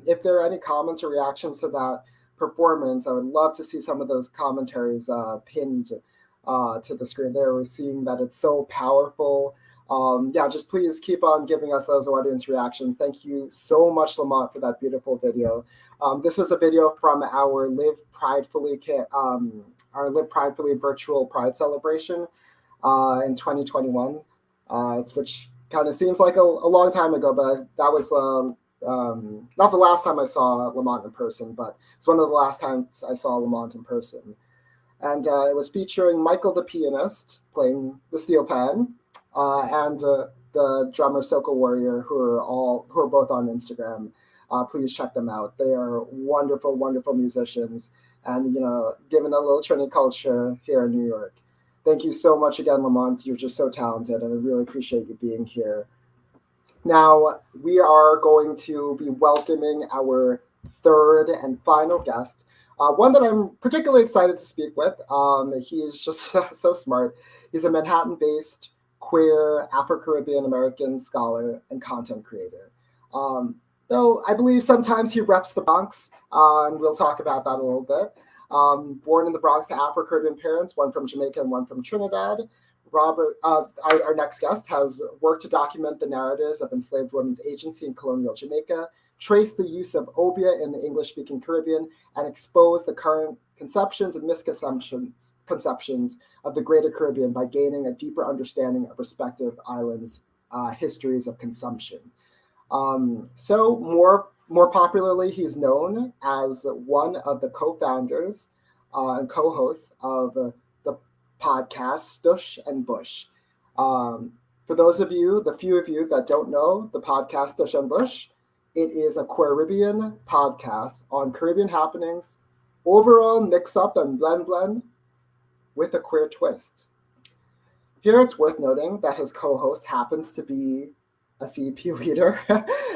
if there are any comments or reactions to that performance, I would love to see some of those commentaries pinned to the screen there. We're seeing that it's so powerful. Yeah, just please keep on giving us those audience reactions. Thank you so much, Lamont, for that beautiful video. This was a video from our Live Pridefully virtual Pride celebration in 2021. Which kind of seems like a long time ago, but that was not the last time I saw Lamont in person, but it's one of the last times I saw Lamont in person. And it was featuring Michael the pianist playing the steel pan, and the drummer Soca Warrior, who are both on Instagram. Please check them out. They are wonderful, wonderful musicians, and given a little Trini culture here in New York. Thank you so much again, Lamont. You're just so talented, and I really appreciate you being here. Now, we are going to be welcoming our third and final guest, one that I'm particularly excited to speak with. He is just so smart. He's a Manhattan-based queer Afro-Caribbean American scholar and content creator. Though I believe sometimes he reps the Bronx, and we'll talk about that a little bit. Born in the Bronx to Afro-Caribbean parents, one from Jamaica and one from Trinidad. Robert, our next guest, has worked to document the narratives of enslaved women's agency in colonial Jamaica, trace the use of obia in the English-speaking Caribbean, and expose the current conceptions and misconceptions of the Greater Caribbean by gaining a deeper understanding of respective islands' histories of consumption. So more popularly, he's known as one of the co-founders and co-hosts of the podcast Stush and Bush. For those of you, the few of you that don't know the podcast Stush and Bush, it is a Caribbean podcast on Caribbean happenings, overall mix-up and blend with a queer twist. Here it's worth noting that his co-host happens to be a CEP leader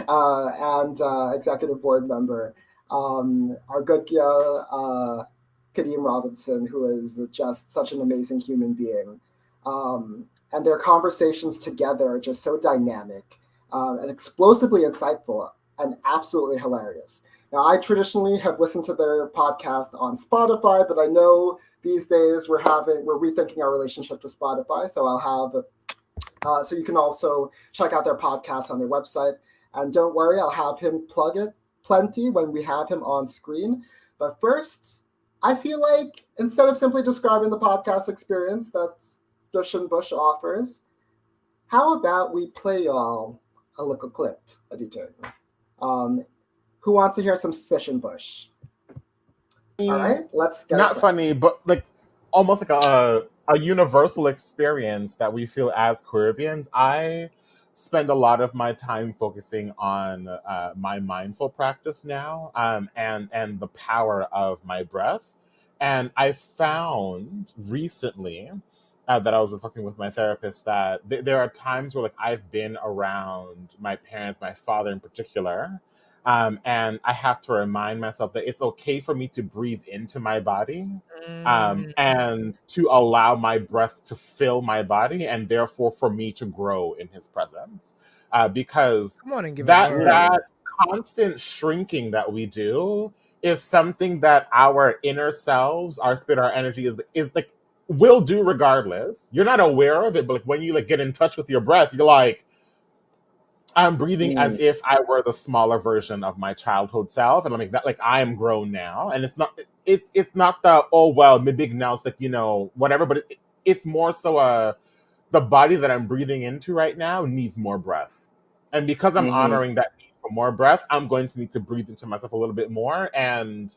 and executive board member, our good girl, Kadeem Robinson, who is just such an amazing human being. And their conversations together are just so dynamic and explosively insightful and absolutely hilarious. Now, I traditionally have listened to their podcast on Spotify, but I know these days we're rethinking our relationship to Spotify, so I'll have so you can also check out their podcast on their website. And don't worry, I'll have him plug it plenty when we have him on screen. But first, I feel like instead of simply describing the podcast experience that Stush and Bush offers, how about we play y'all a little clip, Aditya? Who wants to hear some Stush and Bush? All right, let's get Not funny, but like almost like a universal experience that we feel as Caribbeans. I spend a lot of my time focusing on my mindful practice now, and the power of my breath. And I found recently that I was reflecting with my therapist that there are times where like I've been around my parents, my father in particular, and I have to remind myself that it's okay for me to breathe into my body, and to allow my breath to fill my body, and therefore for me to grow in his presence. Because Come on and give that constant shrinking that we do is something that our inner selves, our spirit, our energy is like will do regardless. You're not aware of it, but like when you like get in touch with your breath, you're like, I'm breathing as if I were the smaller version of my childhood self, and like I am grown now, and it's not the oh well, me big now, it's like whatever, but it's more so the body that I'm breathing into right now needs more breath, and because I'm honoring that need for more breath, I'm going to need to breathe into myself a little bit more. And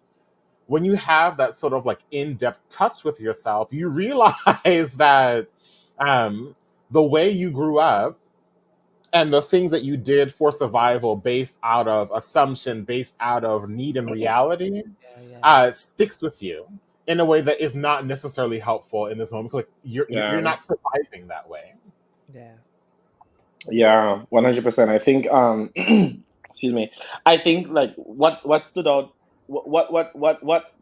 when you have that sort of like in-depth touch with yourself, you realize that the way you grew up and the things that you did for survival based out of assumption, based out of need and reality, sticks with you in a way that is not necessarily helpful in this moment. Like you're not surviving that way. Yeah, 100%. I think excuse me. I think like what stood out, what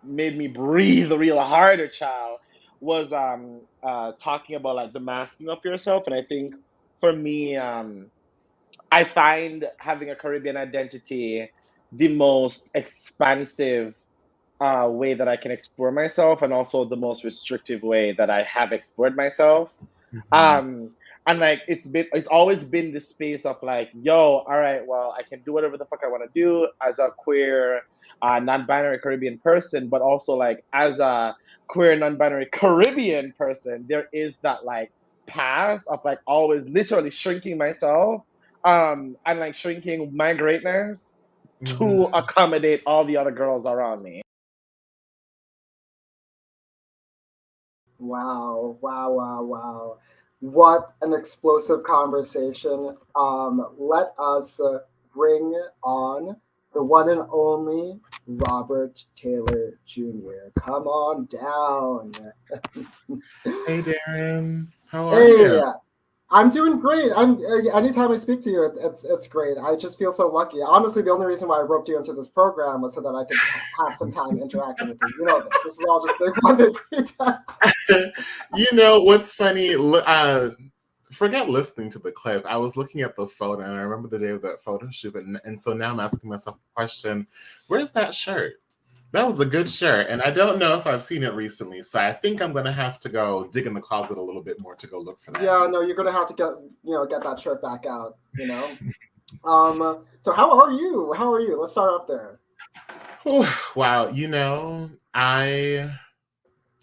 made me breathe real harder, child, was talking about like the masking of yourself. And I think for me, I find having a Caribbean identity the most expansive way that I can explore myself, and also the most restrictive way that I have explored myself. And like it's always been this space of like, yo, all right, well, I can do whatever the fuck I want to do as a queer non-binary Caribbean person, but also like as a queer non-binary Caribbean person, there is that like past of like always literally shrinking myself and like shrinking my greatness to accommodate all the other girls around me. Wow, wow, wow, wow. What an explosive conversation. Let us bring on the one and only Robert Taylor Jr. Come on down. Hey, Darren. How are Hey, you? I'm doing great. Anytime I speak to you, it's great. I just feel so lucky. Honestly, the only reason why I roped you into this program was so that I could have some time interacting with you. You know this. This is all just one big pretend. You know what's funny? Forget listening to the clip. I was looking at the photo, and I remember the day of that photo shoot, and so now I'm asking myself the question: where's that shirt? That was a good shirt, and I don't know if I've seen it recently, so I think I'm gonna have to go dig in the closet a little bit more to go look for that. Yeah, no, you're gonna have to get that shirt back out. So how are you? How are you? Let's start off there. Wow,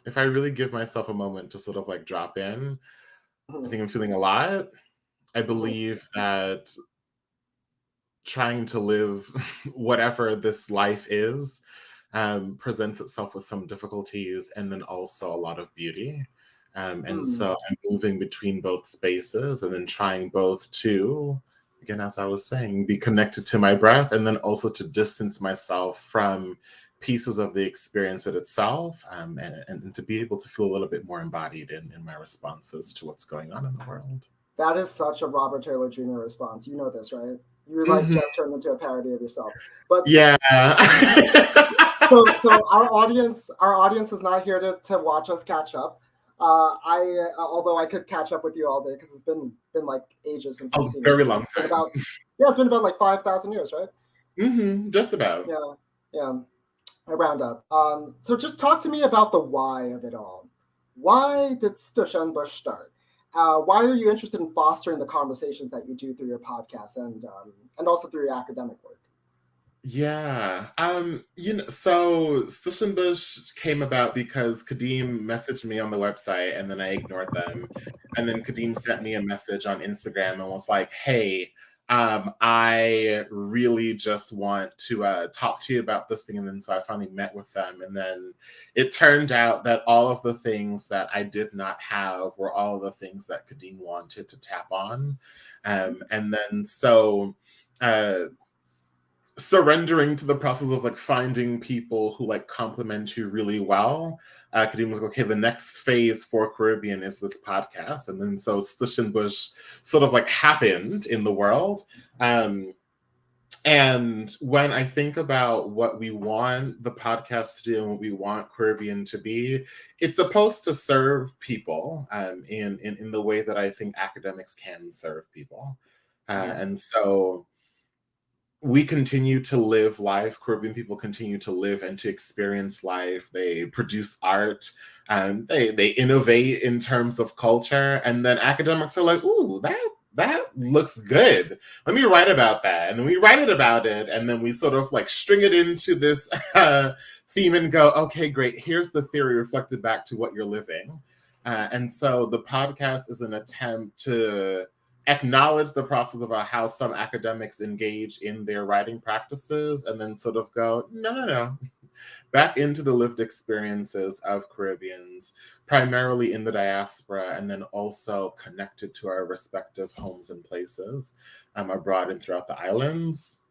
if I really give myself a moment to sort of like drop in, I think I'm feeling a lot. I believe that trying to live whatever this life is presents itself with some difficulties and then also a lot of beauty. And so I'm moving between both spaces and then trying both to, again, as I was saying, be connected to my breath and then also to distance myself from pieces of the experience itself and to be able to feel a little bit more embodied in my responses to what's going on in the world. That is such a Robert Taylor Jr. response. You know this, right? You like just turned into a parody of yourself. But yeah. so our audience is not here to watch us catch up. Although I could catch up with you all day because it's been like ages since I've seen very you. long time. It's been about like 5,000 years, right? Just about. Yeah. I round up. So just talk to me about the why of it all. Why did Stush and Bush start? Why are you interested in fostering the conversations that you do through your podcast and also through your academic work? Yeah. So Stush and Bush came about because Kadeem messaged me on the website and then I ignored them. And then Kadeem sent me a message on Instagram and was like, hey, I really just want to talk to you about this thing. And then so I finally met with them. And then it turned out that all of the things that I did not have were all the things that Kadeem wanted to tap on. And then so surrendering to the process of like finding people who like complement you really well. Kadeem was like, okay, the next phase for Caribbean is this podcast. And then so Stush and Bush sort of like happened in the world. And when I think about what we want the podcast to do and what we want Caribbean to be, it's supposed to serve people in the way that I think academics can serve people. And so we continue to live life. Caribbean people continue to live and to experience life. They produce art and they innovate in terms of culture. And then academics are like, ooh, that looks good. Let me write about that. And then we write about it. And then we sort of like string it into this theme and go, okay, great. Here's the theory reflected back to what you're living. And so the podcast is an attempt to acknowledge the process of how some academics engage in their writing practices and then sort of go, no, back into the lived experiences of Caribbeans, primarily in the diaspora, and then also connected to our respective homes and places abroad and throughout the islands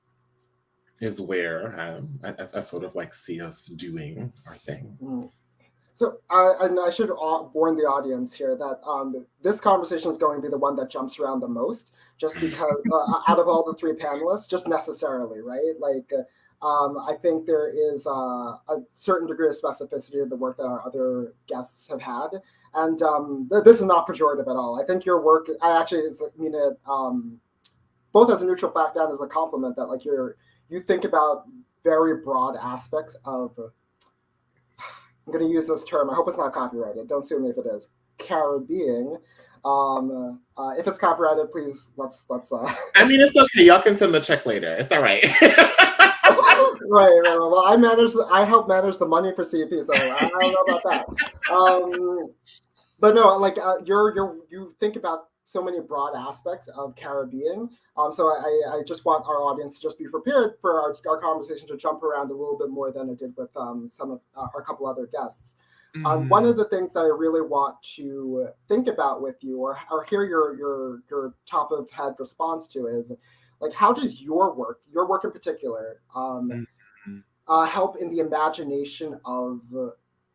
is where I sort of like see us doing our thing. So I should warn the audience here that this conversation is going to be the one that jumps around the most, just because out of all the three panelists, just necessarily, right? Like, I think there is a certain degree of specificity to the work that our other guests have had. And this is not pejorative at all. I think your work, I actually mean it both as a neutral fact and as a compliment that like you think about very broad aspects of, I'm going to use this term. I hope it's not copyrighted. Don't sue me if it is. Caribbean, If it's copyrighted, please let's. I mean, it's okay. Y'all can send the check later. It's all right. Right. Well, I help manage the money for CP, so I don't know about that. But no, like you think about so many broad aspects of Caribbean. So I just want our audience to just be prepared for our conversation to jump around a little bit more than it did with some of our couple other guests. One of the things that I really want to think about with you, or hear your top of head response to, is like, how does your work in particular, help in the imagination of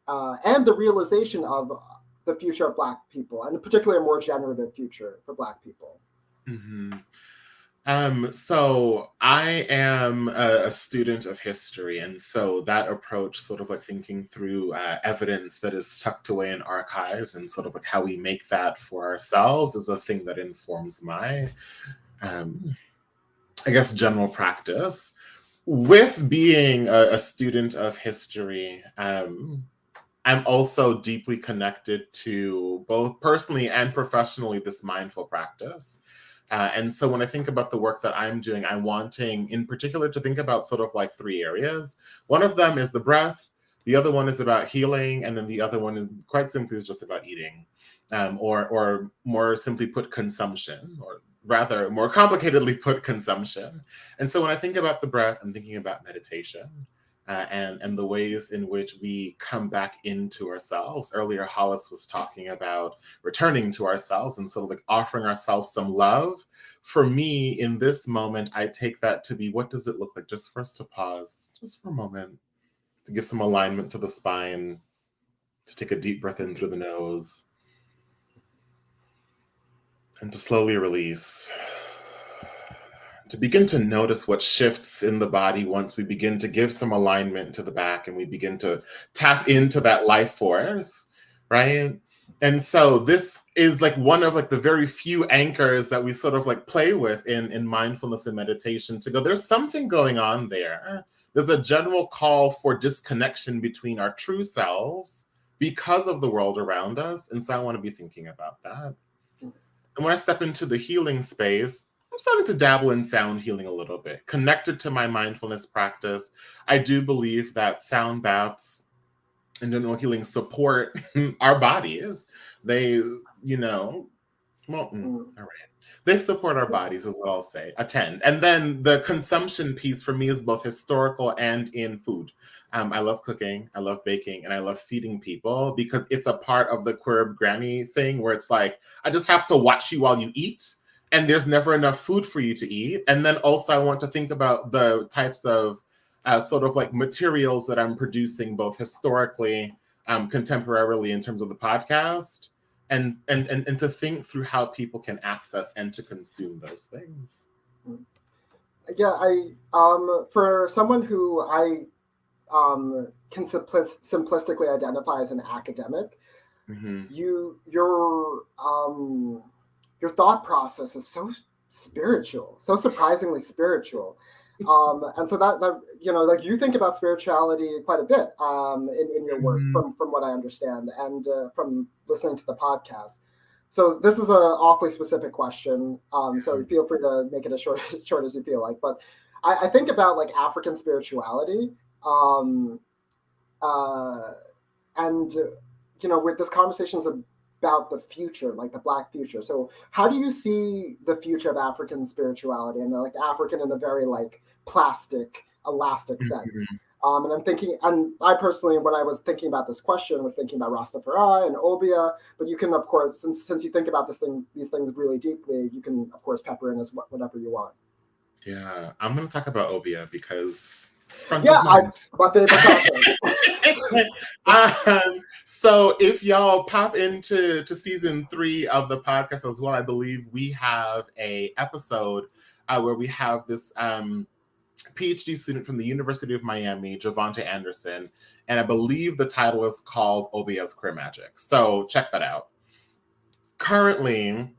and the realization of the future of Black people, and particularly a more generative future for Black people? So I am a student of history, and so that approach, sort of like thinking through evidence that is tucked away in archives, and sort of like how we make that for ourselves, is a thing that informs my, I guess, general practice. With being a student of history, I'm also deeply connected to, both personally and professionally, this mindful practice. And so when I think about the work that I'm doing, I'm wanting in particular to think about sort of like 3 areas. One of them is the breath, the other one is about healing, and then the other one is quite simply is just about eating, or more simply put, consumption, or rather more complicatedly put, consumption. And so when I think about the breath, I'm thinking about meditation. And the ways in which we come back into ourselves. Earlier, Hollis was talking about returning to ourselves and sort of like offering ourselves some love. For me, in this moment, I take that to be, what does it look like just for us to pause, just for a moment, to give some alignment to the spine, to take a deep breath in through the nose, and to slowly release. To begin to notice what shifts in the body once we begin to give some alignment to the back and we begin to tap into that life force, right? And so this is like one of like the very few anchors that we sort of like play with in mindfulness and meditation, to go, there's something going on there. There's a general call for disconnection between our true selves because of the world around us. And so I want to be thinking about that. And when I step into the healing space, I'm starting to dabble in sound healing a little bit. Connected to my mindfulness practice, I do believe that sound baths and general healing support our bodies. They, all right. They support our bodies, is what I'll say. Attend. And then the consumption piece for me is both historical and in food. I love cooking, I love baking, and I love feeding people, because it's a part of the queer granny thing where it's like, I just have to watch you while you eat, and there's never enough food for you to eat. And then also I want to think about the types of sort of like materials that I'm producing, both historically, contemporarily in terms of the podcast, and to think through how people can access and to consume those things. Yeah, for someone who I can simplistically identify as an academic, your thought process is so spiritual, so surprisingly spiritual. And so that like you think about spirituality quite a bit in your work, from what I understand, and from listening to the podcast. So this is an awfully specific question. So feel free to make it as short as you feel like. But I think about like African spirituality, and with this conversation is about the future, like the Black future. So how do you see the future of African spirituality, and like African in a very like plastic, elastic sense? And I'm thinking, and I personally, when I was thinking about this question, was thinking about Rastafari and Obia. But you can, of course, since you think about these things really deeply, you can, of course, pepper in as whatever you want. Yeah, I'm going to talk about Obia because it's front of mind. My favorite topic. So if y'all pop into season 3 of the podcast as well, I believe we have a episode where we have this PhD student from the University of Miami, Javante Anderson, and I believe the title is called Obia's Queer Magic. So check that out. Currently,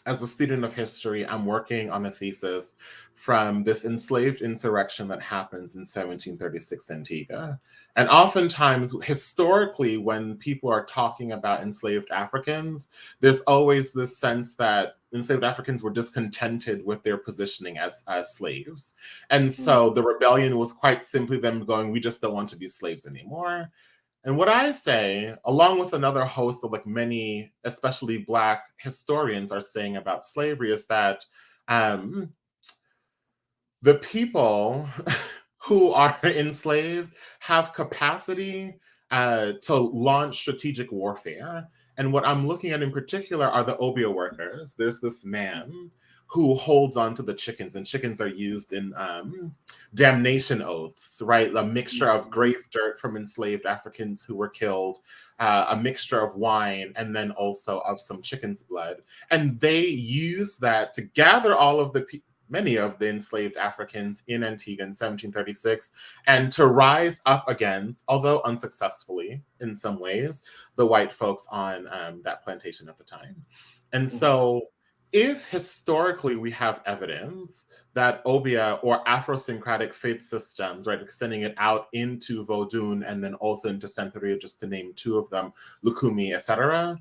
as a student of history, I'm working on a thesis from this enslaved insurrection that happens in 1736 Antigua. And oftentimes, historically, when people are talking about enslaved Africans, there's always this sense that enslaved Africans were discontented with their positioning as slaves. And so the rebellion was quite simply them going, we just don't want to be slaves anymore. And what I say, along with another host of like many, especially Black historians are saying about slavery, is that the people who are enslaved have capacity to launch strategic warfare. And what I'm looking at in particular are the Obia workers. There's this man who holds on to the chickens, and chickens are used in damnation oaths, right? A mixture of grave dirt from enslaved Africans who were killed, a mixture of wine, and then also of some chicken's blood. And they use that to gather all of the many of the enslaved Africans in Antigua in 1736, and to rise up against, although unsuccessfully in some ways, the white folks on that plantation at the time. And so if historically we have evidence that Obia or Afrosyncratic faith systems, right, extending it out into Vodun and then also into Santeria, just to name two of them, Lukumi, etc.,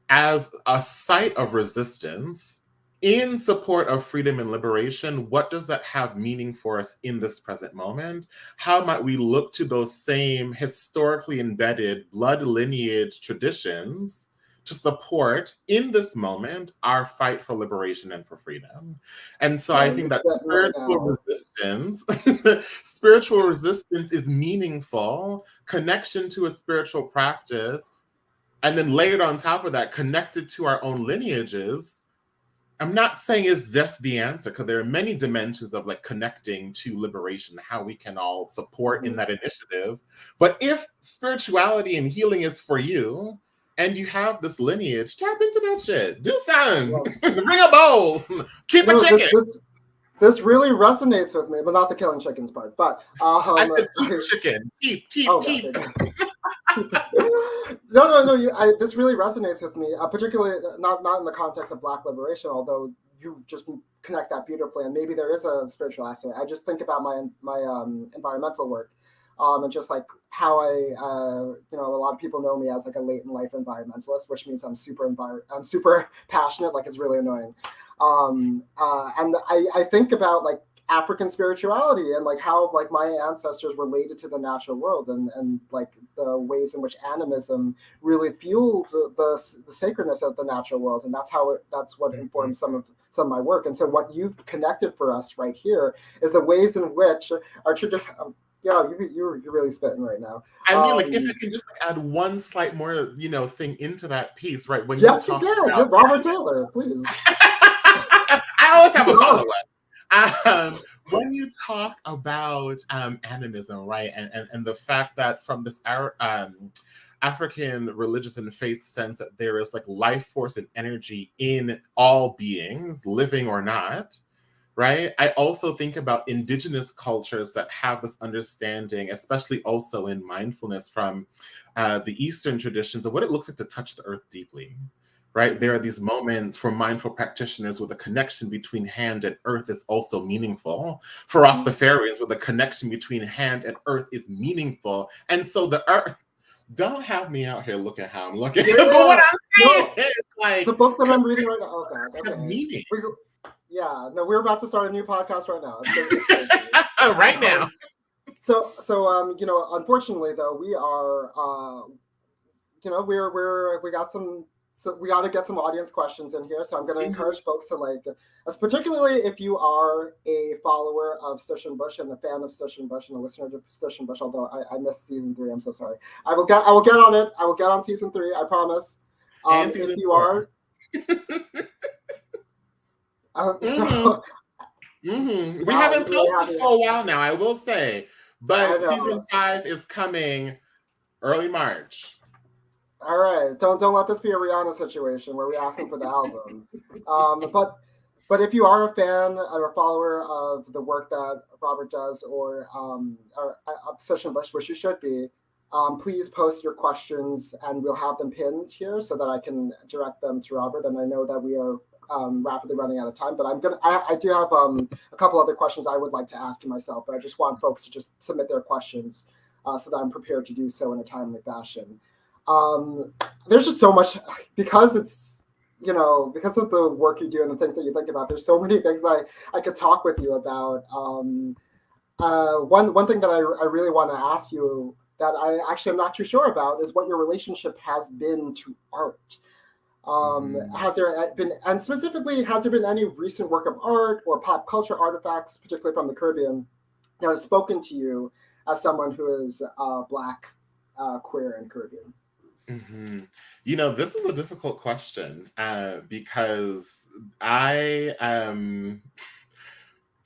as a site of resistance in support of freedom and liberation, what does that have meaning for us in this present moment? How might we look to those same historically embedded blood lineage traditions to support in this moment our fight for liberation and for freedom? And so I think that spiritual resistance is meaningful, connection to a spiritual practice, and then layered on top of that, connected to our own lineages. I'm not saying it's just the answer, because there are many dimensions of like connecting to liberation, how we can all support in that initiative. But if spirituality and healing is for you, and you have this lineage, tap into that shit. Do something. Bring a bowl. Keep a chicken. This really resonates with me, but not the killing chickens part. But I said keep chicken. Keep. No. This really resonates with me, particularly not in the context of Black liberation, although you just connect that beautifully, and maybe there is a spiritual aspect. I just think about my environmental work, and just like how a lot of people know me as like a late in life environmentalist, which means I'm super passionate, like it's really annoying. And I think about like African spirituality and like how like my ancestors related to the natural world and like the ways in which animism really fueled the sacredness of the natural world, and that's what informs some of my work. And so what you've connected for us right here is the ways in which our tradition. Yeah, you're really spitting right now. I mean, like, if I can just add one slight more, thing into that piece, right? When yes, you can. You're Robert Taylor, please. I always have a follow-up. When you talk about animism, right, and the fact that from this African religious and faith sense that there is like life force and energy in all beings, living or not, right? I also think about indigenous cultures that have this understanding, especially also in mindfulness from the Eastern traditions of what it looks like to touch the earth deeply, right? There are these moments for mindful practitioners where the connection between hand and earth is also meaningful. For us, the Rastafarians, where the connection between hand and earth is meaningful. And so the earth, don't have me out here looking how I'm looking. Yeah, but what I'm saying is like the book that I'm reading right now. Oh God, has meaning. Yeah, no, we're about to start a new podcast right now. Right now. So unfortunately though, we are, we got to get some audience questions in here. So I'm going to encourage folks to particularly if you are a follower of Stush and Bush and a fan of Stush and Bush and a listener to Stush and Bush, although I missed season 3, I'm so sorry. I will get on it. I will get on season 3. I promise. And season if you 4. are. We haven't posted for a while now, I will say, but season 5 is coming early March. All right, don't let this be a Rihanna situation where we ask him for the album. But if you are a fan or a follower of the work that Robert does or Stush and Bush, which you should be, please post your questions and we'll have them pinned here so that I can direct them to Robert. And I know that we are rapidly running out of time, but I do have a couple other questions I would like to ask you myself, but I just want folks to just submit their questions so that I'm prepared to do so in a timely fashion. There's just so much, because it's, because of the work you do and the things that you think about, there's so many things I could talk with you about. One thing that I really want to ask you that I actually am not too sure about is what your relationship has been to art. Has there been, and specifically, has there been any recent work of art or pop culture artifacts, particularly from the Caribbean, that has spoken to you as someone who is Black, queer, and Caribbean? This is a difficult question because I am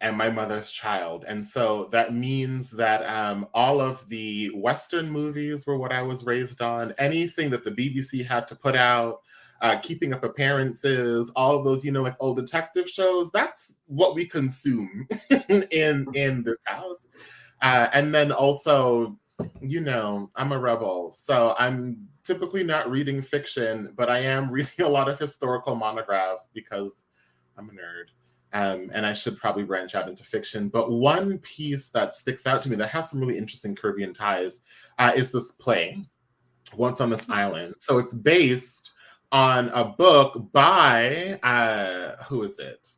my mother's child. And so that means that all of the Western movies were what I was raised on. Anything that the BBC had to put out, Keeping Up Appearances, all of those, like old detective shows, that's what we consume in this house. And then also, I'm a rebel. So I'm typically not reading fiction, but I am reading a lot of historical monographs because I'm a nerd. And I should probably branch out into fiction. But one piece that sticks out to me that has some really interesting Caribbean ties is this play, Once on This Island. So it's based on a book by, who is it?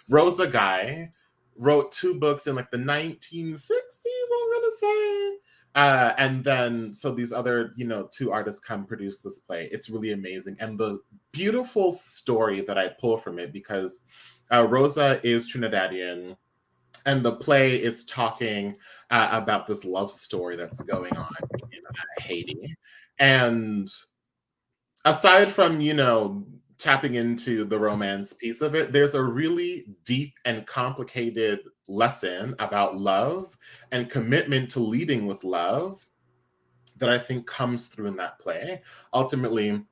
Rosa Guy wrote 2 books in like the 1960s, I'm going to say. And then, so these other, 2 artists come produce this play. It's really amazing. And the beautiful story that I pull from it, because Rosa is Trinidadian, and the play is talking about this love story that's going on in Haiti. And aside from, tapping into the romance piece of it, there's a really deep and complicated lesson about love and commitment to leading with love that I think comes through in that play. Ultimately,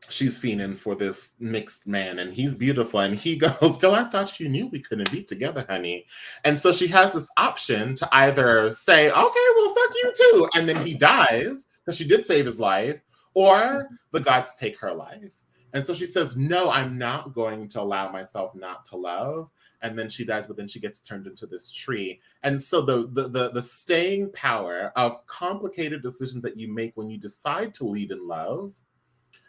she's fiending for this mixed man, and he's beautiful, and he goes, "Girl, I thought you knew we couldn't be together, honey." And so she has this option to either say, "Okay, well, fuck you too," and then he dies, because she did save his life, or the gods take her life. And so she says, "No, I'm not going to allow myself not to love." And then she dies, but then she gets turned into this tree. And so the staying power of complicated decisions that you make when you decide to lead in love,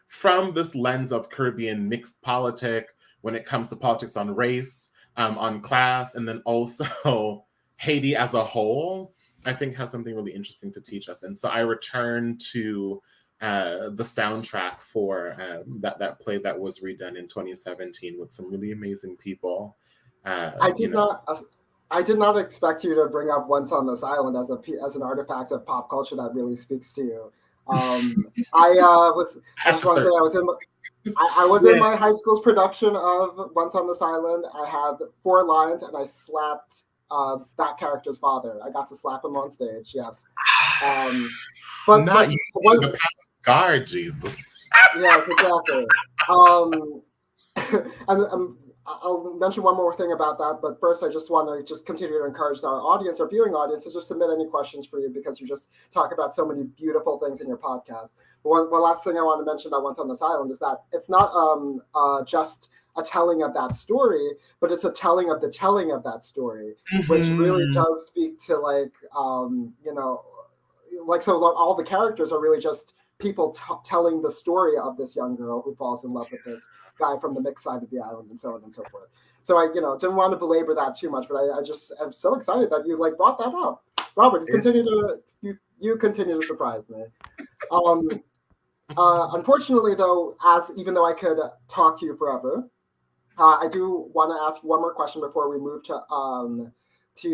from this lens of Caribbean mixed politic, when it comes to politics on race, on class, and then also Haiti as a whole, I think has something really interesting to teach us. And so I return to the soundtrack for that play that was redone in 2017 with some really amazing people. I did not expect you to bring up Once on This Island as an artifact of pop culture that really speaks to you. I just want to say I was in my high school's production of Once on This Island. I had 4 lines, and I slapped that character's father. I got to slap him on stage. Yes. But not you, the palace guard, Jesus. Yes, exactly. And I'll mention one more thing about that, but first I just want to continue to encourage our audience, our viewing audience, to just submit any questions for you, because you just talk about so many beautiful things in your podcast. But one last thing I want to mention about Once on This Island is that it's not just a telling of that story, but it's a telling of that story, which really does speak to so all the characters are really just people telling the story of this young girl who falls in love with this guy from the mixed side of the island, and so on and so forth. So I didn't want to belabor that too much, but I just am so excited that you brought that up. Robert, you continue to surprise me. Unfortunately, though, even though I could talk to you forever, I do want to ask one more question before we move to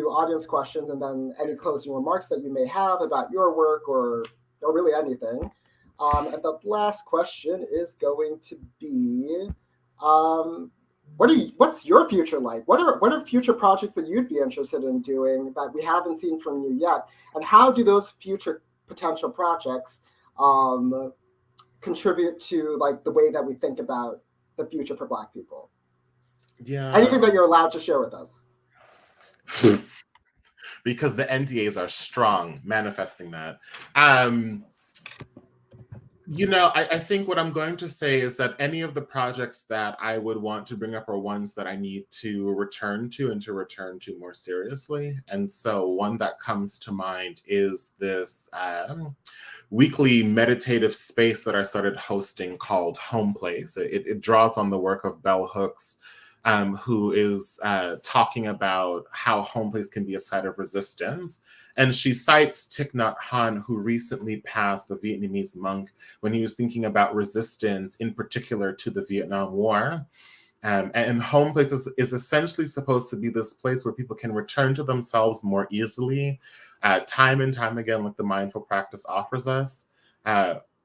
audience questions, and then any closing remarks that you may have about your work or really anything. And the last question is going to be, what's your future like? What are future projects that you'd be interested in doing that we haven't seen from you yet? And how do those future potential projects contribute to the way that we think about the future for Black people? Yeah. Anything that you're allowed to share with us. Because the NDAs are strong, manifesting that. I think what I'm going to say is that any of the projects that I would want to bring up are ones that I need to return to and to return to more seriously. And so one that comes to mind is this weekly meditative space that I started hosting called Home Place. It draws on the work of Bell Hooks, who is talking about how home place can be a site of resistance. And she cites Thich Nhat Hanh, who recently passed, the Vietnamese monk, when he was thinking about resistance, in particular to the Vietnam War. And home place is essentially supposed to be this place where people can return to themselves more easily, time and time again, like the mindful practice offers us,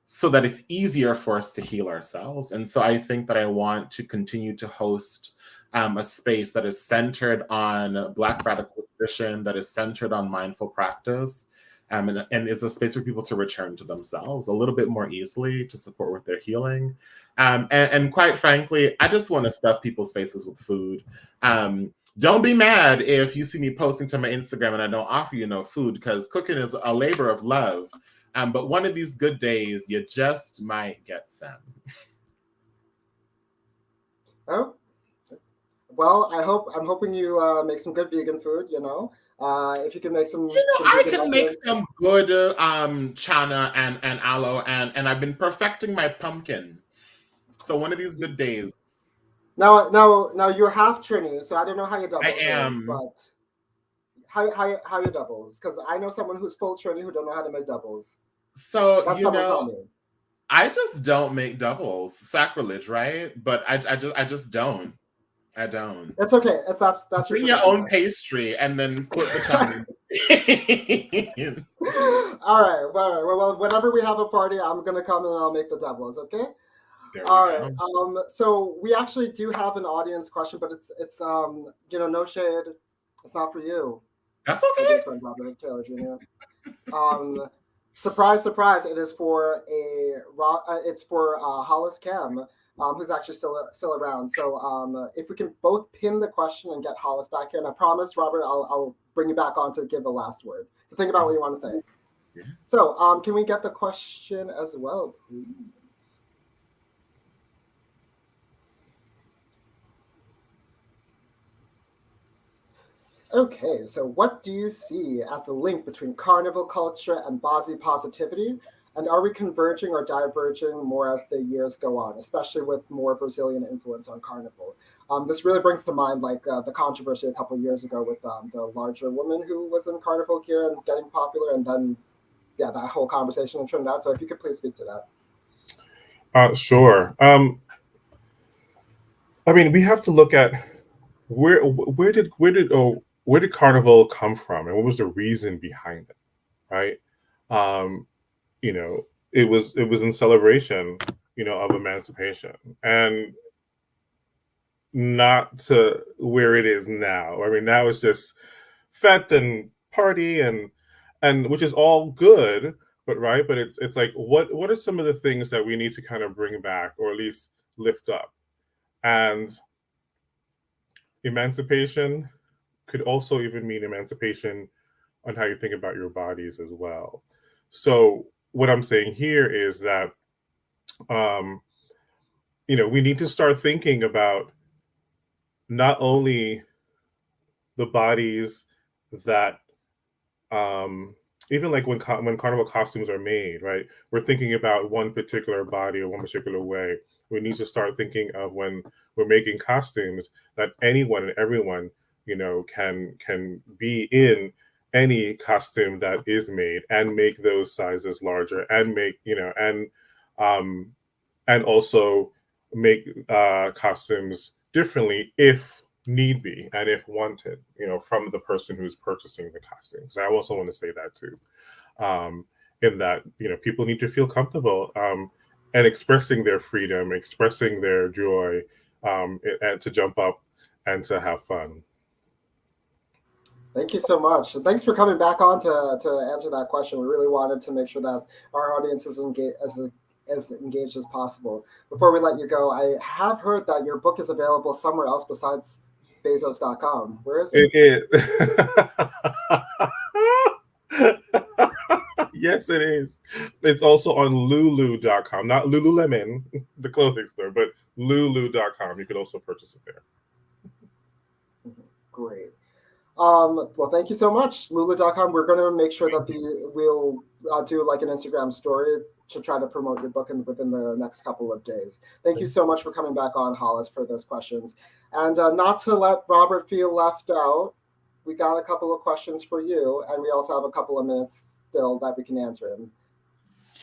so that it's easier for us to heal ourselves. And so I think that I want to continue to host a space that is centered on Black radical tradition, that is centered on mindful practice, and is a space for people to return to themselves a little bit more easily to support with their healing. And quite frankly, I just want to stuff people's faces with food. Don't be mad if you see me posting to my Instagram and I don't offer you no food, because cooking is a labor of love. But one of these good days, you just might get some. Oh, well, I'm hoping you make some good vegan food. If you can make some. I can make some good chana and aloe, and I've been perfecting my pumpkin. So one of these good days. Now you're half Trini, so I don't know how you double. I am. But how you doubles? Because I know someone who's full Trini who don't know how to make doubles. So I just don't make doubles. Sacrilege, right? But I just don't. I don't. It's okay. If that's bring your own pastry and then put the chana in. All right. Well, whenever we have a party, I'm gonna come and I'll make the doubles. Okay. All right. So we actually do have an audience question, but it's no shade. It's not for you. That's okay. Taylor Jr. Surprise! It is for Hollis Cam, who's actually still around. So if we can both pin the question and get Hollis back here, and I promise, Robert, I'll bring you back on to give the last word. So think about what you want to say. Yeah. So can we get the question as well, please? Okay, so what do you see as the link between carnival culture and body positivity? And are we converging or diverging more as the years go on, especially with more Brazilian influence on carnival? This really brings to mind the controversy a couple of years ago with the larger woman who was in carnival gear and getting popular, and then that whole conversation in Trinidad. So if you could please speak to that. Sure. We have to look at where did carnival come from, and what was the reason behind it, right? It was in celebration, of emancipation, and not to where it is now. Now it's just fete and party and which is all good, but it's like what are some of the things that we need to kind of bring back, or at least lift up? And emancipation could also even mean emancipation on how you think about your bodies as well. So what I'm saying here is that, we need to start thinking about not only the bodies that, even like when carnival costumes are made, right? We're thinking about one particular body or one particular way. We need to start thinking of, when we're making costumes, that anyone and everyone, can be in any costume that is made, and make those sizes larger, and make, and also make costumes differently if need be, and if wanted, from the person who's purchasing the costumes. I also want to say that too, in that, people need to feel comfortable and expressing their freedom, expressing their joy, and to jump up and to have fun. Thank you so much. Thanks for coming back on to answer that question. We really wanted to make sure that our audience is as engaged as possible. Before we let you go, I have heard that your book is available somewhere else besides Bezos.com. Where is it? It is. Yes, it is. It's also on lulu.com, not Lululemon, the clothing store, but lulu.com. You can also purchase it there. Great. Well, thank you so much, Lulu.com. We're going to make sure that we'll do like an Instagram story to try to promote your book within the next couple of days. Thank you so much for coming back on, Hollis, for those questions. And not to let Robert feel left out, we got a couple of questions for you, and we also have a couple of minutes still that we can answer him.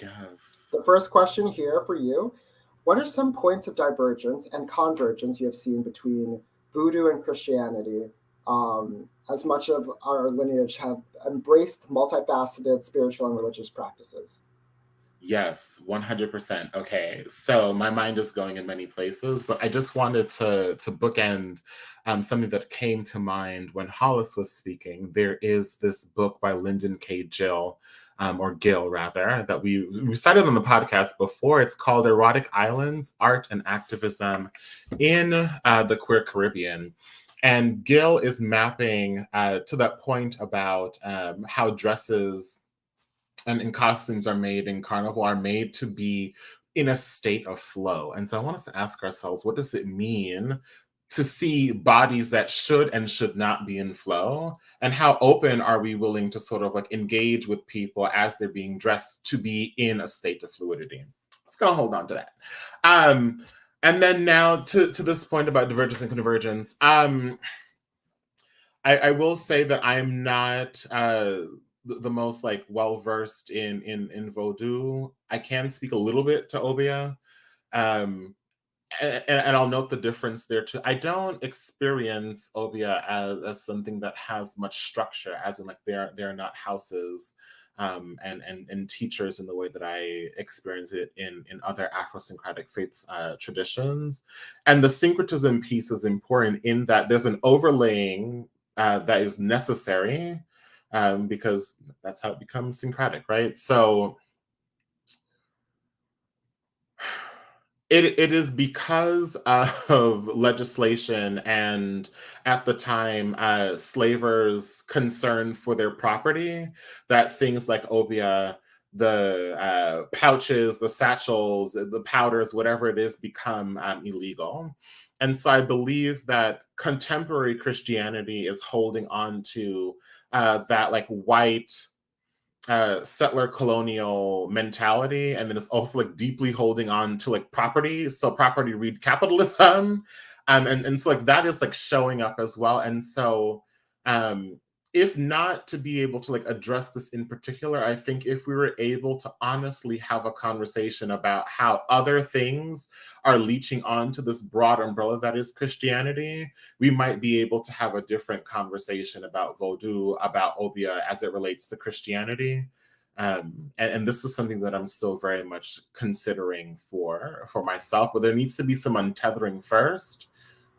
Yes. The first question here for you: what are some points of divergence and convergence you have seen between Voodoo and Christianity, as much of our lineage have embraced multifaceted spiritual and religious practices? Yes, 100%. Okay, so my mind is going in many places, but I just wanted to bookend something that came to mind when Hollis was speaking. There is this book by Lyndon K. Gill, or Gill rather, that we cited on the podcast before. It's called Erotic Islands, Art and Activism in the Queer Caribbean. And Gill is mapping to that point about how dresses and costumes are made in Carnival are made to be in a state of flow. And so I want us to ask ourselves, what does it mean to see bodies that should and should not be in flow? And how open are we willing to sort of like engage with people as they're being dressed to be in a state of fluidity? Let's go hold on to that. And then now to this point about divergence and convergence, I will say that I am not the most like well-versed in Vodou. I can speak a little bit to Obia. And I'll note the difference there too. I don't experience Obia as something that has much structure, as in like they're not houses and teachers in the way that I experience it in other Afrosyncretic faiths traditions. And the syncretism piece is important in that there's an overlaying that is necessary, because that's how it becomes syncretic, right? So it is because of legislation and at the time slavers' concern for their property that things like obia, the pouches, the satchels, the powders, whatever it is, become illegal. And so I believe that contemporary Christianity is holding on to that like white settler colonial mentality, and then it's also like deeply holding on to like property. So property read capitalism, and so like that is like showing up as well. And so if not to be able to like address this in particular, I think if we were able to honestly have a conversation about how other things are leeching onto this broad umbrella that is Christianity, we might be able to have a different conversation about Vodou, about Obia as it relates to Christianity. And this is something that I'm still very much considering for myself, but there needs to be some untethering first.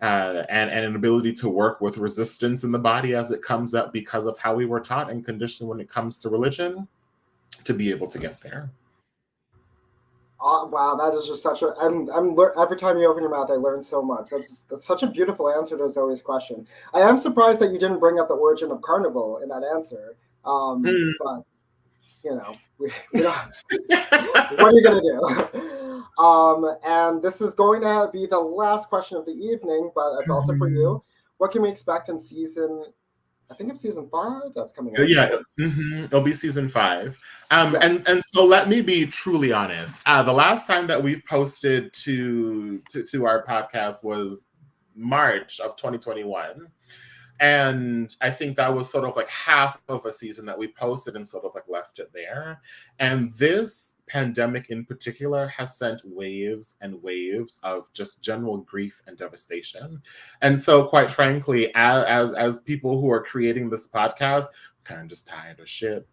And an ability to work with resistance in the body as it comes up because of how we were taught and conditioned when it comes to religion to be able to get there. Oh, wow, that is just such a. Every time you open your mouth, I learn so much. That's such a beautiful answer to Zoe's question. I am surprised that you didn't bring up the origin of Carnival in that answer. But you know, we don't, what are you gonna do? And this is going to be the last question of the evening, but it's also for you. What can we expect in season? I think it's season 5 that's coming out. Yeah, it'll be season 5. And so let me be truly honest. The last time that we've posted to our podcast was March of 2021. And I think that was sort of like half of a season that we posted and sort of like left it there. And this pandemic in particular has sent waves and waves of just general grief and devastation. And so quite frankly, as people who are creating this podcast, we're kind of just tired of shit.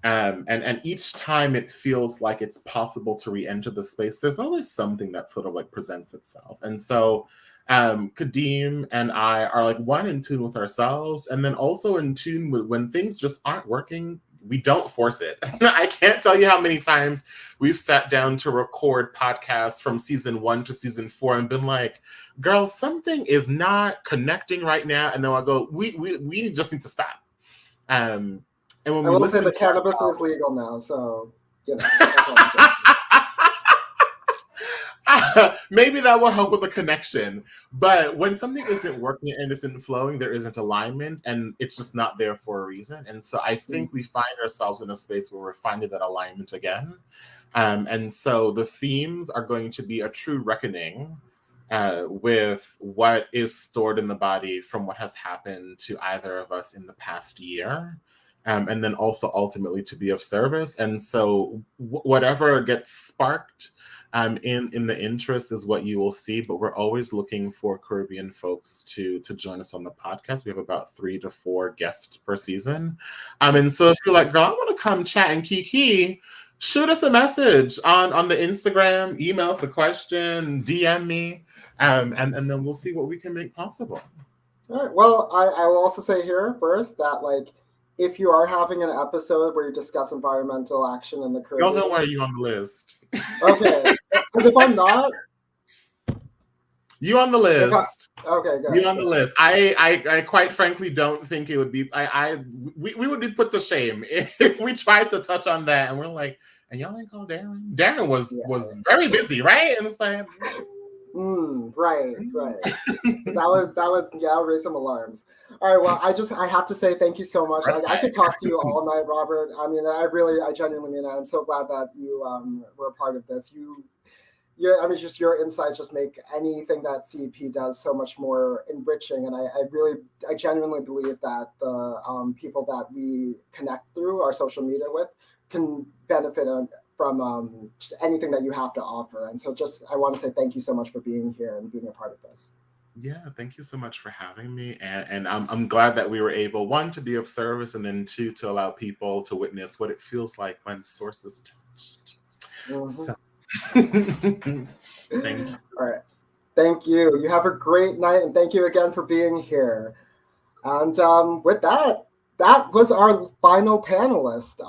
And each time it feels like it's possible to re-enter the space, there's always something that sort of like presents itself. And so Kadeem and I are like one in tune with ourselves, and then also in tune with when things just aren't working, we don't force it. I can't tell you how many times we've sat down to record podcasts from season 1 to season 4 and been like, girl, something is not connecting right now. And then I go, we just need to stop. And when I we will say listen the to cannabis ourselves, is legal now, so you know. That's all I'm saying. maybe that will help with the connection. But when something isn't working and isn't flowing, there isn't alignment, and it's just not there for a reason. And so I think we find ourselves in a space where we're finding that alignment again. And so the themes are going to be a true reckoning with what is stored in the body from what has happened to either of us in the past year. And then also ultimately to be of service. And so whatever gets sparked in the interest is what you will see, but we're always looking for Caribbean folks to join us on the podcast. We have about 3 to 4 guests per season. And so if you're like, girl, I want to come chat and kiki, shoot us a message on the Instagram, email us a question, DM me, and then we'll see what we can make possible. All right. Well, I will also say here first that, like, if you are having an episode where you discuss environmental action in the Caribbean, Y'all don't worry, you on the list. Okay, because if I'm not, you on the list. Okay, good. You on the list. I quite frankly don't think it would be. We would be put to shame if we tried to touch on that, and we're like, and y'all ain't called Darren. Darren was very busy, right? And it's like, right. That would raise some alarms. All right, well, I have to say thank you so much. I could talk to you all night, Robert. I mean, I genuinely mean it. I'm so glad that you were a part of this. I mean, just your insights just make anything that CEP does so much more enriching. And I genuinely believe that the people that we connect through our social media with can benefit from just anything that you have to offer. And so I want to say thank you so much for being here and being a part of this. Yeah, thank you so much for having me. And I'm glad that we were able, 1, to be of service, and then 2, to allow people to witness what it feels like when source is touched. So thank you. All right. Thank you. You have a great night, and thank you again for being here. And with that was our final panelist.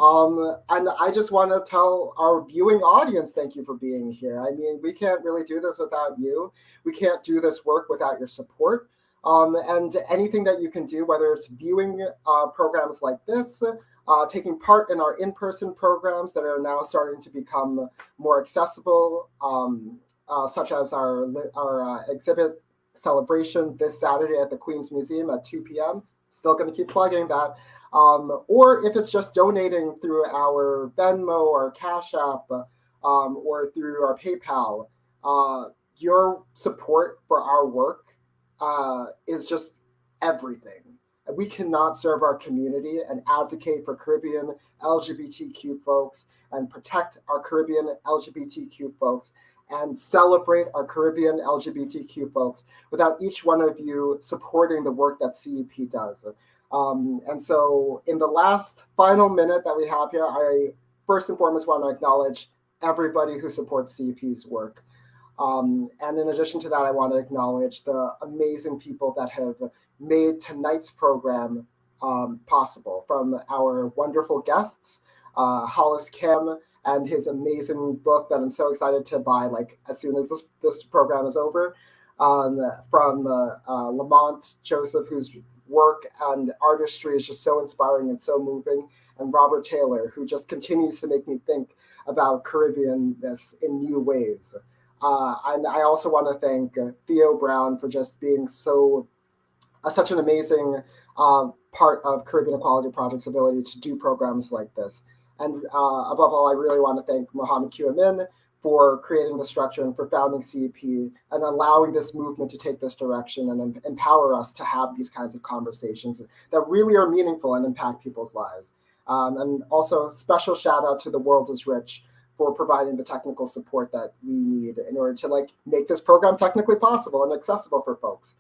And I just want to tell our viewing audience, thank you for being here. I mean, we can't really do this without you. We can't do this work without your support. And anything that you can do, whether it's viewing programs like this, taking part in our in-person programs that are now starting to become more accessible, such as our exhibit celebration this Saturday at the Queen's Museum at 2 p.m. Still going to keep plugging that. Or if it's just donating through our Venmo or Cash App or through our PayPal, your support for our work is just everything. We cannot serve our community and advocate for Caribbean LGBTQ folks and protect our Caribbean LGBTQ folks and celebrate our Caribbean LGBTQ folks without each one of you supporting the work that CEP does. And so in the last final minute that we have here, I first and foremost want to acknowledge everybody who supports CEP's work. And in addition to that, I want to acknowledge the amazing people that have made tonight's program possible, from our wonderful guests, Hollis Kim, and his amazing book that I'm so excited to buy, like, as soon as this program is over, from Lamont Joseph, whose work and artistry is just so inspiring and so moving, and Robert Taylor, who just continues to make me think about Caribbeanness in new ways. And I also want to thank Theo Brown for just being such an amazing part of Caribbean Equality Project's ability to do programs like this. And above all, I really want to thank Mohammed Q. Amin for creating the structure and for founding CEP and allowing this movement to take this direction and empower us to have these kinds of conversations that really are meaningful and impact people's lives. And also special shout out to The World is Rich for providing the technical support that we need in order to make this program technically possible and accessible for folks.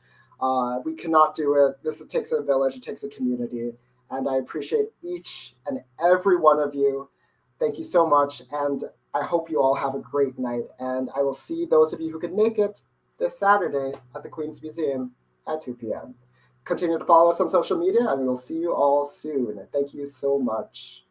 We cannot do it. It takes a village, it takes a community. And I appreciate each and every one of you. Thank you so much. And I hope you all have a great night. And I will see those of you who can make it this Saturday at the Queen's Museum at 2 p.m. Continue to follow us on social media, and we'll see you all soon. Thank you so much.